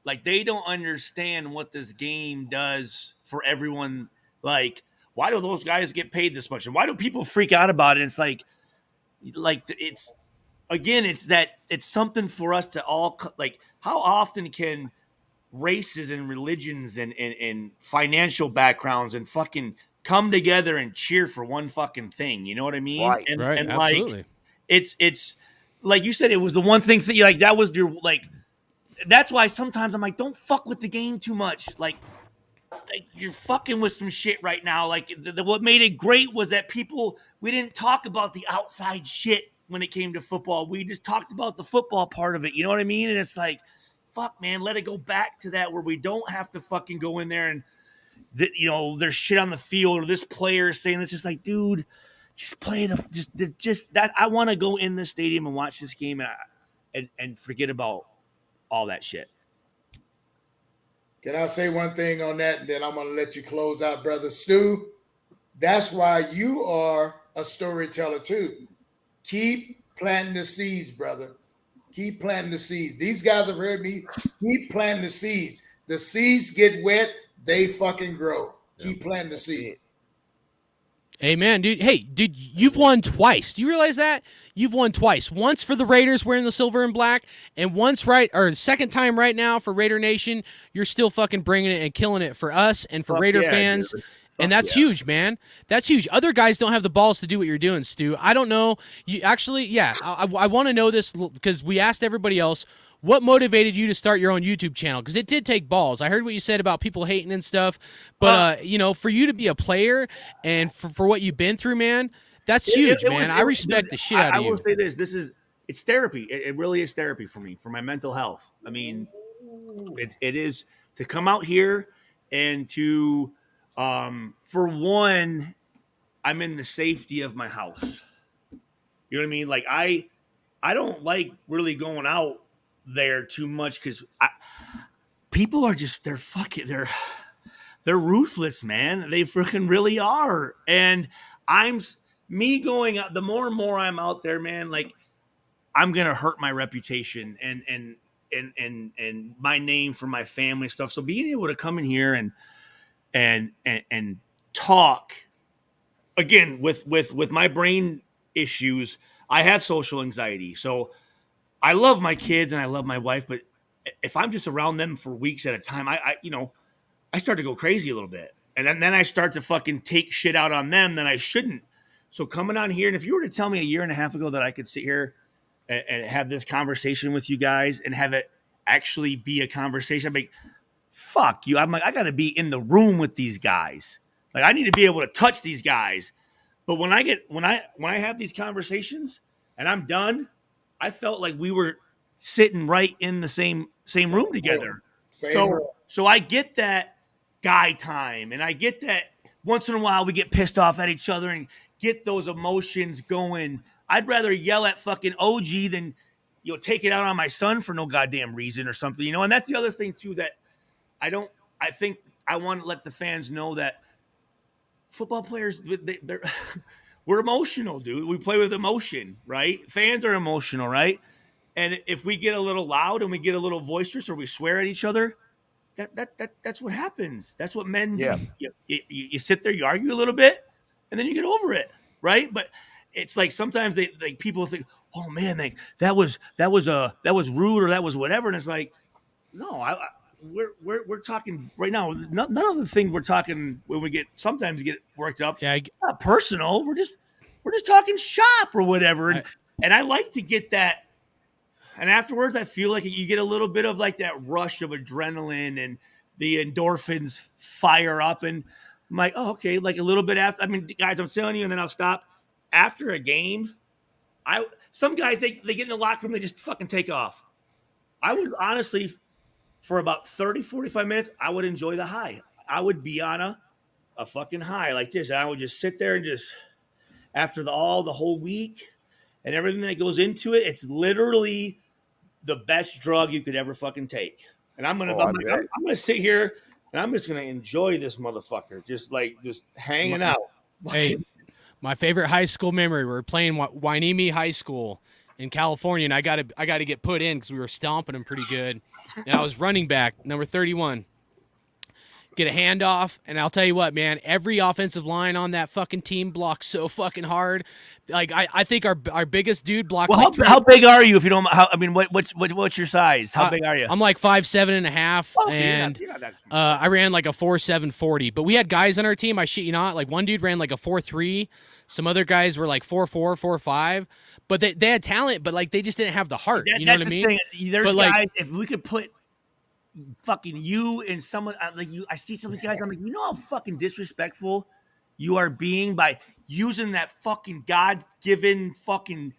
Like, they don't understand what this game does for everyone. Like, why do those guys get paid this much? And why do people freak out about it? It's like it's, again, it's something for us to all, like, how often can races and religions and financial backgrounds and fucking come together and cheer for one fucking thing? You know what I mean? Right, and absolutely. Like, it's like you said, it was the one thing that, like, that was your, like, that's why sometimes I'm like, don't fuck with the game too much. Like you're fucking with some shit right now. Like what made it great was that we didn't talk about the outside shit when it came to football. We just talked about the football part of it. You know what I mean? And it's like, fuck, man, let it go back to that where we don't have to fucking go in there and, there's shit on the field or this player is saying this. It's like, dude, just play just that. I want to go in the stadium and watch this game and forget about all that shit. Can I say one thing on that, and then I'm going to let you close out, Brother Stu? That's why you are a storyteller too. Keep planting the seeds, brother. Keep planting the seeds. These guys have heard me. Keep planting the seeds. The seeds get wet, they fucking grow. Keep planting the seed. Amen, dude. Hey, dude, you've won twice. Do you realize that? You've won twice. Once for the Raiders wearing the silver and black, and once the second time right now for Raider Nation. You're still fucking bringing it and killing it for us and for Raider fans. And that's huge, man. That's huge. Other guys don't have the balls to do what you're doing, Stu. I don't know. You actually, yeah, I want to know this because we asked everybody else, what motivated you to start your own YouTube channel? Because it did take balls. I heard what you said about people hating and stuff. But, for you to be a player and for what you've been through, man, that's huge, man. I respect the shit out of you. I will say this. It's therapy. It really is therapy for me, for my mental health. I mean, it is to come out here and to, for one, I'm in the safety of my house. You know what I mean? Like, I don't like really going out there too much because people are just they're ruthless, man. They freaking really are. And going out, the more and more I'm out there, man, like I'm gonna hurt my reputation and my name for my family stuff. So being able to come in here and talk again with my brain issues, I have social anxiety. So I love my kids and I love my wife, but if I'm just around them for weeks at a time, I start to go crazy a little bit. And then I start to fucking take shit out on them that I shouldn't. So coming on here, and if you were to tell me a year and a half ago that I could sit here and have this conversation with you guys and have it actually be a conversation, I'm like, fuck you. I'm like, I got to be in the room with these guys. Like, I need to be able to touch these guys. But when I have these conversations and I'm done, I felt like we were sitting right in the same room together. So I get that guy time and I get that once in a while we get pissed off at each other and get those emotions going. I'd rather yell at fucking OG than, take it out on my son for no goddamn reason or something, And that's the other thing too that I think I want to let the fans know that football players, they're we're emotional, dude. We play with emotion, right? Fans are emotional, right? And if we get a little loud and we get a little boisterous or we swear at each other, that's what happens. That's what men do. You sit there, you argue a little bit, and then you get over it, right? But it's like sometimes people think, oh man, that was rude or that was whatever, and it's like, no, we're talking right now. None of the things we're talking when we sometimes get worked up. Yeah, not personal. We're just talking shop or whatever, and I like to get that. And afterwards, I feel like you get a little bit of like that rush of adrenaline and the endorphins fire up. And I'm like, oh, okay, like a little bit after. I mean, guys, I'm telling you, and then I'll stop. After a game, some guys, they get in the locker room, they just fucking take off. I would honestly, for about 30, 45 minutes, I would enjoy the high. I would be on a fucking high like this. And I would just sit there and just, after the whole week and everything that goes into it, it's literally the best drug you could ever fucking take. And I'm gonna sit here and I'm just gonna enjoy this motherfucker, just hanging out. Hey, my favorite high school memory: we were playing Wainimi High School in California, and I got to get put in because we were stomping them pretty good. And I was running back, number 31. Get a handoff, and I'll tell you what, man, every offensive line on that fucking team blocks so fucking hard. Like I think our biggest dude blocked. Well, how big are you? If you don't, what's your size? How big are you? I'm like 5'7.5", okay, and you're not that small. I ran like a 4.7 40. But we had guys on our team. I shit you not. Like one dude ran like a 4.3. Some other guys were like 4.4, 4.5. But they had talent, but like they just didn't have the heart. You know what I mean? Thing. There's but guys. Like, if we could put fucking you and someone like you, I see some of these guys. I'm like, you know how fucking disrespectful you are being by using that fucking God-given fucking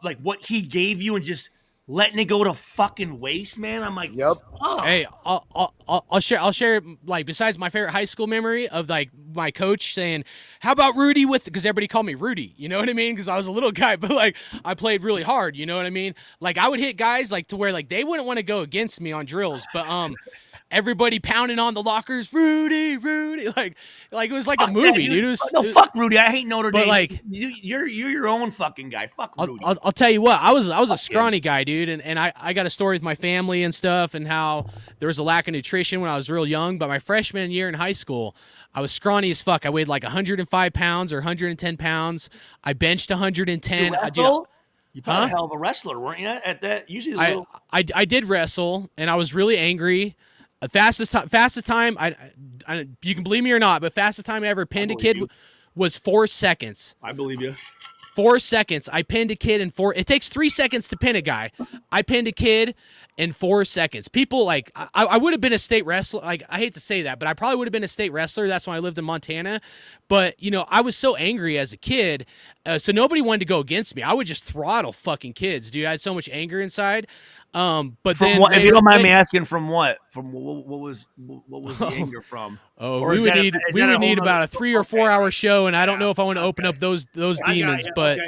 like what he gave you and just letting it go to fucking waste, man. I'm like, yep. Oh. Hey, I'll share like besides my favorite high school memory of like my coach saying, "How about Rudy?" Because everybody called me Rudy, you know what I mean? Because I was a little guy, but like I played really hard, you know what I mean? Like I would hit guys like to where like they wouldn't want to go against me on drills, but everybody pounding on the lockers, Rudy, like it was like a movie, dude. Fuck Rudy. I hate Notre Dame. But like you're your own fucking guy. Fuck Rudy. I'll tell you what. I was a scrawny guy, dude, and I got a story with my family and stuff, and how there was a lack of nutrition when I was real young. But my freshman year in high school, I was scrawny as fuck. I weighed like 105 pounds or 110 pounds. I benched 110. You probably a hell of a wrestler, weren't you? At that, usually I did wrestle, and I was really angry. Fastest time, I you can believe me or not, but fastest time I ever pinned a kid was 4 seconds. I believe you. 4 seconds. I pinned a kid in 4. It takes 3 seconds to pin a guy. I pinned a kid in 4 seconds. People like I would have been a state wrestler. Like I hate to say that, but I probably would have been a state wrestler. That's when I lived in Montana. But I was so angry as a kid, so nobody wanted to go against me. I would just throttle fucking kids, dude. I had so much anger inside. But from then what, if you don't mind me asking, from what? From what was the anger from? Oh, we would need about a 3 or 4 hour show, and I don't know if I want to open up those demons, but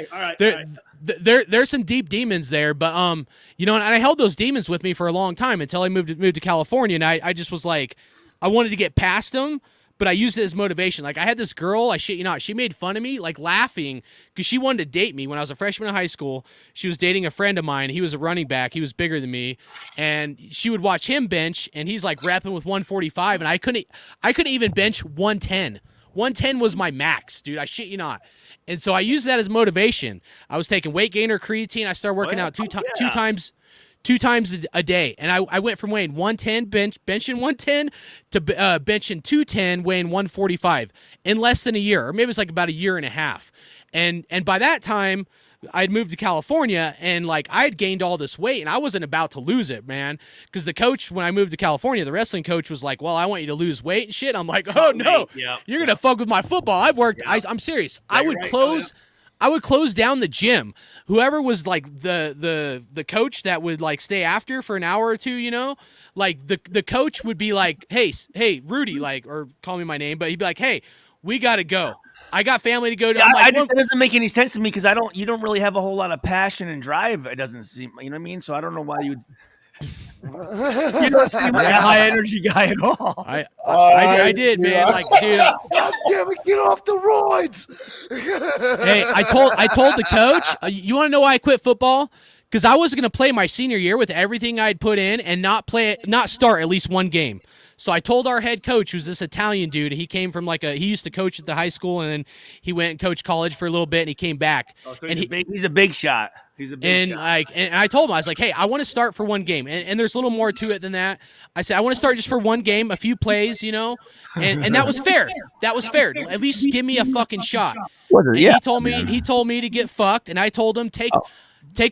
there's some deep demons there. But and I held those demons with me for a long time until I moved to California, and I just was like, I wanted to get past them. But I used it as motivation. Like I had this girl, I shit you not, she made fun of me, like laughing, because she wanted to date me when I was a freshman in high school. She was dating a friend of mine. He was a running back. He was bigger than me, and she would watch him bench, and he's like repping with 145, and I couldn't even bench 110. 110 was my max, dude. I shit you not. And so I used that as motivation. I was taking weight gainer, creatine. I started working out two times a day, and I went from weighing 110 benching 110 to benching 210, weighing 145 in less than a year, or maybe it was like about a year and a half. And by that time, I'd moved to California, and like I had gained all this weight, and I wasn't about to lose it, man. Because the coach, when I moved to California, the wrestling coach was like, "Well, I want you to lose weight and shit." I'm like, "Oh no, you're gonna fuck with my football." I've worked. I'm serious. I would close down the gym. Whoever was like the coach that would like stay after for an hour or two, like the coach would be like, hey, Rudy, like, or call me my name, but he'd be like, "Hey, we got to go. I got family to go to. Yeah, I'm like, that doesn't make any sense to me because you don't really have a whole lot of passion and drive. It doesn't seem, you know what I mean? So I don't know why you would. You don't seem like a high energy guy at all. I did, man. Like, dude. God damn it, get off the roids. Hey, I told the coach, you want to know why I quit football? Because I wasn't going to play my senior year with everything I'd put in and not start at least one game. So I told our head coach, who's this Italian dude, he came from he used to coach at the high school, and then he went and coached college for a little bit, and he came back. Oh, so he's a big shot. He's a big shot. And I told him, I was like, hey, I want to start for one game. And there's a little more to it than that. I said, I want to start just for one game, a few plays, you know? And that was fair. That was fair. At least give me a fucking shot. And he told me to get fucked, and I told him, take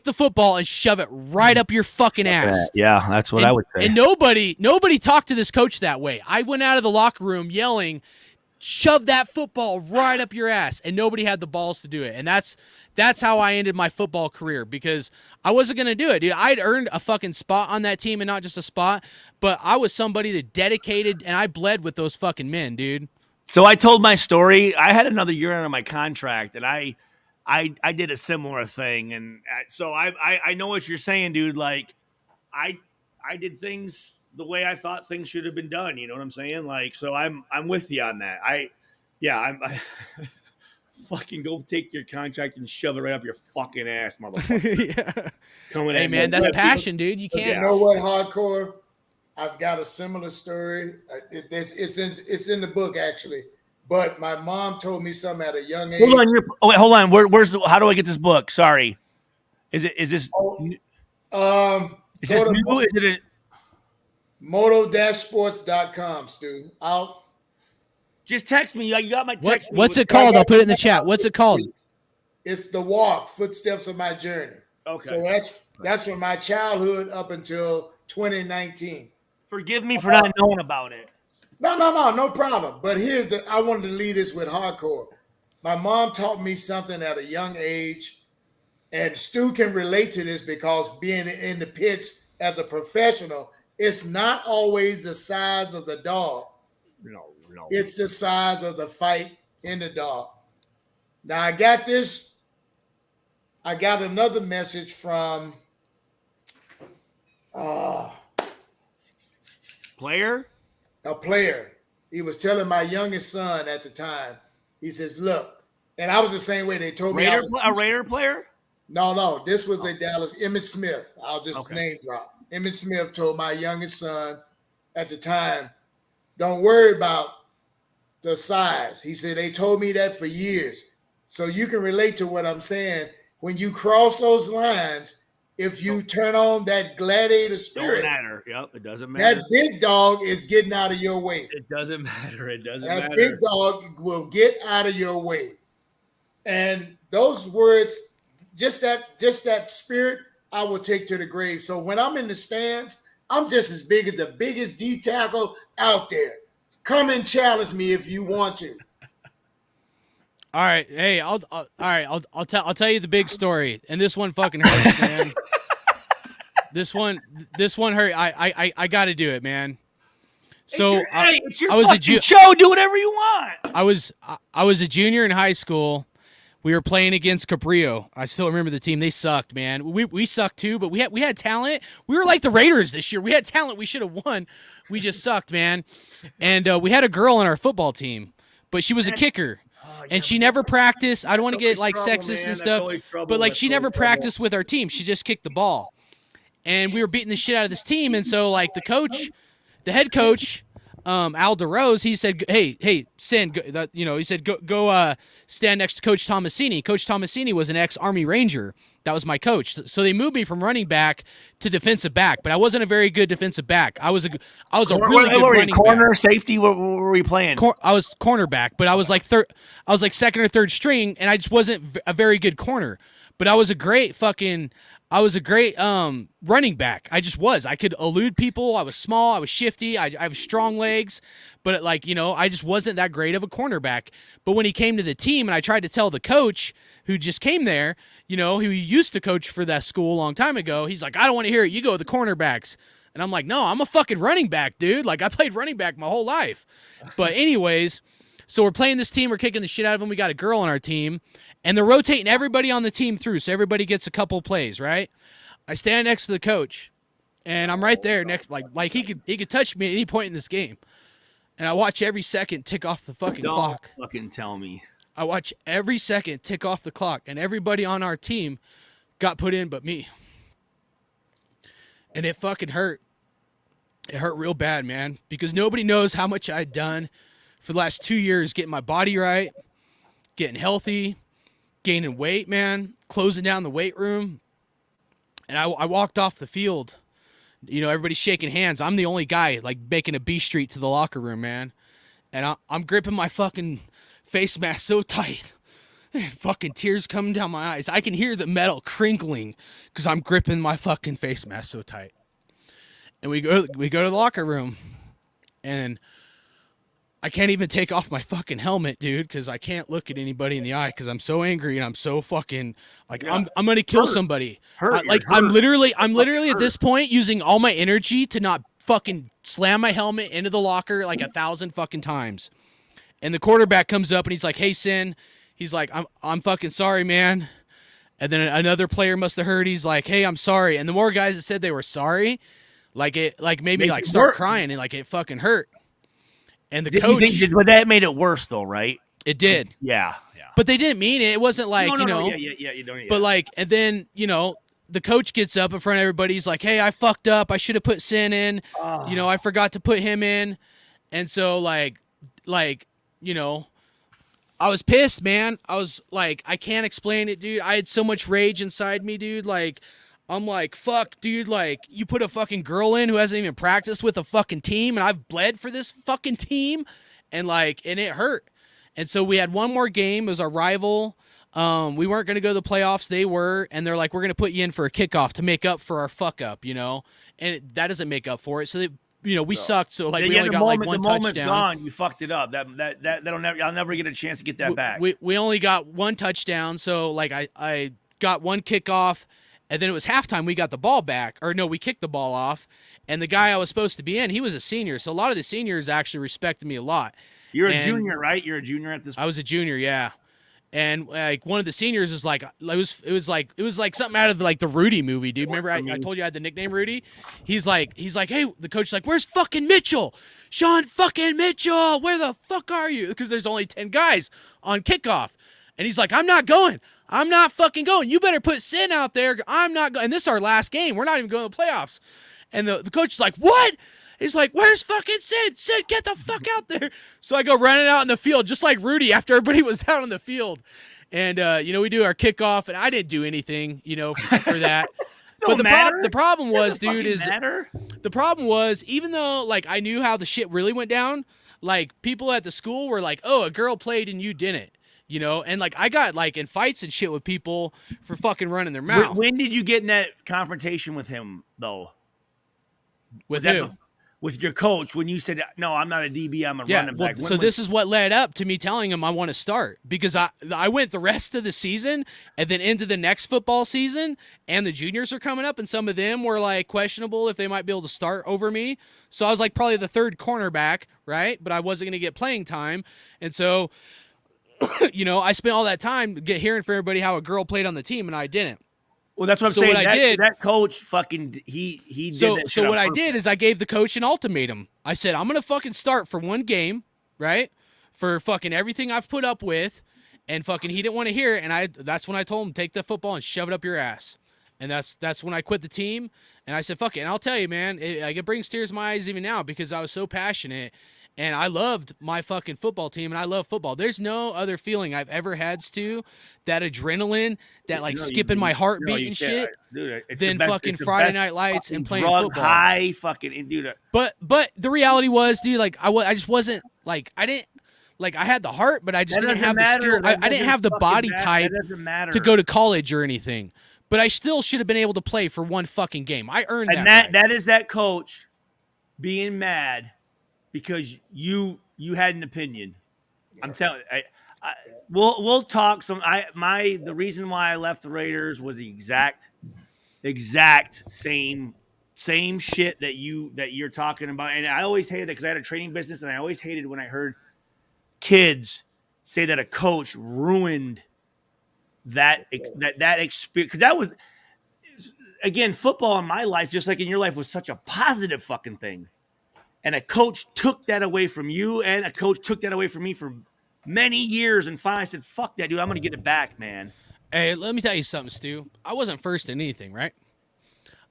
the football and shove it right up your fucking ass. Yeah, that's what I would say. And nobody talked to this coach that way. I went out of the locker room yelling, shove that football right up your ass, and nobody had the balls to do it. And that's how I ended my football career, because I wasn't going to do it, dude. I'd earned a fucking spot on that team, and not just a spot, but I was somebody that dedicated, and I bled with those fucking men, dude. So I told my story. I had another year on my contract, and I did a similar thing, and so I know what you're saying, dude. Like, I did things the way I thought things should have been done. You know what I'm saying? Like, so I'm with you on that. I fucking go take your contract and shove it right up your fucking ass, motherfucker. Yeah. Hey, man, that's passion, dude. You can't. You know what, Hardcore? I've got a similar story. It's in the book, actually. But my mom told me something at a young age. Hold on. How do I get this book? Sorry. Is this new? Is it moto-sports.com, Stu. Just text me. You got my text. What's it called? I'll put it in the chat. What's it called? It's The Walk, Footsteps of My Journey. Okay. So that's from my childhood up until 2019. Forgive me for not knowing about it. No problem. But I wanted to lead this with Hardcore. My mom taught me something at a young age, and Stu can relate to this because being in the pits as a professional, it's not always the size of the dog. No. It's the size of the fight in the dog. Now I got another message from player. A player. He was telling my youngest son at the time. He says, "Look," and I was the same way. They told me a Raider player. No, this was a Dallas. Emmett Smith. I'll just name drop. Emmett Smith told my youngest son at the time, "Don't worry about the size." He said, "They told me that for years." So you can relate to what I'm saying. When you cross those lines, if you turn on that gladiator spirit, don't matter. Yep, it doesn't matter. That big dog is getting out of your way. It doesn't matter. That big dog will get out of your way. And those words, just that spirit, I will take to the grave. So when I'm in the stands, I'm just as big as the biggest D tackle out there. Come and challenge me if you want to. All right, hey, I'll tell you the big story, and this one fucking hurts, man. This one hurt. I got to do it, man. So it's your fucking show. Do whatever you want. I was a junior in high school. We were playing against Cabrillo. I still remember the team. They sucked, man. We sucked too, but we had talent. We were like the Raiders this year. We had talent. We should have won. We just sucked, man. And we had a girl on our football team, but she was a kicker. And she never practiced. I don't want to get like sexist and stuff, but like she never practiced with our team. She just kicked the ball. And we were beating the shit out of this team. And so like the head coach, Al DeRose, he said, hey, Sin, he said, go stand next to Coach Tomasini. Coach Tomasini was an ex-Army Ranger. That was my coach. So they moved me from running back to defensive back, but I wasn't a very good defensive back. I was a really good running corner, back. Safety. What were we playing? I was cornerback, but I was like second or third string, and I just wasn't a very good corner. But I was a great running back. I just was. I could elude people. I was small. I was shifty. I have strong legs. But I just wasn't that great of a cornerback. But when he came to the team, and I tried to tell the coach who just came there, who used to coach for that school a long time ago, he's like, I don't want to hear it. You go with the cornerbacks. And I'm like, no, I'm a fucking running back, dude. Like, I played running back my whole life. But anyways, So we're playing this team. We're kicking the shit out of them. We got a girl on our team, and they're rotating everybody on the team through, so everybody gets a couple plays, right? I stand next to the coach, and I'm right there next, like he could touch me at any point in this game, and I watch every second tick off the fucking clock. Fucking tell me. I watch every second tick off the clock, and everybody on our team got put in but me. And it fucking hurt. It hurt real bad, man, because nobody knows how much I'd done for the last 2 years getting my body right, getting healthy, gaining weight, man, closing down the weight room. And I walked off the field. You know, everybody's shaking hands. I'm the only guy, like, making a B street to the locker room, man. And I'm gripping my fucking face mask so tight. Fucking tears coming down my eyes. I can hear the metal crinkling because I'm gripping my fucking face mask so tight. And we go to the locker room, and I can't even take off my fucking helmet, dude, because I can't look at anybody in the eye because I'm so angry and I'm so fucking like I'm gonna kill somebody. I'm literally at this point using all my energy to not fucking slam my helmet into the locker like 1,000 fucking times. And the quarterback comes up and he's like, "Hey, Sin," he's like, "I'm fucking sorry, man." And then another player must have heard. He's like, "Hey, I'm sorry." And the more guys that said they were sorry, made me like start crying, and like it fucking hurt. And the coach, but that made it worse though, right? It did. Yeah. But they didn't mean it. It wasn't like, Yeah, you don't. But like, and then, the coach gets up in front of everybody. He's like, "Hey, I fucked up. I should have put Sin in. I forgot to put him in." And so like, I was pissed, man. I was like, I can't explain it, dude. I had so much rage inside me, dude. Like, I'm like, fuck, dude. Like, you put a fucking girl in who hasn't even practiced with a fucking team, and I've bled for this fucking team, and it hurt. And so we had one more game. It was our rival. We weren't going to go to the playoffs. They were, and they're like, "We're going to put you in for a kickoff to make up for our fuck up," and that doesn't make up for it. So we sucked. So like, we only got like one touchdown. The moment's gone. You fucked it up. I'll never get a chance to get that back. We only got one touchdown. So like, I got one kickoff, and then it was halftime. We got the ball back, or no, we kicked the ball off, and the guy I was supposed to be in, he was a senior. So a lot of the seniors actually respected me a lot. You're a junior, right? You're a junior at this point? I was a junior, yeah. And like one of the seniors was like, it was like something out of like the Rudy movie, dude. Remember I told you I had the nickname Rudy? He's like, "Hey," the coach's like, "Where's fucking Mitchell? Sean fucking Mitchell, where the fuck are you?" Because there's only 10 guys on kickoff. And he's like, "I'm not going. I'm not fucking going. You better put Sin out there. I'm not going." And this is our last game. We're not even going to the playoffs. And the coach is like, "What?" He's like, "Where's fucking Sid? Sid, get the fuck out there." So I go running out in the field, just like Rudy, after everybody was out on the field. And, we do our kickoff, and I didn't do anything, for that. But the problem was, dude, the problem was, even though, like, I knew how the shit really went down, like, people at the school were like, "Oh, a girl played and you didn't." And like, I got like in fights and shit with people for fucking running their mouth. When did you get in that confrontation with him, though? With who? With your coach, when you said, "No, I'm not a DB, I'm a running back." So this is what led up to me telling him I want to start, because I went the rest of the season and then into the next football season, and the juniors are coming up, and some of them were like questionable if they might be able to start over me. So I was like probably the third cornerback, right? But I wasn't going to get playing time. And so, I spent all that time hearing from everybody how a girl played on the team, and I didn't. Well, that's what I'm saying. What I did, that coach fucking he did that. So what I did is I gave the coach an ultimatum. I said, "I'm gonna fucking start for one game, right? For fucking everything I've put up with," and fucking he didn't want to hear it. And that's when I told him, "Take the football and shove it up your ass." And that's when I quit the team. And I said, "Fuck it." And I'll tell you, man, it brings tears to my eyes even now, because I was so passionate. And I loved my fucking football team, and I love football. There's no other feeling I've ever had, Stu, that adrenaline, that like skipping my heartbeat and shit, dude, than fucking Friday Night Lights and playing football. High fucking, dude. But the reality was, dude, like I just wasn't like, I didn't, like, I had the heart, but I just didn't have the skill. I didn't have the body type to go to college or anything. But I still should have been able to play for one fucking game. I earned that. And that is that coach being mad because you had an opinion. I'm telling you, we'll talk some. The reason why I left the Raiders was the exact same shit that you're talking about. And I always hated that because I had a training business, and I always hated when I heard kids say that a coach ruined that experience, because that was, again, football in my life, just like in your life, was such a positive fucking thing. And a coach took that away from you, and a coach took that away from me for many years. And finally I said, fuck that, dude. I'm going to get it back, man. Hey, let me tell you something, Stu. I wasn't first in anything, right?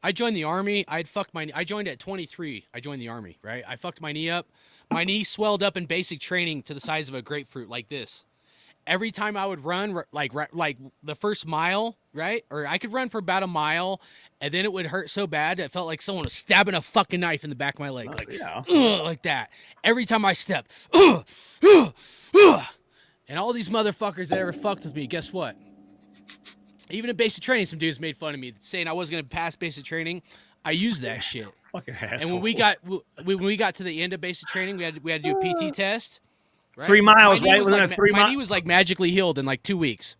I joined the Army. I joined at 23. I joined the Army, right? I fucked my knee up. My knee swelled up in basic training to the size of a grapefruit, like this. Every time I would run, like the first mile, right? Or I could run for about a mile, and then it would hurt so bad it felt like someone was stabbing a fucking knife in the back of my leg, like that. Every time I stepped, and all these motherfuckers that ever fucked with me, guess what? Even in basic training, some dudes made fun of me, saying I wasn't gonna pass basic training. I used that shit. Fucking asshole. And when we got to the end of basic training, we had to do a PT test. Right? 3 miles, right? Wasn't it 3 my miles? knee was like magically healed in like 2 weeks.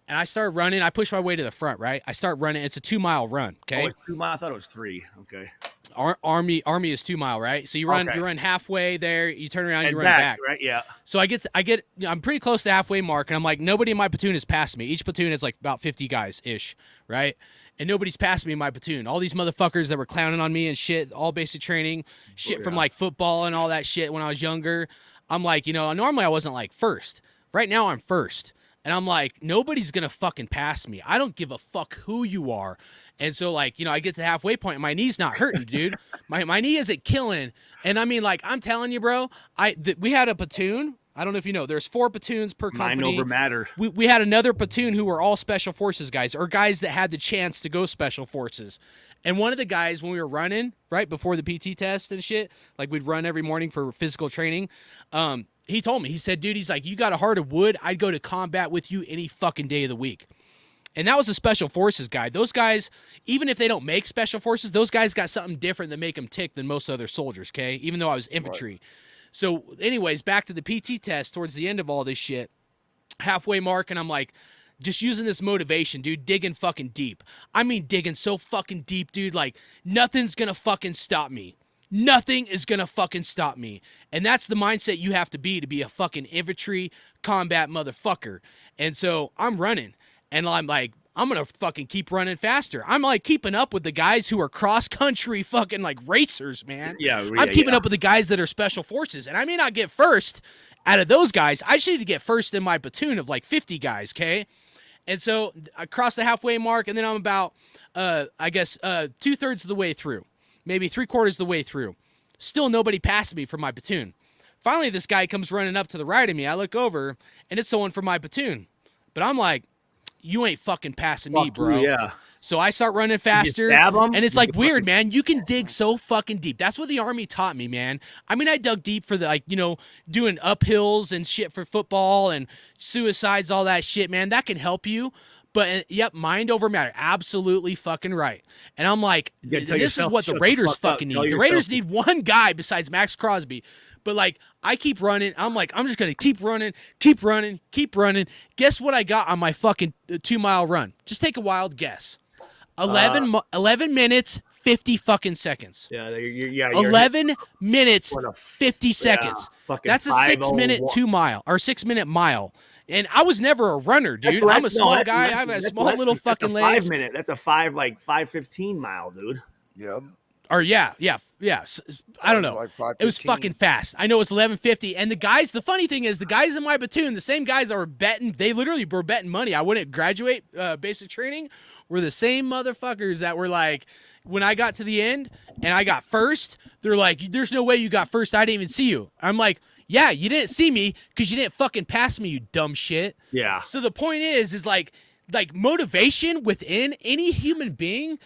And I started running. I pushed my way to the front, right? I start running. It's a 2 mile run. Okay. Oh, it's 2 miles. I thought it was 3. Okay. Army is 2 mile, right? So you run halfway there. You turn around. And you run back. Right. Yeah. So I'm pretty close to the halfway mark, and I'm like, nobody in my platoon has passed me. Each platoon is like about 50 guys ish, right? And nobody's passed me in my platoon. All these motherfuckers that were clowning on me and shit, all basic training, shit from like football and all that shit when I was younger. I'm like, normally I wasn't like first. Right now I'm first. And I'm like, nobody's going to fucking pass me. I don't give a fuck who you are. And so, like, I get to the halfway point and my knee's not hurting, dude. My knee isn't killing. And I mean, like, I'm telling you, bro, we had a platoon. I don't know if you know, there's 4 platoons per company. Mind over matter. We had another platoon who were all special forces guys, or guys that had the chance to go special forces. And one of the guys, when we were running, right before the PT test and shit, like we'd run every morning for physical training, he told me, he said, dude, he's like, you got a heart of wood. I'd go to combat with you any fucking day of the week. And that was a special forces guy. Those guys, even if they don't make special forces, those guys got something different that make them tick than most other soldiers, okay? Even though I was infantry. Right. So anyways, back to the PT test towards the end of all this shit, halfway mark, and I'm like, just using this motivation, dude, digging fucking deep. I mean, digging so fucking deep, dude, like nothing's gonna fucking stop me. Nothing is gonna fucking stop me. And that's the mindset you have to be a fucking infantry combat motherfucker. And so I'm running, and I'm like, I'm gonna fucking keep running faster. I'm like keeping up with the guys who are cross country fucking like racers, man. I'm keeping up with the guys that are special forces, and I may not get first out of those guys. I just need to get first in my platoon of like 50 guys, okay? And so I cross the halfway mark, and then I'm about, 2/3 of the way through, maybe 3/4 of the way through. Still nobody passed me from my platoon. Finally, this guy comes running up to the right of me. I look over, and it's someone from my platoon. But I'm like, you ain't fucking passing me, bro. Yeah. So I start running faster, and it's like weird, man. You can dig so fucking deep. That's what the Army taught me, man. I mean, I dug deep for the, doing uphills and shit for football and suicides, all that shit, man. That can help you. But, yep, mind over matter. Absolutely fucking right. And I'm like, this is what the Raiders fucking need. The Raiders need one guy besides Max Crosby. But, like, I keep running. I'm like, I'm just going to keep running. Guess what I got on my fucking 2 mile run? Just take a wild guess. 11 minutes, 50 fucking seconds. Yeah, 11 minutes, 50 seconds. That's a 6 minute 2 mile or 6 minute mile. And I was never a runner, dude. I'm a small guy. I have a small little fucking legs. 5 minute. That's a 5:15 mile, dude. Yeah. Or yeah. I don't know. Like it was fucking fast. I know it's 11:50. And the funny thing is, the guys in my platoon, the same guys that were betting, they literally were betting money I wouldn't graduate basic training, were the same motherfuckers that were like, when I got to the end and I got first, they're like, there's no way you got first. I didn't even see you. I'm like, yeah, you didn't see me because you didn't fucking pass me, you dumb shit. Yeah. So the point is like motivation within any human being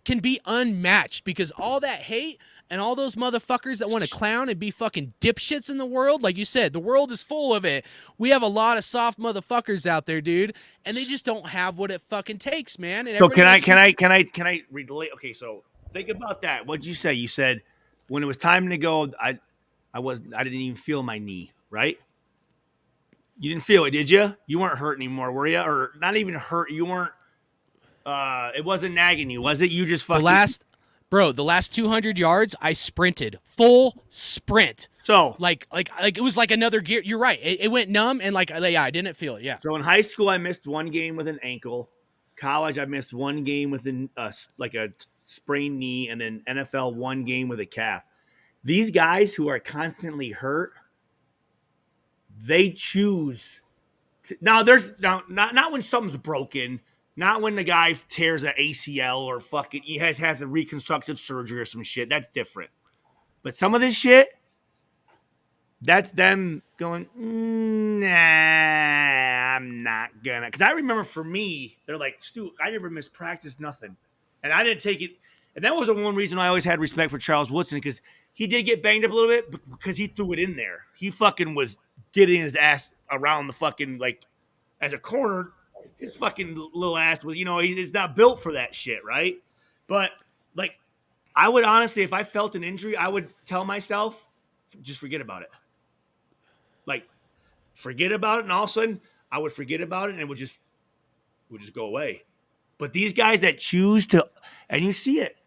can be unmatched, because all that hate and all those motherfuckers that want to clown and be fucking dipshits in the world, like you said, the world is full of it. We have a lot of soft motherfuckers out there, dude, and they just don't have what it fucking takes, man. And so can I relate? Okay, so think about that. What'd you say? You said when it was time to go, I didn't even feel my knee, right? You didn't feel it, did you? You weren't hurt anymore, were you? Or not even hurt. You weren't. It wasn't nagging you, was it? You just fucking. The last 200 yards, I sprinted. Full sprint. So like it was like another gear. You're right. It went numb and like I didn't feel it. Yeah. So in high school, I missed one game with an ankle. College, I missed one game with like a sprained knee, and then NFL one game with a calf. These guys who are constantly hurt, they choose to, now. There's not when something's broken, not when the guy tears an ACL or fucking he has a reconstructive surgery or some shit. That's different. But some of this shit, that's them going, nah, I'm not gonna. Because I remember for me, they're like, Stu, I never missed practice, nothing. And I didn't take it. And that was the one reason I always had respect for Charles Woodson, because he did get banged up a little bit because he threw it in there. He fucking was getting his ass around the fucking, like, as a corner, his fucking little ass was, he's not built for that shit, right? But, like, I would honestly, if I felt an injury, I would tell myself, just forget about it. Like, forget about it, and all of a sudden, I would forget about it, and it would just go away. But these guys that choose to, and you see it,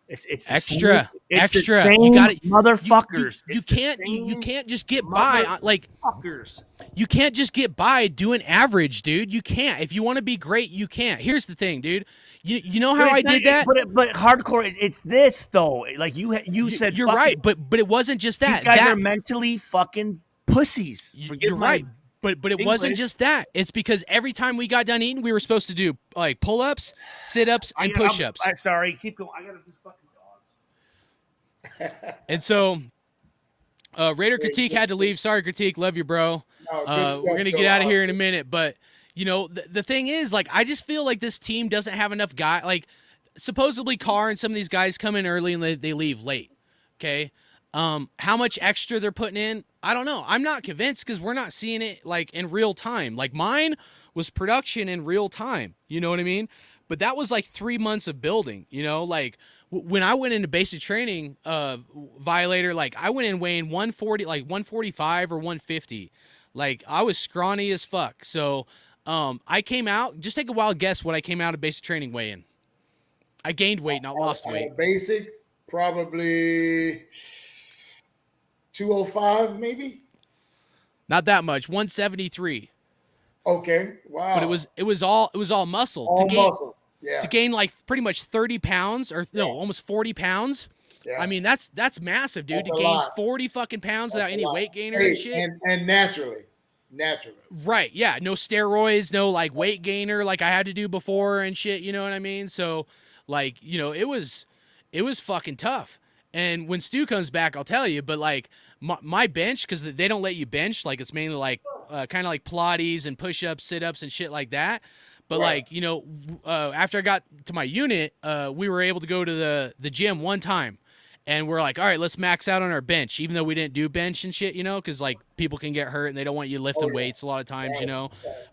it's extra. You got it, motherfuckers. You can't just get by like fuckers. You can't just get by doing average, dude. You can't. If you want to be great, you can't. Here's the thing, dude. You know how I did that? But hardcore, it's this though. Like you said, you're right. But it wasn't just that. These guys are mentally fucking pussies. You're right. But it English. Wasn't just that. It's because every time we got done eating, we were supposed to do like pull-ups, sit-ups, and push-ups. I'm sorry. Keep going. I got this fucking dog. And so Raider Critique had to leave. Sorry, Critique. Love you, bro. We're going to get out of here in a minute. But, the thing is, like, I just feel like this team doesn't have enough guys. Like, supposedly Carr and some of these guys come in early and they leave late. Okay? How much extra they're putting in, I don't know. I'm not convinced because we're not seeing it like in real time. Like mine was production in real time. You know what I mean? But that was like 3 months of building. Like when I went into basic training, Violator, like I went in weighing 140, like 145 or 150. Like I was scrawny as fuck. So I came out. Just take a wild guess what I came out of basic training weighing. I gained weight, not lost weight. Basic, probably 205 maybe? Not that much. 173. Okay. Wow. But it was all muscle. All muscle. Yeah. To gain like pretty much 30 pounds or almost 40 pounds. Yeah. I mean, that's massive, dude. That's to gain 40 fucking pounds without any weight gainer and shit. And naturally. Right. Yeah. No steroids, no like weight gainer like I had to do before and shit. You know what I mean? So like, it was fucking tough. And when Stu comes back, I'll tell you, but like my bench, because they don't let you bench, like it's mainly like kind of like Pilates and push-ups, sit-ups and shit like that. But right. Like, after I got to my unit, we were able to go to the gym one time. And we're like, all right, let's max out on our bench, even though we didn't do bench and shit, because like people can get hurt and they don't want you lifting weights a lot of times,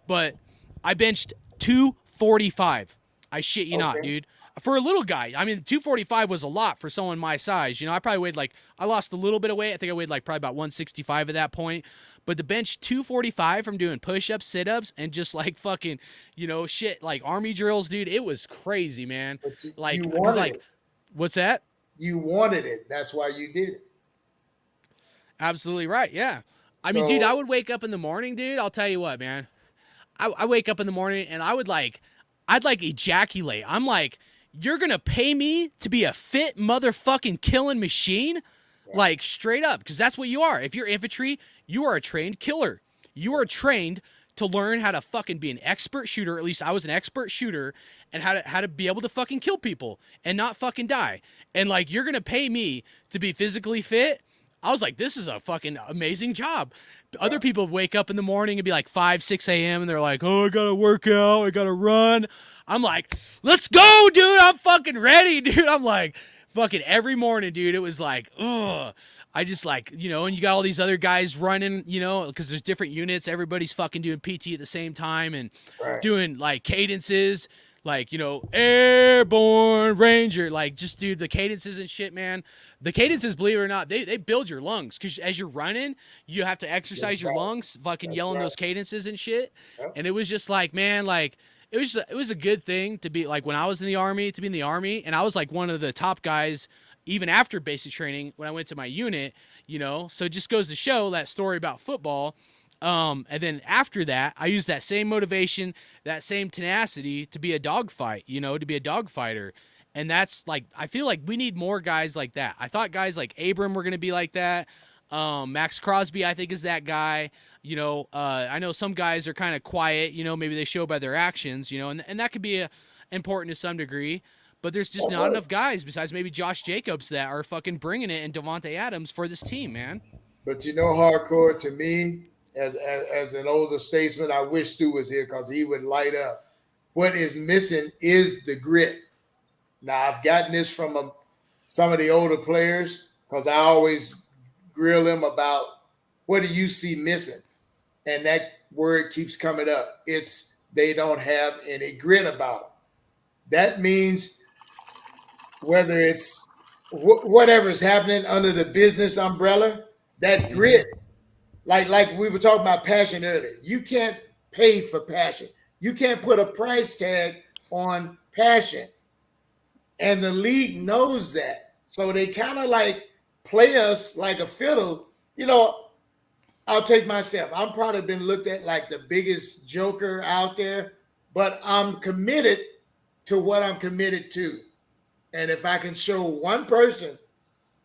But I benched 245. I shit you not, dude. For a little guy, I mean, 245 was a lot for someone my size. I probably weighed I lost a little bit of weight. I think I weighed probably about 165 at that point. But to bench 245 from doing push-ups, sit-ups, and just fucking, shit, like army drills, dude, it was crazy, man. You wanted it. What's that? You wanted it. That's why you did it. Absolutely right. Yeah. I mean, dude, I would wake up in the morning, dude. I'll tell you what, man. I wake up in the morning and I'd ejaculate. I'm like, you're going to pay me to be a fit motherfucking killing machine? Yeah. Like straight up. Because that's what you are. If you're infantry, you are a trained killer. You are trained to learn how to fucking be an expert shooter. At least I was an expert shooter, and how to be able to fucking kill people and not fucking die. And like, you're going to pay me to be physically fit? I was like, this is a fucking amazing job. Other people wake up in the morning and be like 5, 6 a.m. and they're like, oh, I got to work out. I got to run. I'm like, let's go, dude. I'm fucking ready, dude. I'm like, fucking every morning, dude. It was like, ugh. I just like, and you got all these other guys running, because there's different units. Everybody's fucking doing PT at the same time and doing like cadences, like, airborne ranger, like just dude, the cadences and shit, man. The cadences, believe it or not, they build your lungs, because as you're running, you have to exercise your lungs, fucking yelling those cadences and shit. Yep. And it was just like, man, like, it was a good thing to be like when I was in the army, to be in the army, and I was like one of the top guys even after basic training when I went to my unit, so it just goes to show that story about football. And then after that, I use that same motivation, that same tenacity to be a dogfight, to be a dogfighter. And that's like, I feel like we need more guys like that. I thought guys like Abram were going to be like that. Max Crosby, I think, is that guy. I know some guys are kind of quiet, maybe they show by their actions, and that could be important to some degree. But there's just not enough guys besides maybe Josh Jacobs that are fucking bringing it, and Devontae Adams for this team, man. But hardcore to me, as an older statesman, I wish Stu was here because he would light up. What is missing is the grit. Now, I've gotten this from some of the older players because I always grill them about what do you see missing? And that word keeps coming up. It's they don't have any grit about them. That means whether it's whatever is happening under the business umbrella, that grit, like we were talking about passion earlier, you can't pay for passion. You can't put a price tag on passion. And the league knows that. So they kind of like play us like a fiddle. I'll take myself. I'm probably been looked at like the biggest joker out there, but I'm committed to what I'm committed to. And if I can show one person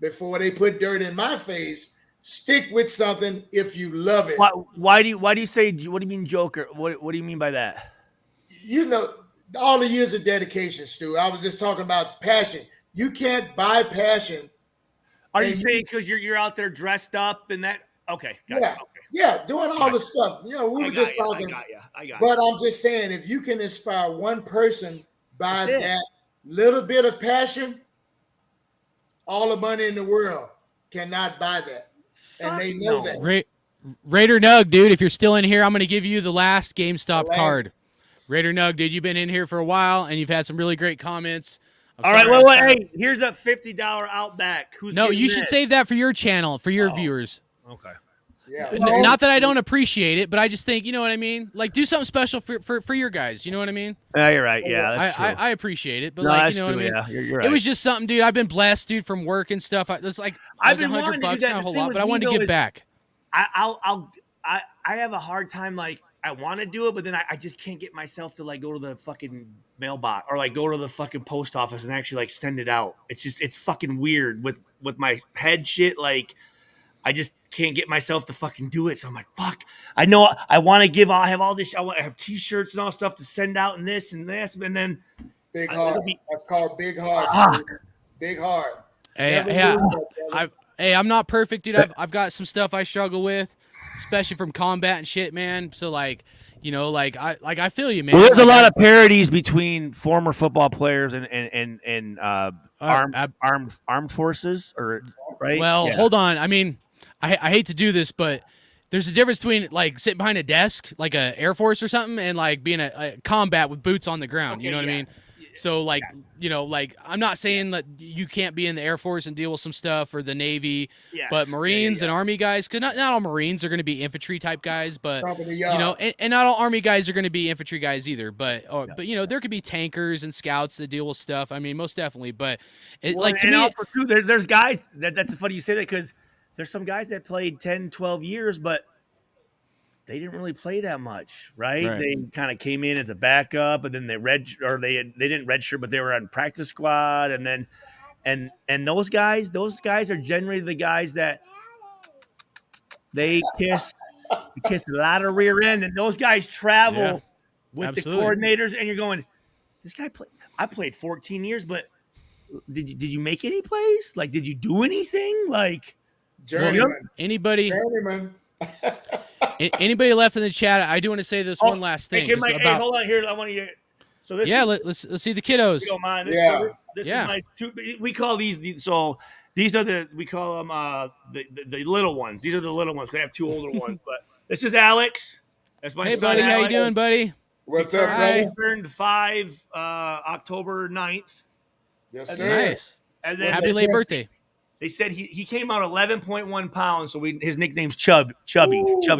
before they put dirt in my face, stick with something if you love it. Why do you say, what do you mean joker? What do you mean by that? All the years of dedication, Stu. I was just talking about passion. You can't buy passion. Are you saying because you're out there dressed up and that? Okay, gotcha. Yeah, okay. Yeah, doing all the stuff. We were just talking. I got but you. I'm just saying, if you can inspire one person by that little bit of passion, all the money in the world cannot buy that. And they know that. Raider Nug, dude, if you're still in here, I'm going to give you the last GameStop card. Raider Nug, dude, you've been in here for a while, and you've had some really great comments. All right, well, hey, here's a $50 Outback. No, you should save that for your channel, for your viewers. Okay. Yeah. Not that I don't appreciate it, but I just think, you know what I mean? Like, do something special for your guys. You know what I mean? Yeah, you're right. Yeah, that's true. I appreciate it, but No, like, you know that's what I mean? true, yeah, you're right. It was just something, dude. I've been blessed, dude, from work and stuff. It's like I've it was been wanting to do $100, that. not a The whole thing lot, with but I me, wanted to though, give back. I have a hard time, like, I want to do it, but then I just can't get myself to like go to the fucking mailbox or like go to the fucking post office and actually like send it out. It's fucking weird with my head shit. Like, I just can't get myself to fucking do it. So I'm like, fuck. I know I want to give. I have all this. I have T-shirts and all stuff to send out and this, and then big heart. That's called big heart. Big heart. Hey, I'm not perfect, dude. I've got some stuff I struggle with, especially from combat and shit, man. So like, I feel you, man. Well, there's a lot of parodies between former football players and armed forces, or right? Well, hold on. I mean, I hate to do this, but there's a difference between like sitting behind a desk, like a Air Force or something, and like being a combat with boots on the ground. You know what I mean? So like, like I'm not saying that you can't be in the Air Force and deal with some stuff, or the Navy, but Marines and Army guys, because not all Marines are going to be infantry type guys, but and not all Army guys are going to be infantry guys either. But there could be tankers and scouts that deal with stuff. I mean, most definitely. But to me, also too, there's guys that's funny you say that, because there's some guys that played 10, 12 years, but they didn't really play that much, right? They kind of came in as a backup, and then they didn't redshirt, but they were on practice squad, and then and those guys are generally the guys that they kiss a lot of rear end, and those guys travel with the coordinators, and you're going, this guy played. I played 14 years, but did you make any plays? Like, did you do anything? Like, journeyman. Anybody? Journeyman. Anybody left in the chat? I do want to say this one last thing. Hey, hold on here. I want to hear. So this. Let's see the kiddos. If you don't mind. This is my two. We call these. So these are we call them the little ones. These are the little ones. I have two older ones, but this is Alex. That's my son. Hey, buddy. Alex. How you doing, buddy? What's up, buddy? He turned 5 October 9th. Yes, sir. Nice. And then happy late birthday. They said he came out 11.1 pounds, so his nickname's Chubby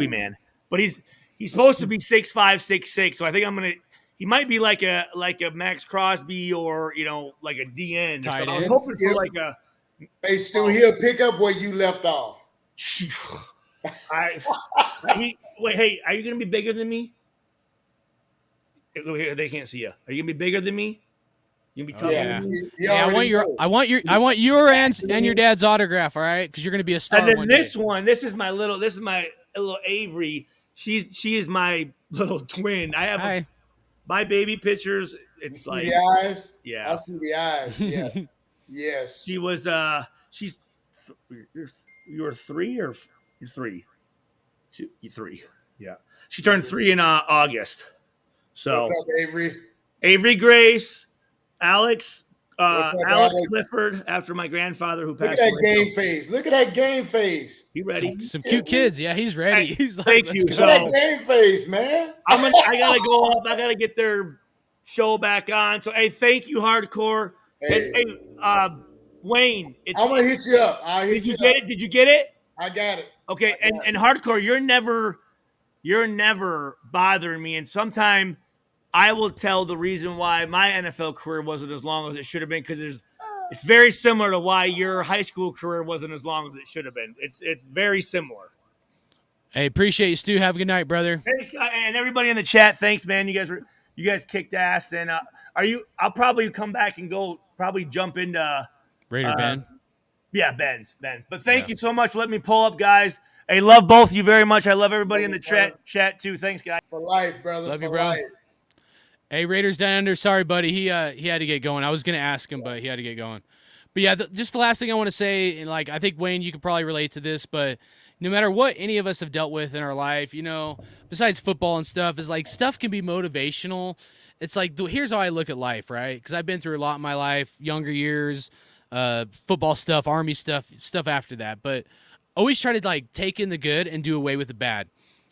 Man. But he's supposed to be 6'5", 6'6". So I think he might be like a Max Crosby, or like a DN. Or something. I was hoping for like Hey, Stu, he'll pick up where you left off. Wait, hey, are you gonna be bigger than me? They can't see you. Are you gonna be bigger than me? You gonna be taller Yeah. than me? Hey, I want your and your dad's autograph, all right? Because you're gonna be a star And then one this day. one, this is my little Avery. She is my little twin. I have my baby pictures. It's see like the eyes? yeah, I see the eyes. Yeah. Yes. she was she's you're 3 or you're 3, 2, you're 3. Yeah, she turned 3 in August. So What's up, Avery? Avery Grace, Alex. What's up, Alex Alex? Clifford, after my grandfather who Look passed at that away. game face. Look at that game face. You ready? Some cute kids. Yeah, he's ready. He's like, Thank let's you. go. Look at that game face, man. I gotta go up. I gotta get their show back on. So hey, thank you, Hardcore. Hey. Wayne, I'm gonna hit you up. I'll hit did you you get up. it? Did you get it? I got it. Okay, and Hardcore, you're never bothering me. And sometime I will tell the reason why my NFL career wasn't as long as it should have been, because it's very similar to why your high school career wasn't as long as it should have been. It's very similar. Hey, appreciate you, Stu. Have a good night, brother. Thanks, guys, and everybody in the chat. Thanks, man. You guys kicked ass. And I'll probably come back and probably jump into Raider Ben. Yeah, Ben's. But thank you so much for letting me pull up, guys. Hey, love both of you very much. I love everybody in the chat too. Thanks, guys. For life, brother. Love for you, bro. life. Hey, Raiders Down Under. Sorry, buddy. He had to get going. I was gonna ask him, but he had to get going. But yeah, just the last thing I want to say, and like I think Wayne, you could probably relate to this, but no matter what any of us have dealt with in our life, besides football and stuff, is like stuff can be motivational. It's like here's how I look at life, right? Because I've been through a lot in my life, younger years, football stuff, army stuff after that. But always try to like take in the good and do away with the bad.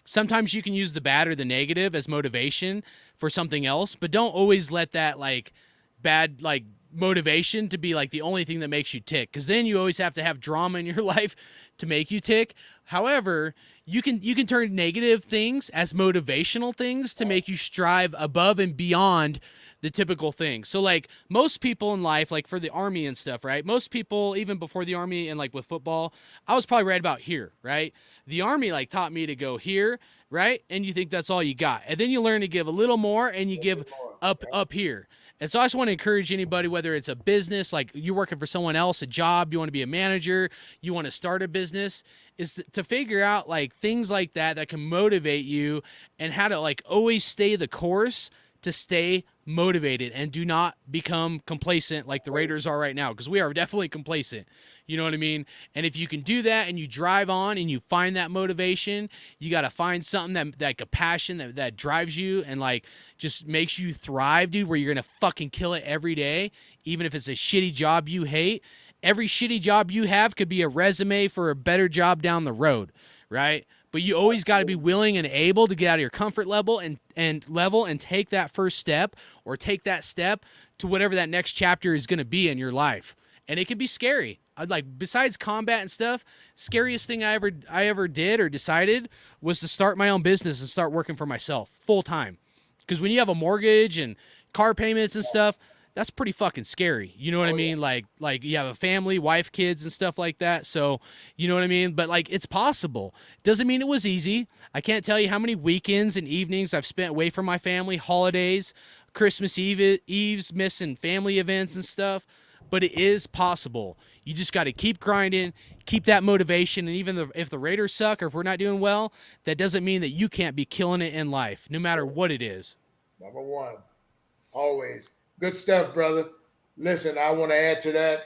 Sometimes you can use the bad or the negative as motivation for something else, but don't always let that like bad like motivation to be like the only thing that makes you tick, because then you always have to have drama in your life to make you tick. However, you can turn negative things as motivational things to make you strive above and beyond the typical thing. So like most people in life, like for the army and stuff, right? Most people, even before the army and like with football, I was probably right about here, right? The army like taught me to go here, right? And you think that's all you got. And then you learn to give a little more and you give up here. And so I just want to encourage anybody, whether it's a business, like you're working for someone else, a job, you want to be a manager, you want to start a business, is to figure out like things like that can motivate you and how to like always stay the course to stay motivated and do not become complacent like the Raiders are right now, because we are definitely complacent. You know what I mean? And if you can do that and you drive on and you find that motivation, you got to find something that a passion that drives you and like just makes you thrive, dude, where you're going to fucking kill it every day, even if it's a shitty job you hate. Every shitty job you have could be a resume for a better job down the road, right? But you always got to be willing and able to get out of your comfort level and take that first step or take that step to whatever that next chapter is going to be in your life. And it can be scary. Like besides combat and stuff, scariest thing I ever did or decided was to start my own business and start working for myself full time. Because when you have a mortgage and car payments and stuff, that's pretty fucking scary. You know what I mean? Like you have a family, wife, kids, and stuff like that. So, you know what I mean? But like, it's possible. Doesn't mean it was easy. I can't tell you how many weekends and evenings I've spent away from my family, holidays, Christmas Eves, missing family events and stuff. But it is possible. You just got to keep grinding, keep that motivation. And even if the Raiders suck or if we're not doing well, that doesn't mean that you can't be killing it in life, no matter what it is. Number one, always. Good stuff, brother. Listen, I want to add to that.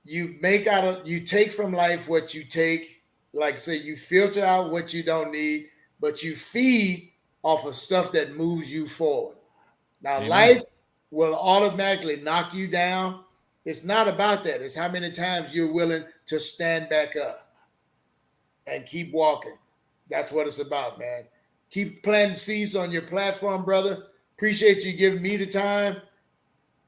You take from life what you take. Like I say, you filter out what you don't need, but you feed off of stuff that moves you forward. Now, Amen. Life will automatically knock you down. It's not about that. It's how many times you're willing to stand back up and keep walking. That's what it's about, man. Keep planting seeds on your platform, brother. Appreciate you giving me the time.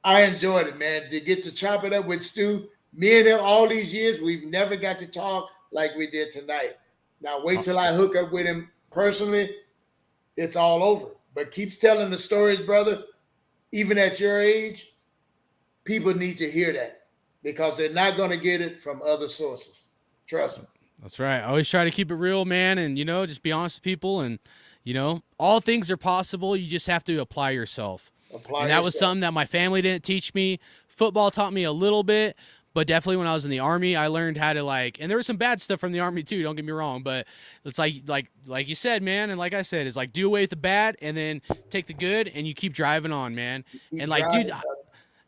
I enjoyed it, man. To get to chop it up with Stu. Me and him all these years, we've never got to talk like we did tonight. Now, wait till I hook up with him personally. It's all over. But keeps telling the stories, brother. Even at your age, people need to hear that. because they're not going to get it from other sources. Trust me. That's right. I always try to keep it real, man, and just be honest with people, and all things are possible. You just have to apply yourself. And that was something that my family didn't teach me. Football taught me a little bit, but definitely when I was in the Army, I learned how to and there was some bad stuff from the Army too, don't get me wrong, but it's like you said, man, and like I said, it's like do away with the bad and then take the good and you keep driving on, man. And dude,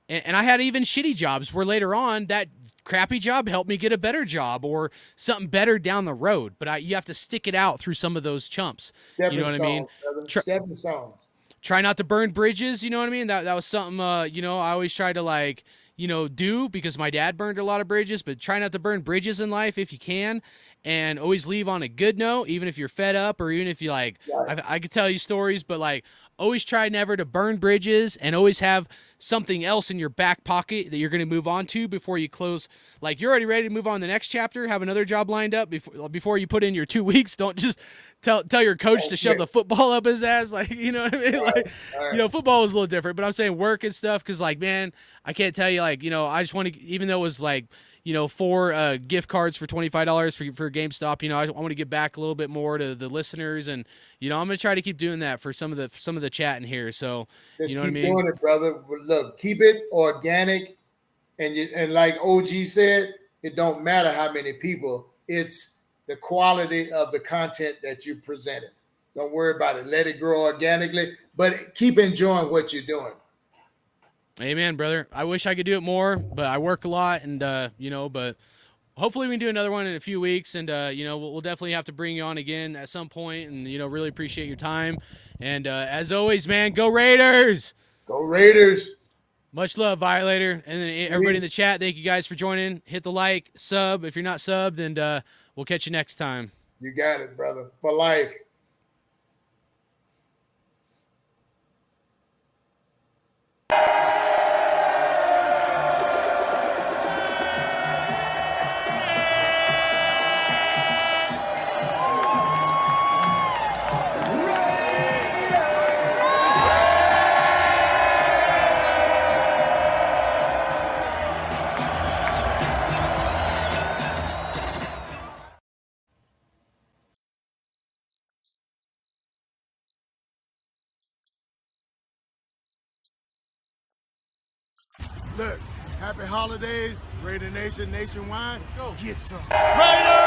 and I had even shitty jobs where later on that crappy job helped me get a better job or something better down the road. But you have to stick it out through some of those chumps. You know what I mean? Stepping stones. Try not to burn bridges. You know what I mean? That was something, I always try to do because my dad burned a lot of bridges, but try not to burn bridges in life if you can. And always leave on a good note, even if you're fed up or even if you I could tell you stories, but always try never to burn bridges and always have something else in your back pocket that you're going to move on to before you close. Like you're already ready to move on to the next chapter, have another job lined up before you put in your 2 weeks. Don't just tell your coach to shove the football up his ass. You know what I mean? Right. Football was a little different, but I'm saying work and stuff. Cause man, I can't tell you, I just want to, even though it was 4 gift cards for $25 for GameStop. I want to give back a little bit more to the listeners, and I'm going to try to keep doing that for some of the chat in here. So just keep what I mean? Doing it, brother. Look, keep it organic, and like OG said, it don't matter how many people. It's the quality of the content that you presented. Don't worry about it. Let it grow organically, but keep enjoying what you're doing. Amen, brother. I wish I could do it more, but I work a lot, and but hopefully we can do another one in a few weeks, and we'll definitely have to bring you on again at some point, and really appreciate your time. And as always, man, go Raiders! Go Raiders! Much love, Violator, and then everybody in the chat. Thank you guys for joining. Hit the like, sub if you're not subbed, and we'll catch you next time. You got it, brother. For life. Look, happy holidays, Raider Nation nationwide. Let's go. Get some. Raiders!